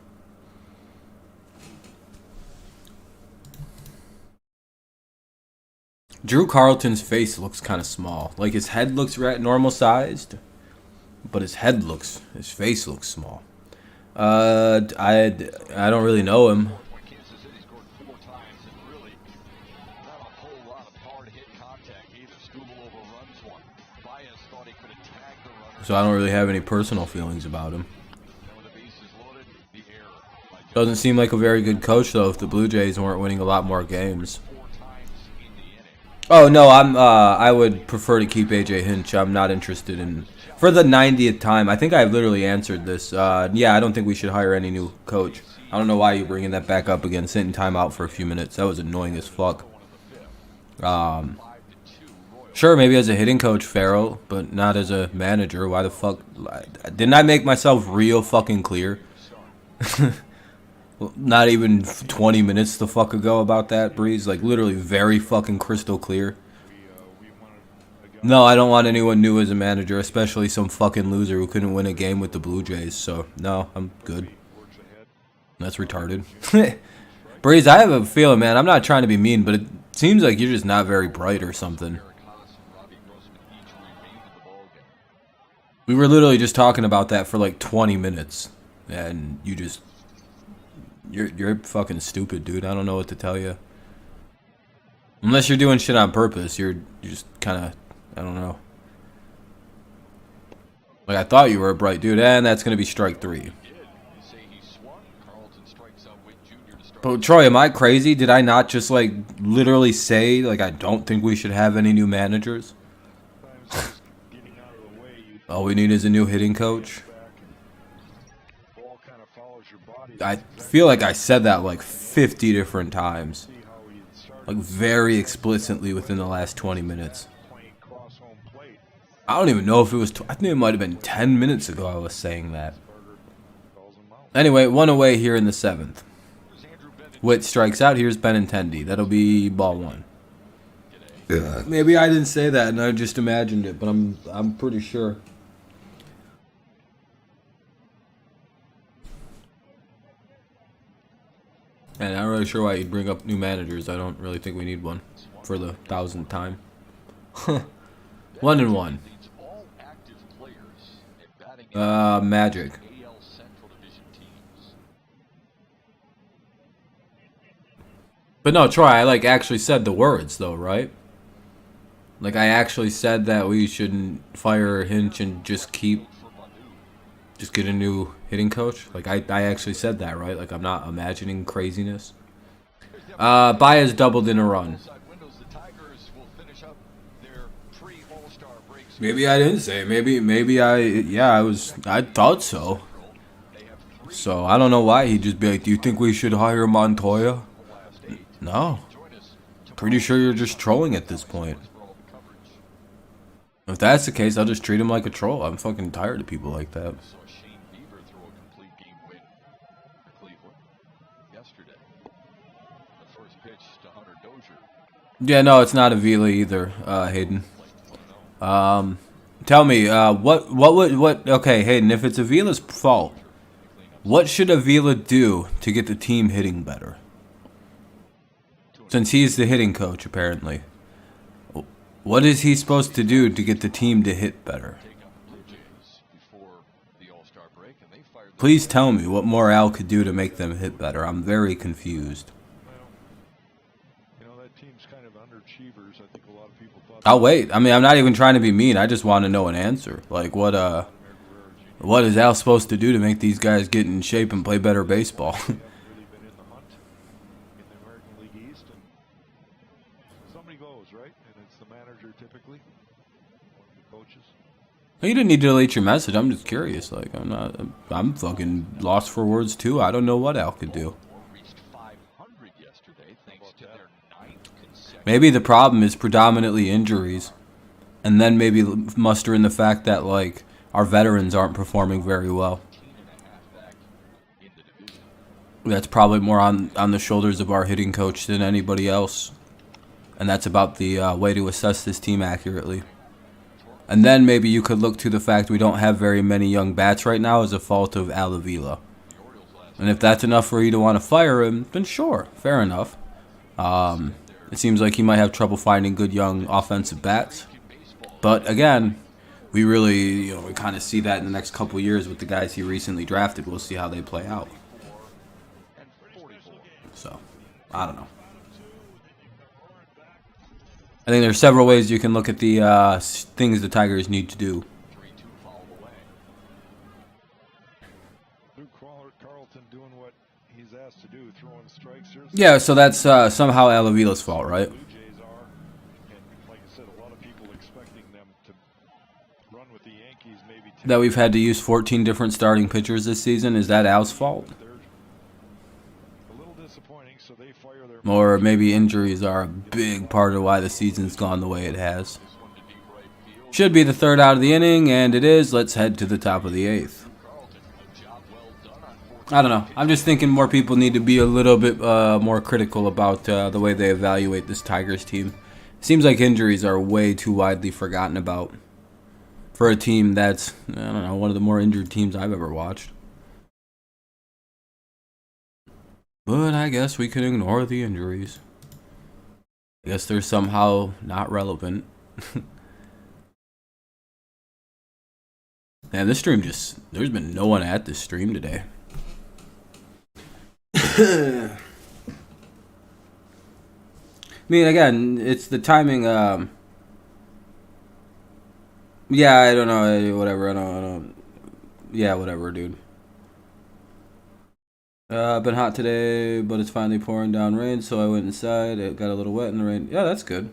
Drew Carlton's face looks kind of small. Like his head looks normal sized, but his face looks small. I don't really know him. Kansas City scored 4 times and really not a whole lot of hard hit contact either. Struble overruns one. Baez thought he could have tagged the runner. So I don't really have any personal feelings about him. And when the base is loaded, the error. Doesn't seem like a very good coach though. If the Blue Jays weren't winning a lot more games. 4 times in the inning. Oh no, I would prefer to keep AJ Hinch. I'm not interested in for the 90th time. I think I've literally answered this. Yeah, I don't think we should hire any new coach. I don't know why you're bringing that back up again. Sitting time out for a few minutes. That was annoying as fuck. Sure, maybe as a hitting coach, Farrell, but not as a manager. Why the fuck? Didn't I make myself real fucking clear? Not even 20 minutes the fuck ago about that, Breeze. Like, literally very fucking crystal clear. No, I don't want anyone new as a manager, especially some fucking loser who couldn't win a game with the Blue Jays. So, no, I'm good. That's retarded. Breeze, I have a feeling, man, I'm not trying to be mean, but it seems like you're just not very bright or something. We were literally just talking about that for like 20 minutes, and you just... You're fucking stupid, dude. I don't know what to tell you. Unless you're doing shit on purpose, you're just kind of, I don't know. Like I thought you were a bright dude, and that's gonna be strike 3. But Troy, am I crazy? Did I not just like literally say like I don't think we should have any new managers? All we need is a new hitting coach. I feel like I said that like 50 different times. Like very explicitly within the last 20 minutes. I don't even know if it was... I think it might have been 10 minutes ago I was saying that. Anyway, 1 away here in the 7th. Witt strikes out. Here's Benintendi. That'll be ball 1. Maybe I didn't say that and I just imagined it, but I'm pretty sure. And I'm not really sure why you'd bring up new managers. I don't really think we need one for the 1000th time. 1-1. Magic. But no, Troy, I like actually said the words though, right? Like I actually said that we shouldn't fire Hinch and just get a new hitting coach. Like I actually said that, right? Like I'm not imagining craziness. Baez doubled in a run. Maybe I didn't say. Maybe I thought so. So I don't know why he'd just be like, do you think we should hire Montoya? No. Pretty sure you're just trolling at this point. If that's the case, I'll just treat him like a troll. I'm fucking tired of people like that. Yeah, no, it's not Avila either, Hayden. Tell me, okay, Hayden, if it's Avila's fault, what should Avila do to get the team hitting better? Since he's the hitting coach, apparently. What is he supposed to do to get the team to hit better? Please tell me what Morale could do to make them hit better. I'm very confused. I'll wait. I mean, I'm not even trying to be mean. I just want to know an answer. Like, what is Al supposed to do to make these guys get in shape and play better baseball? You didn't need to delete your message. I'm just curious. Like, I'm fucking lost for words too. I don't know what Al could do. Maybe the problem is predominantly injuries, and then maybe muster in the fact that like our veterans aren't performing very well. That's probably more on the shoulders of our hitting coach than anybody else, and that's about the way to assess this team accurately. And then maybe you could look to the fact we don't have very many young bats right now as a fault of Avila. And if that's enough for you to want to fire him, then sure, fair enough. It seems like he might have trouble finding good young offensive bats. But again, we really, we kind of see that in the next couple years with the guys he recently drafted. We'll see how they play out. So, I don't know. I think there's several ways you can look at the things the Tigers need to do. Carlton doing what he's asked to do, throwing strikes. Yeah, so that's somehow Avila's fault, right? Blue Jays are, and like I said, a lot of people expecting them to run with the Yankees. Maybe that we've had to use 14 different starting pitchers this season. Is that Al's fault? A little disappointing, so they fire their. Or maybe injuries are a big part of why the season's gone the way it has. Should be the third out of the inning, and it is. Let's head to the top of the eighth. I don't know. I'm just thinking more people need to be a little bit more critical about the way they evaluate this Tigers team. Seems like injuries are way too widely forgotten about for a team that's, I don't know, one of the more injured teams I've ever watched. But I guess we can ignore the injuries. I guess they're somehow not relevant. Man, this stream there's been no one at this stream today. I mean, again, it's the timing. Yeah, I don't know. Whatever. I don't. Yeah, whatever, dude. Been hot today, but it's finally pouring down rain, so I went inside. It got a little wet in the rain. Yeah, that's good.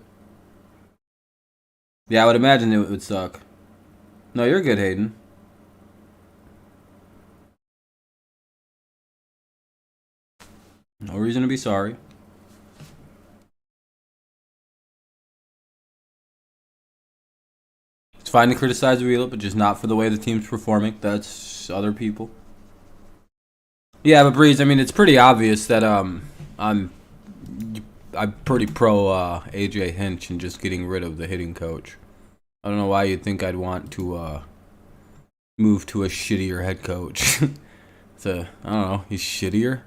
Yeah, I would imagine it would suck. No, you're good, Hayden. No reason to be sorry. It's fine to criticize Avila, but just not for the way the team's performing. That's other people. Yeah, but Breeze, I mean, it's pretty obvious that I'm pretty pro AJ Hinch and just getting rid of the hitting coach. I don't know why you'd think I'd want to move to a shittier head coach. I don't know, he's shittier.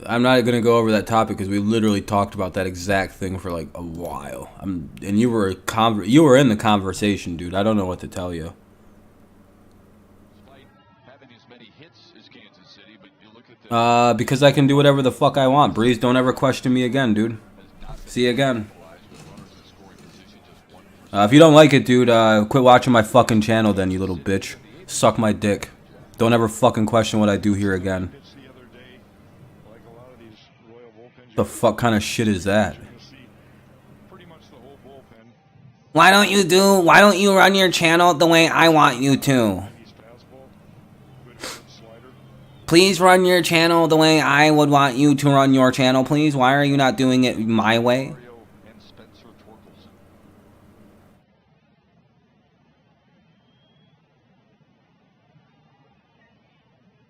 I'm not going to go over that topic because we literally talked about that exact thing for like a while. And you were in the conversation, dude. I don't know what to tell you. Because I can do whatever the fuck I want. Breeze, don't ever question me again, dude. See you again. If you don't like it, dude, quit watching my fucking channel then, you little bitch. Suck my dick. Don't ever fucking question what I do here again. The fuck kind of shit is that? Why don't you run your channel the way I want you to? Please run your channel the way I would want you to run your channel, please. Why are you not doing it my way?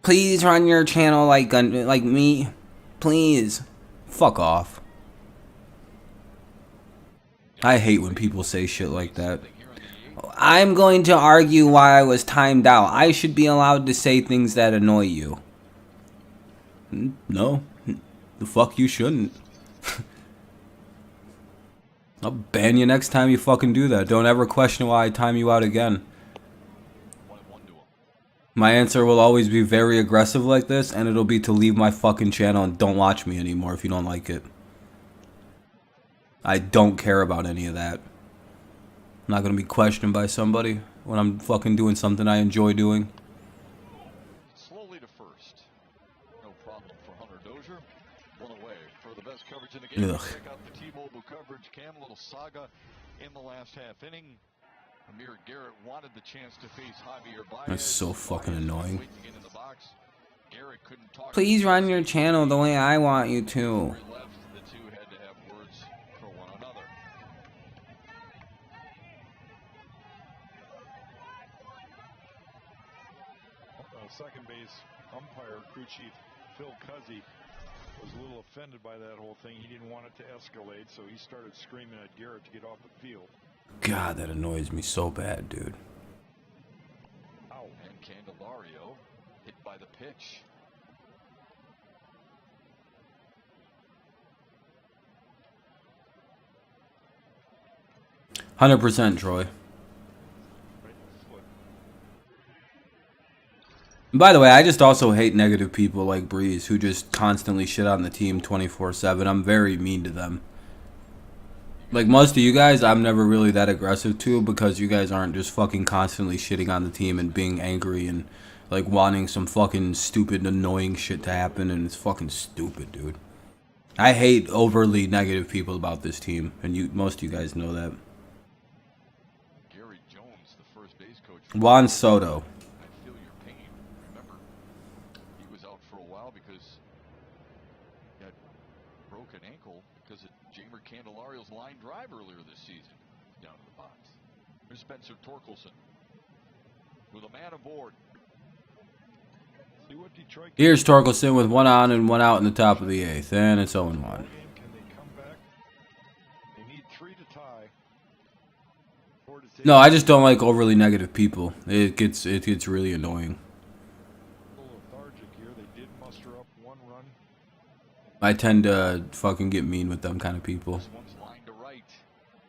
Please run your channel like me. Please. Fuck off. I hate when people say shit like that. I'm going to argue why I was timed out. I should be allowed to say things that annoy you. No. The fuck you shouldn't. I'll ban you next time you fucking do that. Don't ever question why I time you out again. My answer will always be very aggressive like this, and it'll be to leave my fucking channel and don't watch me anymore if you don't like it. I don't care about any of that. I'm not gonna be questioned by somebody when I'm fucking doing something I enjoy doing. Slowly to first. No problem for Hunter Dozier. One away for the best coverage in the game. Check out the T-Mobile coverage cam. A little saga in the last half inning. Amir Garrett wanted the chance to face Javier Baez. That's so fucking annoying. Talk. Please run your channel the way I want you to. The two had to have words for one another. Second base umpire, crew chief Phil Cuzzy, was a little offended by that whole thing. He didn't want it to escalate, so he started screaming at Garrett to get off the field. God, that annoys me so bad, dude. Oh, and Candelario hit by the pitch. %, Troy. And by the way, I just also hate negative people like Breeze who just constantly shit on the team 24/7. I'm very mean to them. Like most of you guys, I'm never really that aggressive to because you guys aren't just fucking constantly shitting on the team and being angry and like wanting some fucking stupid, annoying shit to happen, and it's fucking stupid, dude. I hate overly negative people about this team, and most of you guys know that. Gary Jones, the first base coach. Juan Soto. I feel your pain. Remember, he was out for a while because he had broken ankle because of Jamer Candelario's line drive earlier this season down in the box. Here's Spencer Torkelson with a man aboard. See what Detroit. Here's Torkelson with 1 on and 1 out in the top of the 8th, and it's 0-1. Can they come back? They need 3 to tie. 4 to take. No, I just don't like overly negative people. It gets really annoying. A little lethargic here. They did muster up 1 run. I tend to fucking get mean with them kind of people. This one's lined to right.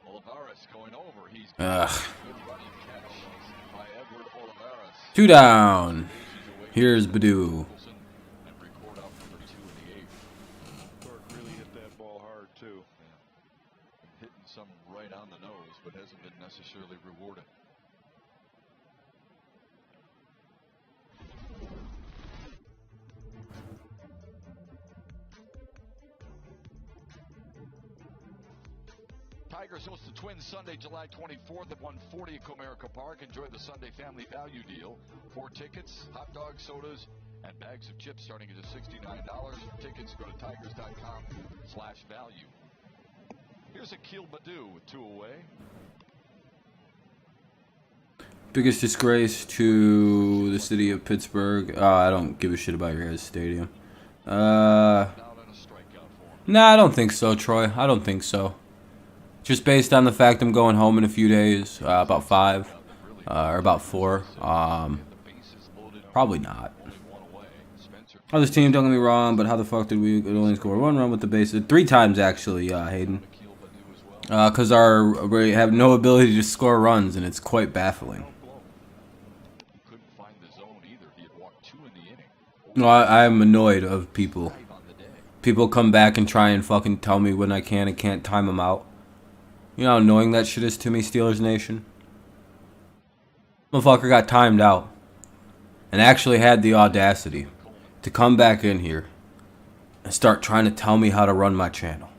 Olivares going over. He's Ugh. good running catch by Edward Olivares. 2 down. Here's Badu. And record out number 2 in the 8th. Torque really hit that ball hard too. Hitting some right on the nose, but hasn't been necessarily rewarded. Tigers host the Twins Sunday, July 24th at 1:40 at Comerica Park. Enjoy the Sunday Family Value Deal. 4 tickets, hot dogs, sodas, and bags of chips starting at just $69. For tickets, go to tigers.com/value. Here's Akil Baddoo with 2 away. Biggest disgrace to the city of Pittsburgh. I don't give a shit about your guys' stadium. Out on a strikeout for him. Nah, I don't think so, Troy. I don't think so. Just based on the fact I'm going home in a few days, about 5, or about 4. Probably not. Oh, this team, don't get me wrong, but how the fuck did we only score 1 run with the bases? 3 times, actually, Hayden. Because we have no ability to score runs, and it's quite baffling. Couldn't find the zone either. He had walked 2 in the inning. No, I'm annoyed of people. 5 on the day. People come back and try and fucking tell me when I can and can't time them out. You know how annoying that shit is to me, Steelers Nation? Motherfucker got timed out. And actually had the audacity to come back in here and start trying to tell me how to run my channel.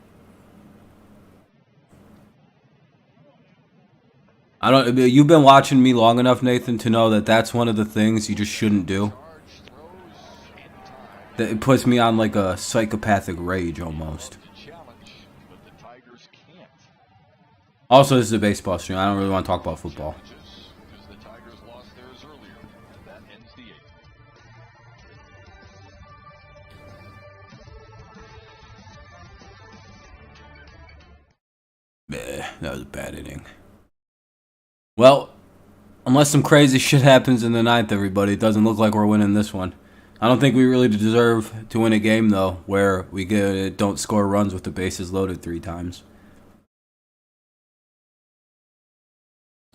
You've been watching me long enough, Nathan, to know that that's one of the things you just shouldn't do. That it puts me on like a psychopathic rage almost. Challenge, but the Tigers can't. Also, this is a baseball stream. I don't really want to talk about football. Because the Tigers lost theirs earlier. That ends the 8th. That was a bad inning. Well, unless some crazy shit happens in the 9th, everybody, it doesn't look like we're winning this one. I don't think we really deserve to win a game, though, where we don't score runs with the bases loaded 3 times.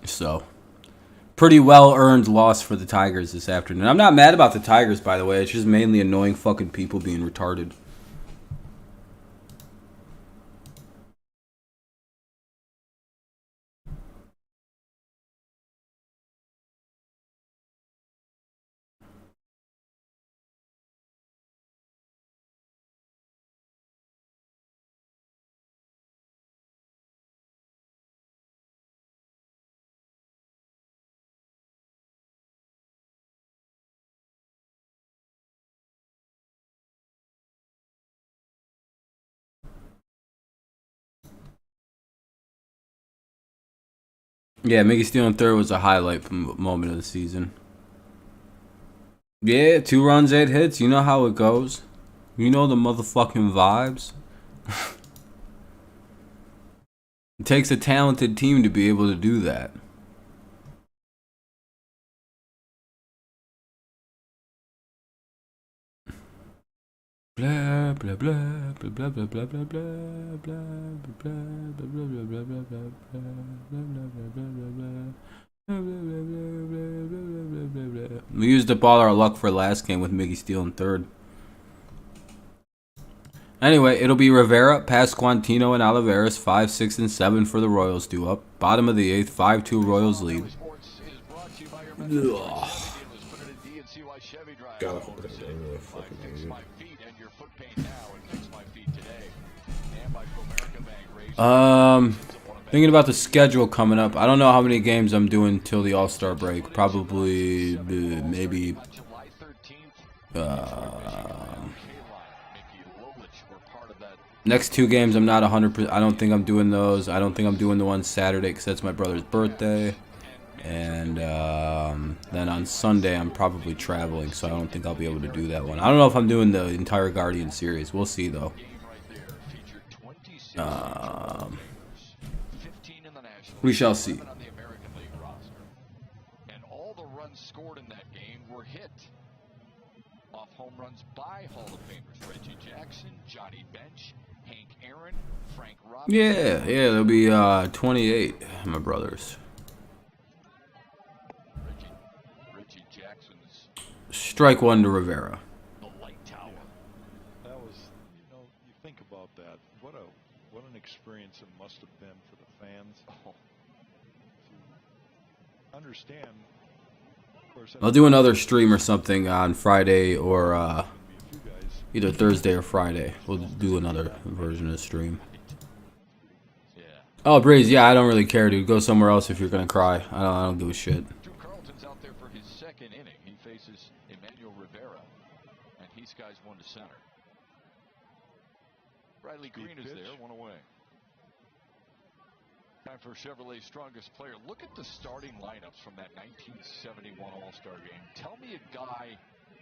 So, pretty well-earned loss for the Tigers this afternoon. I'm not mad about the Tigers, by the way. It's just mainly annoying fucking people being retarded. Yeah, Mickey stealing third was a highlight moment of the season. Yeah, 2 runs, 8 hits. You know how it goes. You know the motherfucking vibes. It takes a talented team to be able to do that. Blah blah blah blah blah blah blah blah blah blah blah blah. We used up all our luck for last game with Miggy stealing third. Anyway, it'll be Rivera, Pasquantino, and Oliveras, 5, 6, and 7 for the Royals due up. Bottom of the 8th, 5-2 Royals lead. Ugh. Thinking about the schedule coming up. I don't know how many games I'm doing till the All-Star break. Probably, maybe. Next 2 games, I'm not 100%. I don't think I'm doing those. I don't think I'm doing the one Saturday because that's my brother's birthday. And then on Sunday, I'm probably traveling, so I don't think I'll be able to do that one. I don't know if I'm doing the entire Guardian series. We'll see, though. We shall see. And all the runs scored in that game were hit off home runs by Hall of Famers Reggie Jackson, Johnny Bench, Hank Aaron, Frank Robinson. Yeah, there'll be 28, my brothers. Reggie Jackson's Strike 1 to Rivera. the light tower. That was, you think about that. What an experience it must have been for the fans. To understand. Of course, I'll do another stream or something on Friday or either Thursday or Friday. We'll do another version of the stream. Yeah. Oh, Breeze, yeah, I don't really care, dude. Go somewhere else if you're gonna cry. I don't give a shit. Drew Carlton's out there for his second inning. He faces Emmanuel Rivera, and he skies one to center. Riley Green is there, one away. Time for Chevrolet's strongest player. Look at the starting lineups from that 1971 All-Star game. Tell me a guy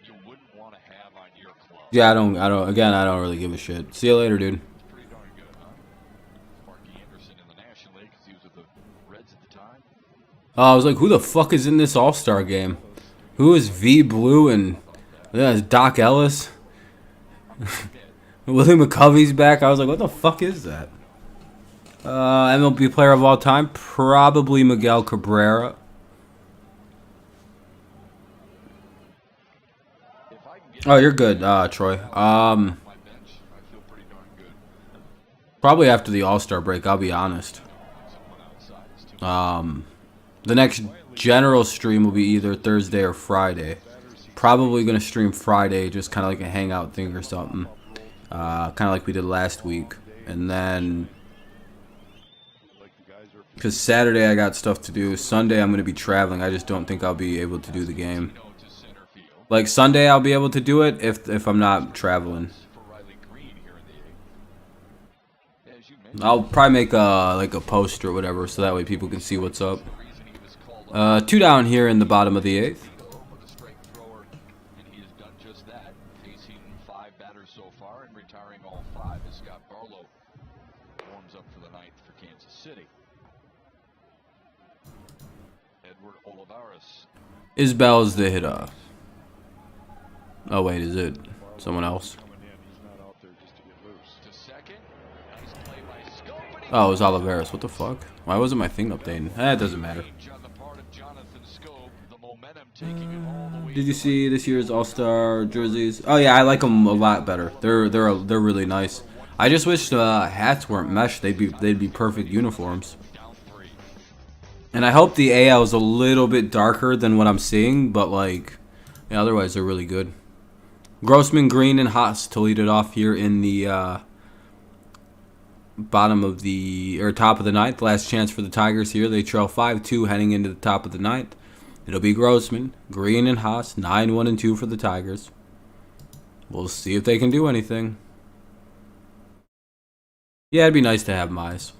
you wouldn't want to have on your club. Yeah, I don't really give a shit. See you later, dude. Pretty darn good, huh? Sparky Anderson in the National League because he was with the Reds at the time. I was like, who the fuck is in this All-Star game? Who is V Blue and Doc Ellis? Willie McCovey's back. I was like, what the fuck is that? MLB player of all time, probably Miguel Cabrera. Oh, you're good, Troy. Probably after the All-Star break, I'll be honest. The next general stream will be either Thursday or Friday. Probably going to stream Friday, just kind of like a hangout thing or something. Kind of like we did last week. And then, because Saturday I got stuff to do. Sunday I'm going to be traveling. I just don't think I'll be able to do the game. Like Sunday I'll be able to do it if I'm not traveling. I'll probably make like a post or whatever so that way people can see what's up. 2 down here in the bottom of the 8th. Isbell's the hitter. Oh wait, is it someone else? Oh, it was Oliveras. What the fuck? Why wasn't my thing updating? It doesn't matter. Did you see this year's All-Star jerseys? Oh yeah, I like them a lot better. They're really nice. I just wish the hats weren't mesh. They'd be perfect uniforms. And I hope the AL is a little bit darker than what I'm seeing, but like, yeah, otherwise they're really good. Grossman, Green, and Haas to lead it off here in the bottom of the top of the 9th. Last chance for the Tigers here. They trail 5-2 heading into the top of the 9th. It'll be Grossman, Green, and Haas. 9-1 and 2 for the Tigers. We'll see if they can do anything. Yeah, it'd be nice to have Mize.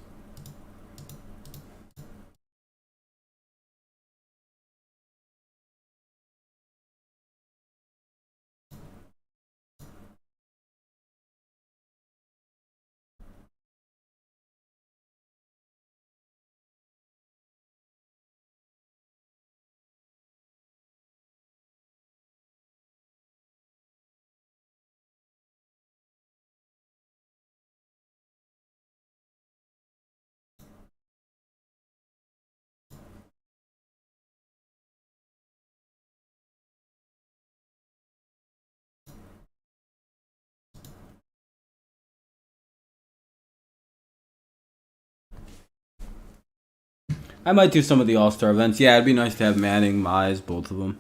I might do some of the All-Star events. Yeah, it'd be nice to have Manning, Mize, both of them.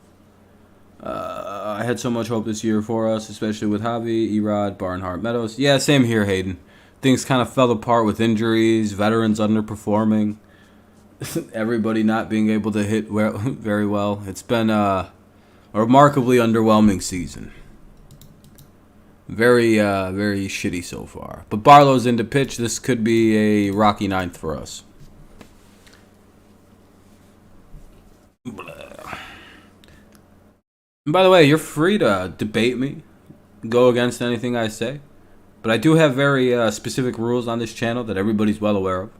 I had so much hope this year for us, especially with Javi, Erod, Barnhart, Meadows. Yeah, same here, Hayden. Things kind of fell apart with injuries, veterans underperforming, everybody not being able to hit very well. It's been a remarkably underwhelming season. Very shitty so far. But Barlow's into pitch. This could be a rocky ninth for us. And by the way, you're free to debate me, go against anything I say. But I do have very specific rules on this channel that everybody's well aware of.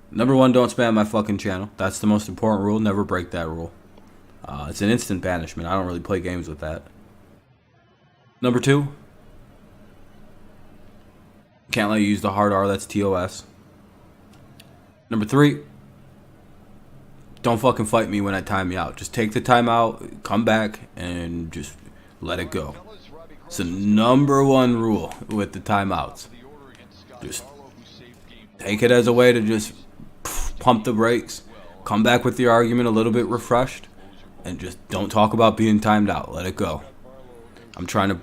Number 1, don't spam my fucking channel. That's the most important rule. Never break that rule. It's an instant banishment. I don't really play games with that. Number 2, can't let you use the hard R. That's TOS. Number 3, don't fucking fight me when I time you out. Just take the time out, come back, and just let it go. It's the number 1 rule with the timeouts. Just take it as a way to just pump the brakes, come back with your argument a little bit refreshed, and just don't talk about being timed out. Let it go. I'm trying to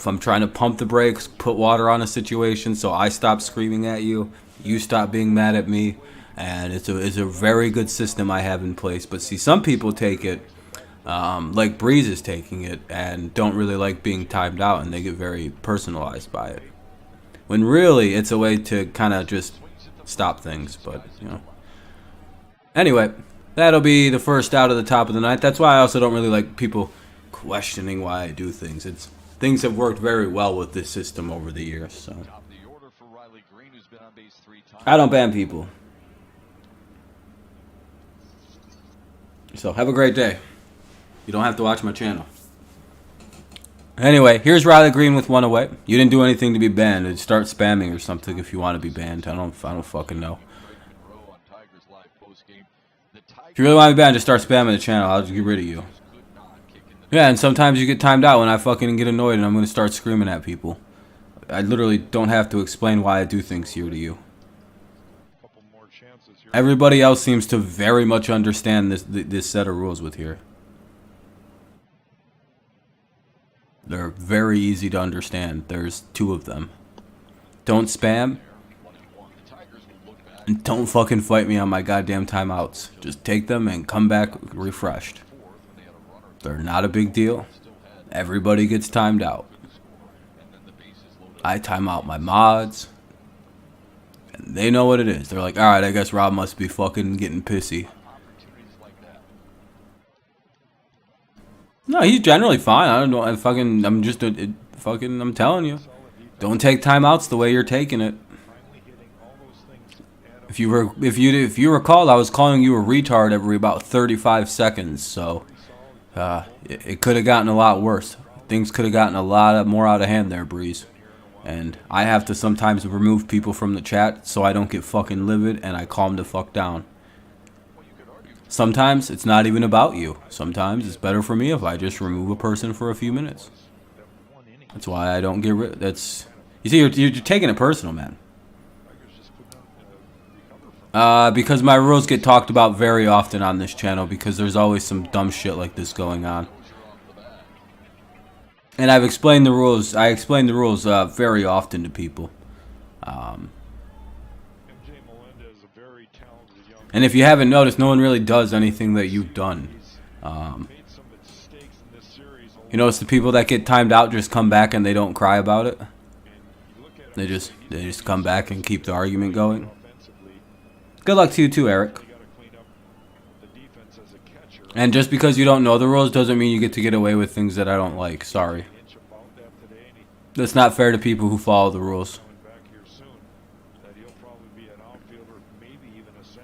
pump the brakes, put water on a situation so I stop screaming at you, you stop being mad at me, and it's a very good system I have in place. But see, some people take it like Breeze is taking it and don't really like being timed out, and they get very personalized by it. When really it's a way to kind of just stop things, but you know. Anyway, that'll be the first out of the top of the ninth. That's why I also don't really like people questioning why I do things. Things have worked very well with this system over the years, so I don't ban people. So have a great day. You don't have to watch my channel. Anyway, here's Riley Green with 1 away. You didn't do anything to be banned. Start spamming or something if you want to be banned. I don't fucking know. If you really want to be banned, just start spamming the channel. I'll just get rid of you. Yeah, and sometimes you get timed out when I fucking get annoyed and I'm going to start screaming at people. I literally don't have to explain why I do things here to you. Everybody else seems to very much understand this set of rules with here. They're very easy to understand. There's 2 of them. Don't spam. And don't fucking fight me on my goddamn timeouts. Just take them and come back refreshed. They're not a big deal. Everybody gets timed out. I time out my mods. And they know what it is. They're like, alright, I guess Rob must be fucking getting pissy. No, he's generally fine. I don't know. I'm telling you. Don't take timeouts the way you're taking it. If you recall, I was calling you a retard every about 35 seconds, so it could have gotten a lot worse. Things could have gotten a lot more out of hand there, Breeze. And I have to sometimes remove people from the chat so I don't get fucking livid and I calm the fuck down. Sometimes it's not even about you. Sometimes it's better for me if I just remove a person for a few minutes. That's why I don't get rid. You see, you're taking it personal, man. Because my rules get talked about very often on this channel because there's always some dumb shit like this going on. And I've explained the rules. I explain the rules very often to people. And if you haven't noticed, no one really does anything that you've done. You notice the people that get timed out just come back and they don't cry about it. They just come back and keep the argument going. Good luck to you too, Eric. And just because you don't know the rules doesn't mean you get to get away with things that I don't like. Sorry. That's not fair to people who follow the rules.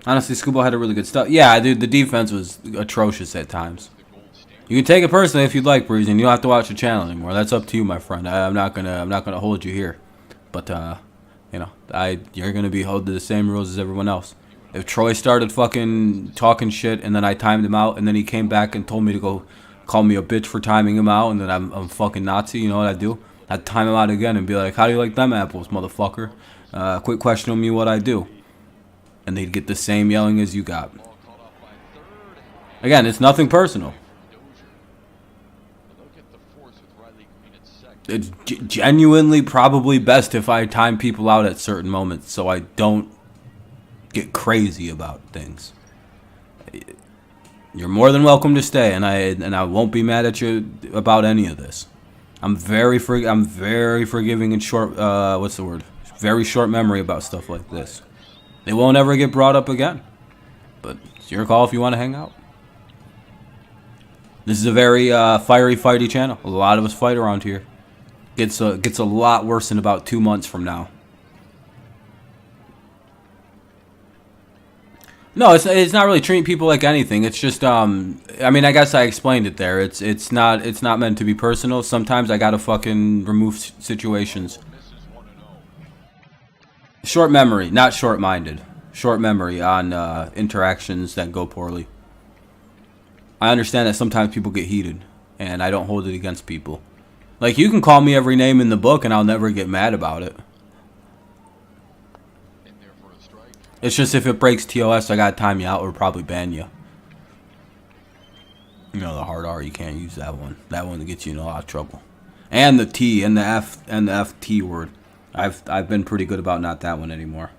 Honestly, Scuba had a really good stuff. Yeah, dude, the defense was atrocious at times. You can take it personally if you'd like, Breeze, and you don't have to watch the channel anymore. That's up to you, my friend. I'm not gonna hold you here. But you know, you're gonna be held to the same rules as everyone else. If Troy started fucking talking shit and then I timed him out and then he came back and told me to go call me a bitch for timing him out and then I'm fucking Nazi, you know what I'd do? I'd time him out again and be like, how do you like them apples, motherfucker? Quit questioning me what I do. And they'd get the same yelling as you got. Again, it's nothing personal. It's genuinely probably best if I time people out at certain moments so I don't get crazy about things. You're more than welcome to stay, and I won't be mad at you about any of this. I'm very forgiving and short. What's the word? Very short memory about stuff like this. They won't ever get brought up again. But it's your call if you want to hang out. This is a very fiery, fighty channel. A lot of us fight around here. Gets a lot worse in about 2 months from now. No, it's not really treating people like anything. It's just I mean, I guess I explained it there. It's not meant to be personal. Sometimes I gotta fucking remove situations. Short memory, not short-minded. Short memory on interactions that go poorly. I understand that sometimes people get heated, and I don't hold it against people. Like, you can call me every name in the book, and I'll never get mad about it. It's just if it breaks TOS, I gotta time you out or probably ban you. You know, the hard R, you can't use that one. That one gets you in a lot of trouble. And the T and the F and the FT word. I've been pretty good about not that one anymore.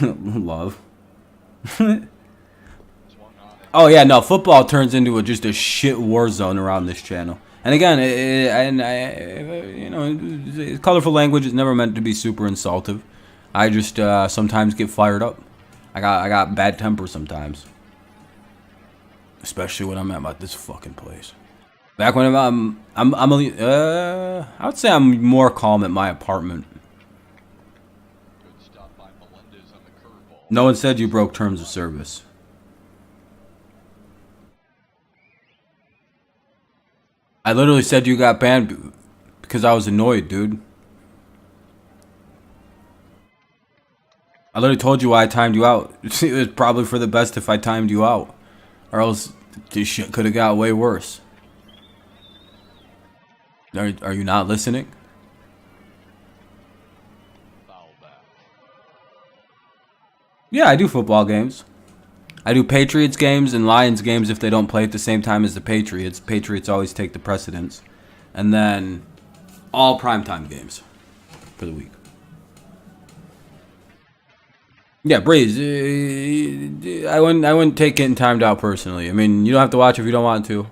Love. Oh yeah, no, football turns into just a shit war zone around this channel. And again, you know, colorful language is never meant to be super insultive. I just sometimes get fired up. I got bad temper sometimes, especially when I'm at this fucking place. Back when I would say I'm more calm at my apartment. No one said you broke terms of service. I literally said you got banned because I was annoyed, dude. I literally told you why I timed you out. It was probably for the best if I timed you out. Or else this shit could have got way worse. Are you not listening? Yeah, I do football games. I do Patriots games and Lions games if they don't play at the same time as the Patriots. Patriots always take the precedence. And then all primetime games for the week. Yeah, Breeze, I wouldn't take getting timed out personally. I mean, you don't have to watch if you don't want to.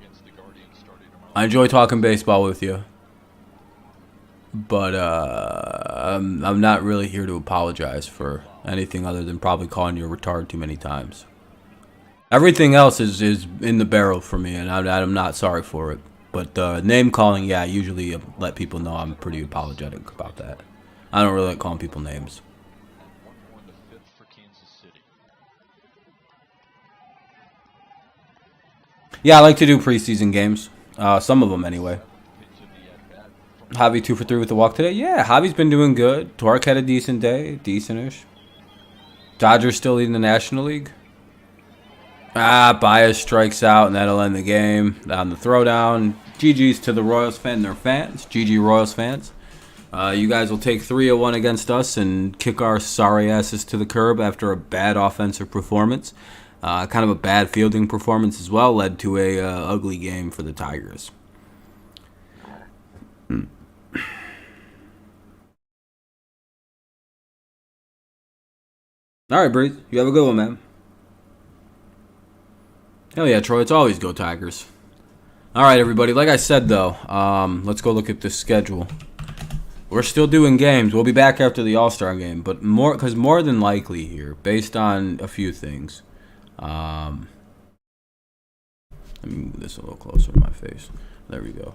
I enjoy talking baseball with you. But I'm not really here to apologize for anything other than probably calling you a retard too many times. Everything else is in the barrel for me, and I'm not sorry for it. But name calling, yeah, I usually let people know I'm pretty apologetic about that. I don't really like calling people names. Yeah, I like to do preseason games. Some of them, anyway. Javi 2 for 3 with the walk today. Yeah, Javi's been doing good. Torque had a decent day. Decent-ish. Dodgers still leading the National League. Baez strikes out, and that'll end the game. On the throwdown. GG's to the Royals their fans. GG Royals fans. You guys will take 3-1 against us and kick our sorry asses to the curb after a bad offensive performance. Kind of a bad fielding performance as well. Led to a ugly game for the Tigers. Alright, Breeze. You have a good one, man. Hell yeah, Troy. It's always go Tigers. Alright, everybody. Like I said, though, let's go look at this schedule. We're still doing games. We'll be back after the All-Star game. But more than likely here, based on a few things. Let me move this a little closer to my face. There we go.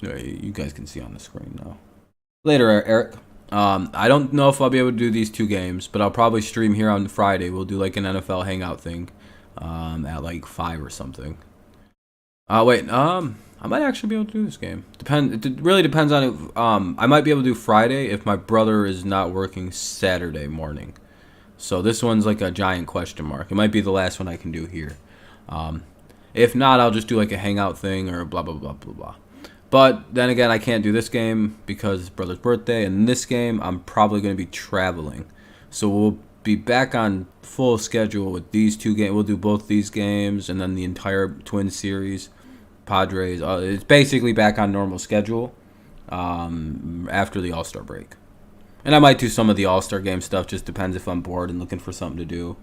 You guys can see on the screen now. Later, Eric. I don't know if I'll be able to do these 2 games, but I'll probably stream here on Friday. We'll do like an NFL hangout thing at like 5 or something. Wait, I might actually be able to do this game. It really depends on it. I might be able to do Friday if my brother is not working Saturday morning. So this one's like a giant question mark. It might be the last one I can do here. If not, I'll just do like a hangout thing or blah, blah, blah, blah, blah. But then again, I can't do this game because it's brother's birthday. And this game, I'm probably going to be traveling. So we'll be back on full schedule with these 2 games. We'll do both these games and then the entire Twins series. Padres. It's basically back on normal schedule after the All-Star break. And I might do some of the All-Star game stuff. Just depends if I'm bored and looking for something to do.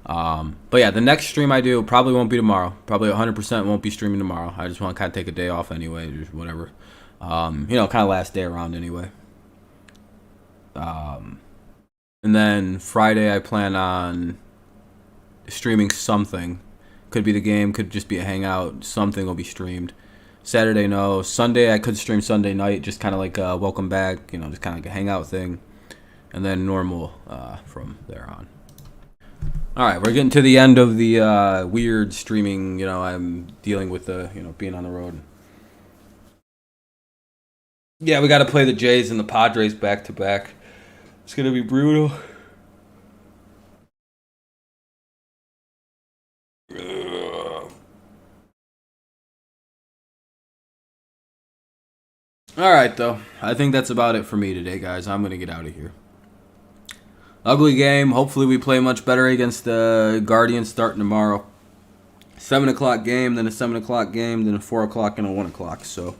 But yeah, the next stream I do probably won't be tomorrow. Probably 100% won't be streaming tomorrow. I just want to kind of take a day off anyway, just whatever. Kind of last day around anyway. And then Friday I plan on streaming something. Could be the game, could just be a hangout. Something will be streamed. Saturday, no. Sunday, I could stream Sunday night, just kind of like a welcome back, just kind of like a hangout thing. And then normal from there on. All right, we're getting to the end of the weird streaming. I'm dealing with the, being on the road. Yeah, we got to play the Jays and the Padres back to back. It's going to be brutal. All right, though. I think that's about it for me today, guys. I'm going to get out of here. Ugly game. Hopefully we play much better against the Guardians starting tomorrow. 7 o'clock game, then a 7 o'clock game, then a 4 o'clock and a 1 o'clock. So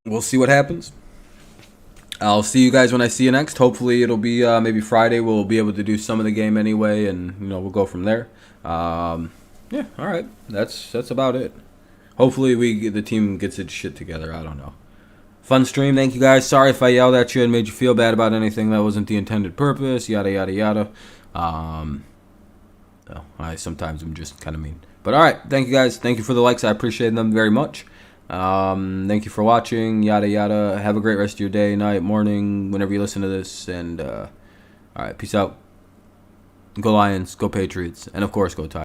we'll see what happens. I'll see you guys when I see you next. Hopefully it'll be maybe Friday. We'll be able to do some of the game anyway, and we'll go from there. Yeah, all right. That's about it. Hopefully the team gets its shit together. I don't know. Fun stream. Thank you guys. Sorry if I yelled at you and made you feel bad about anything. That wasn't the intended purpose. Yada yada yada. I sometimes am just kind of mean. But all right. Thank you guys. Thank you for the likes. I appreciate them very much. Thank you for watching. Yada yada. Have a great rest of your day, night, morning, whenever you listen to this. And all right. Peace out. Go Lions. Go Patriots. And of course, go Tigers.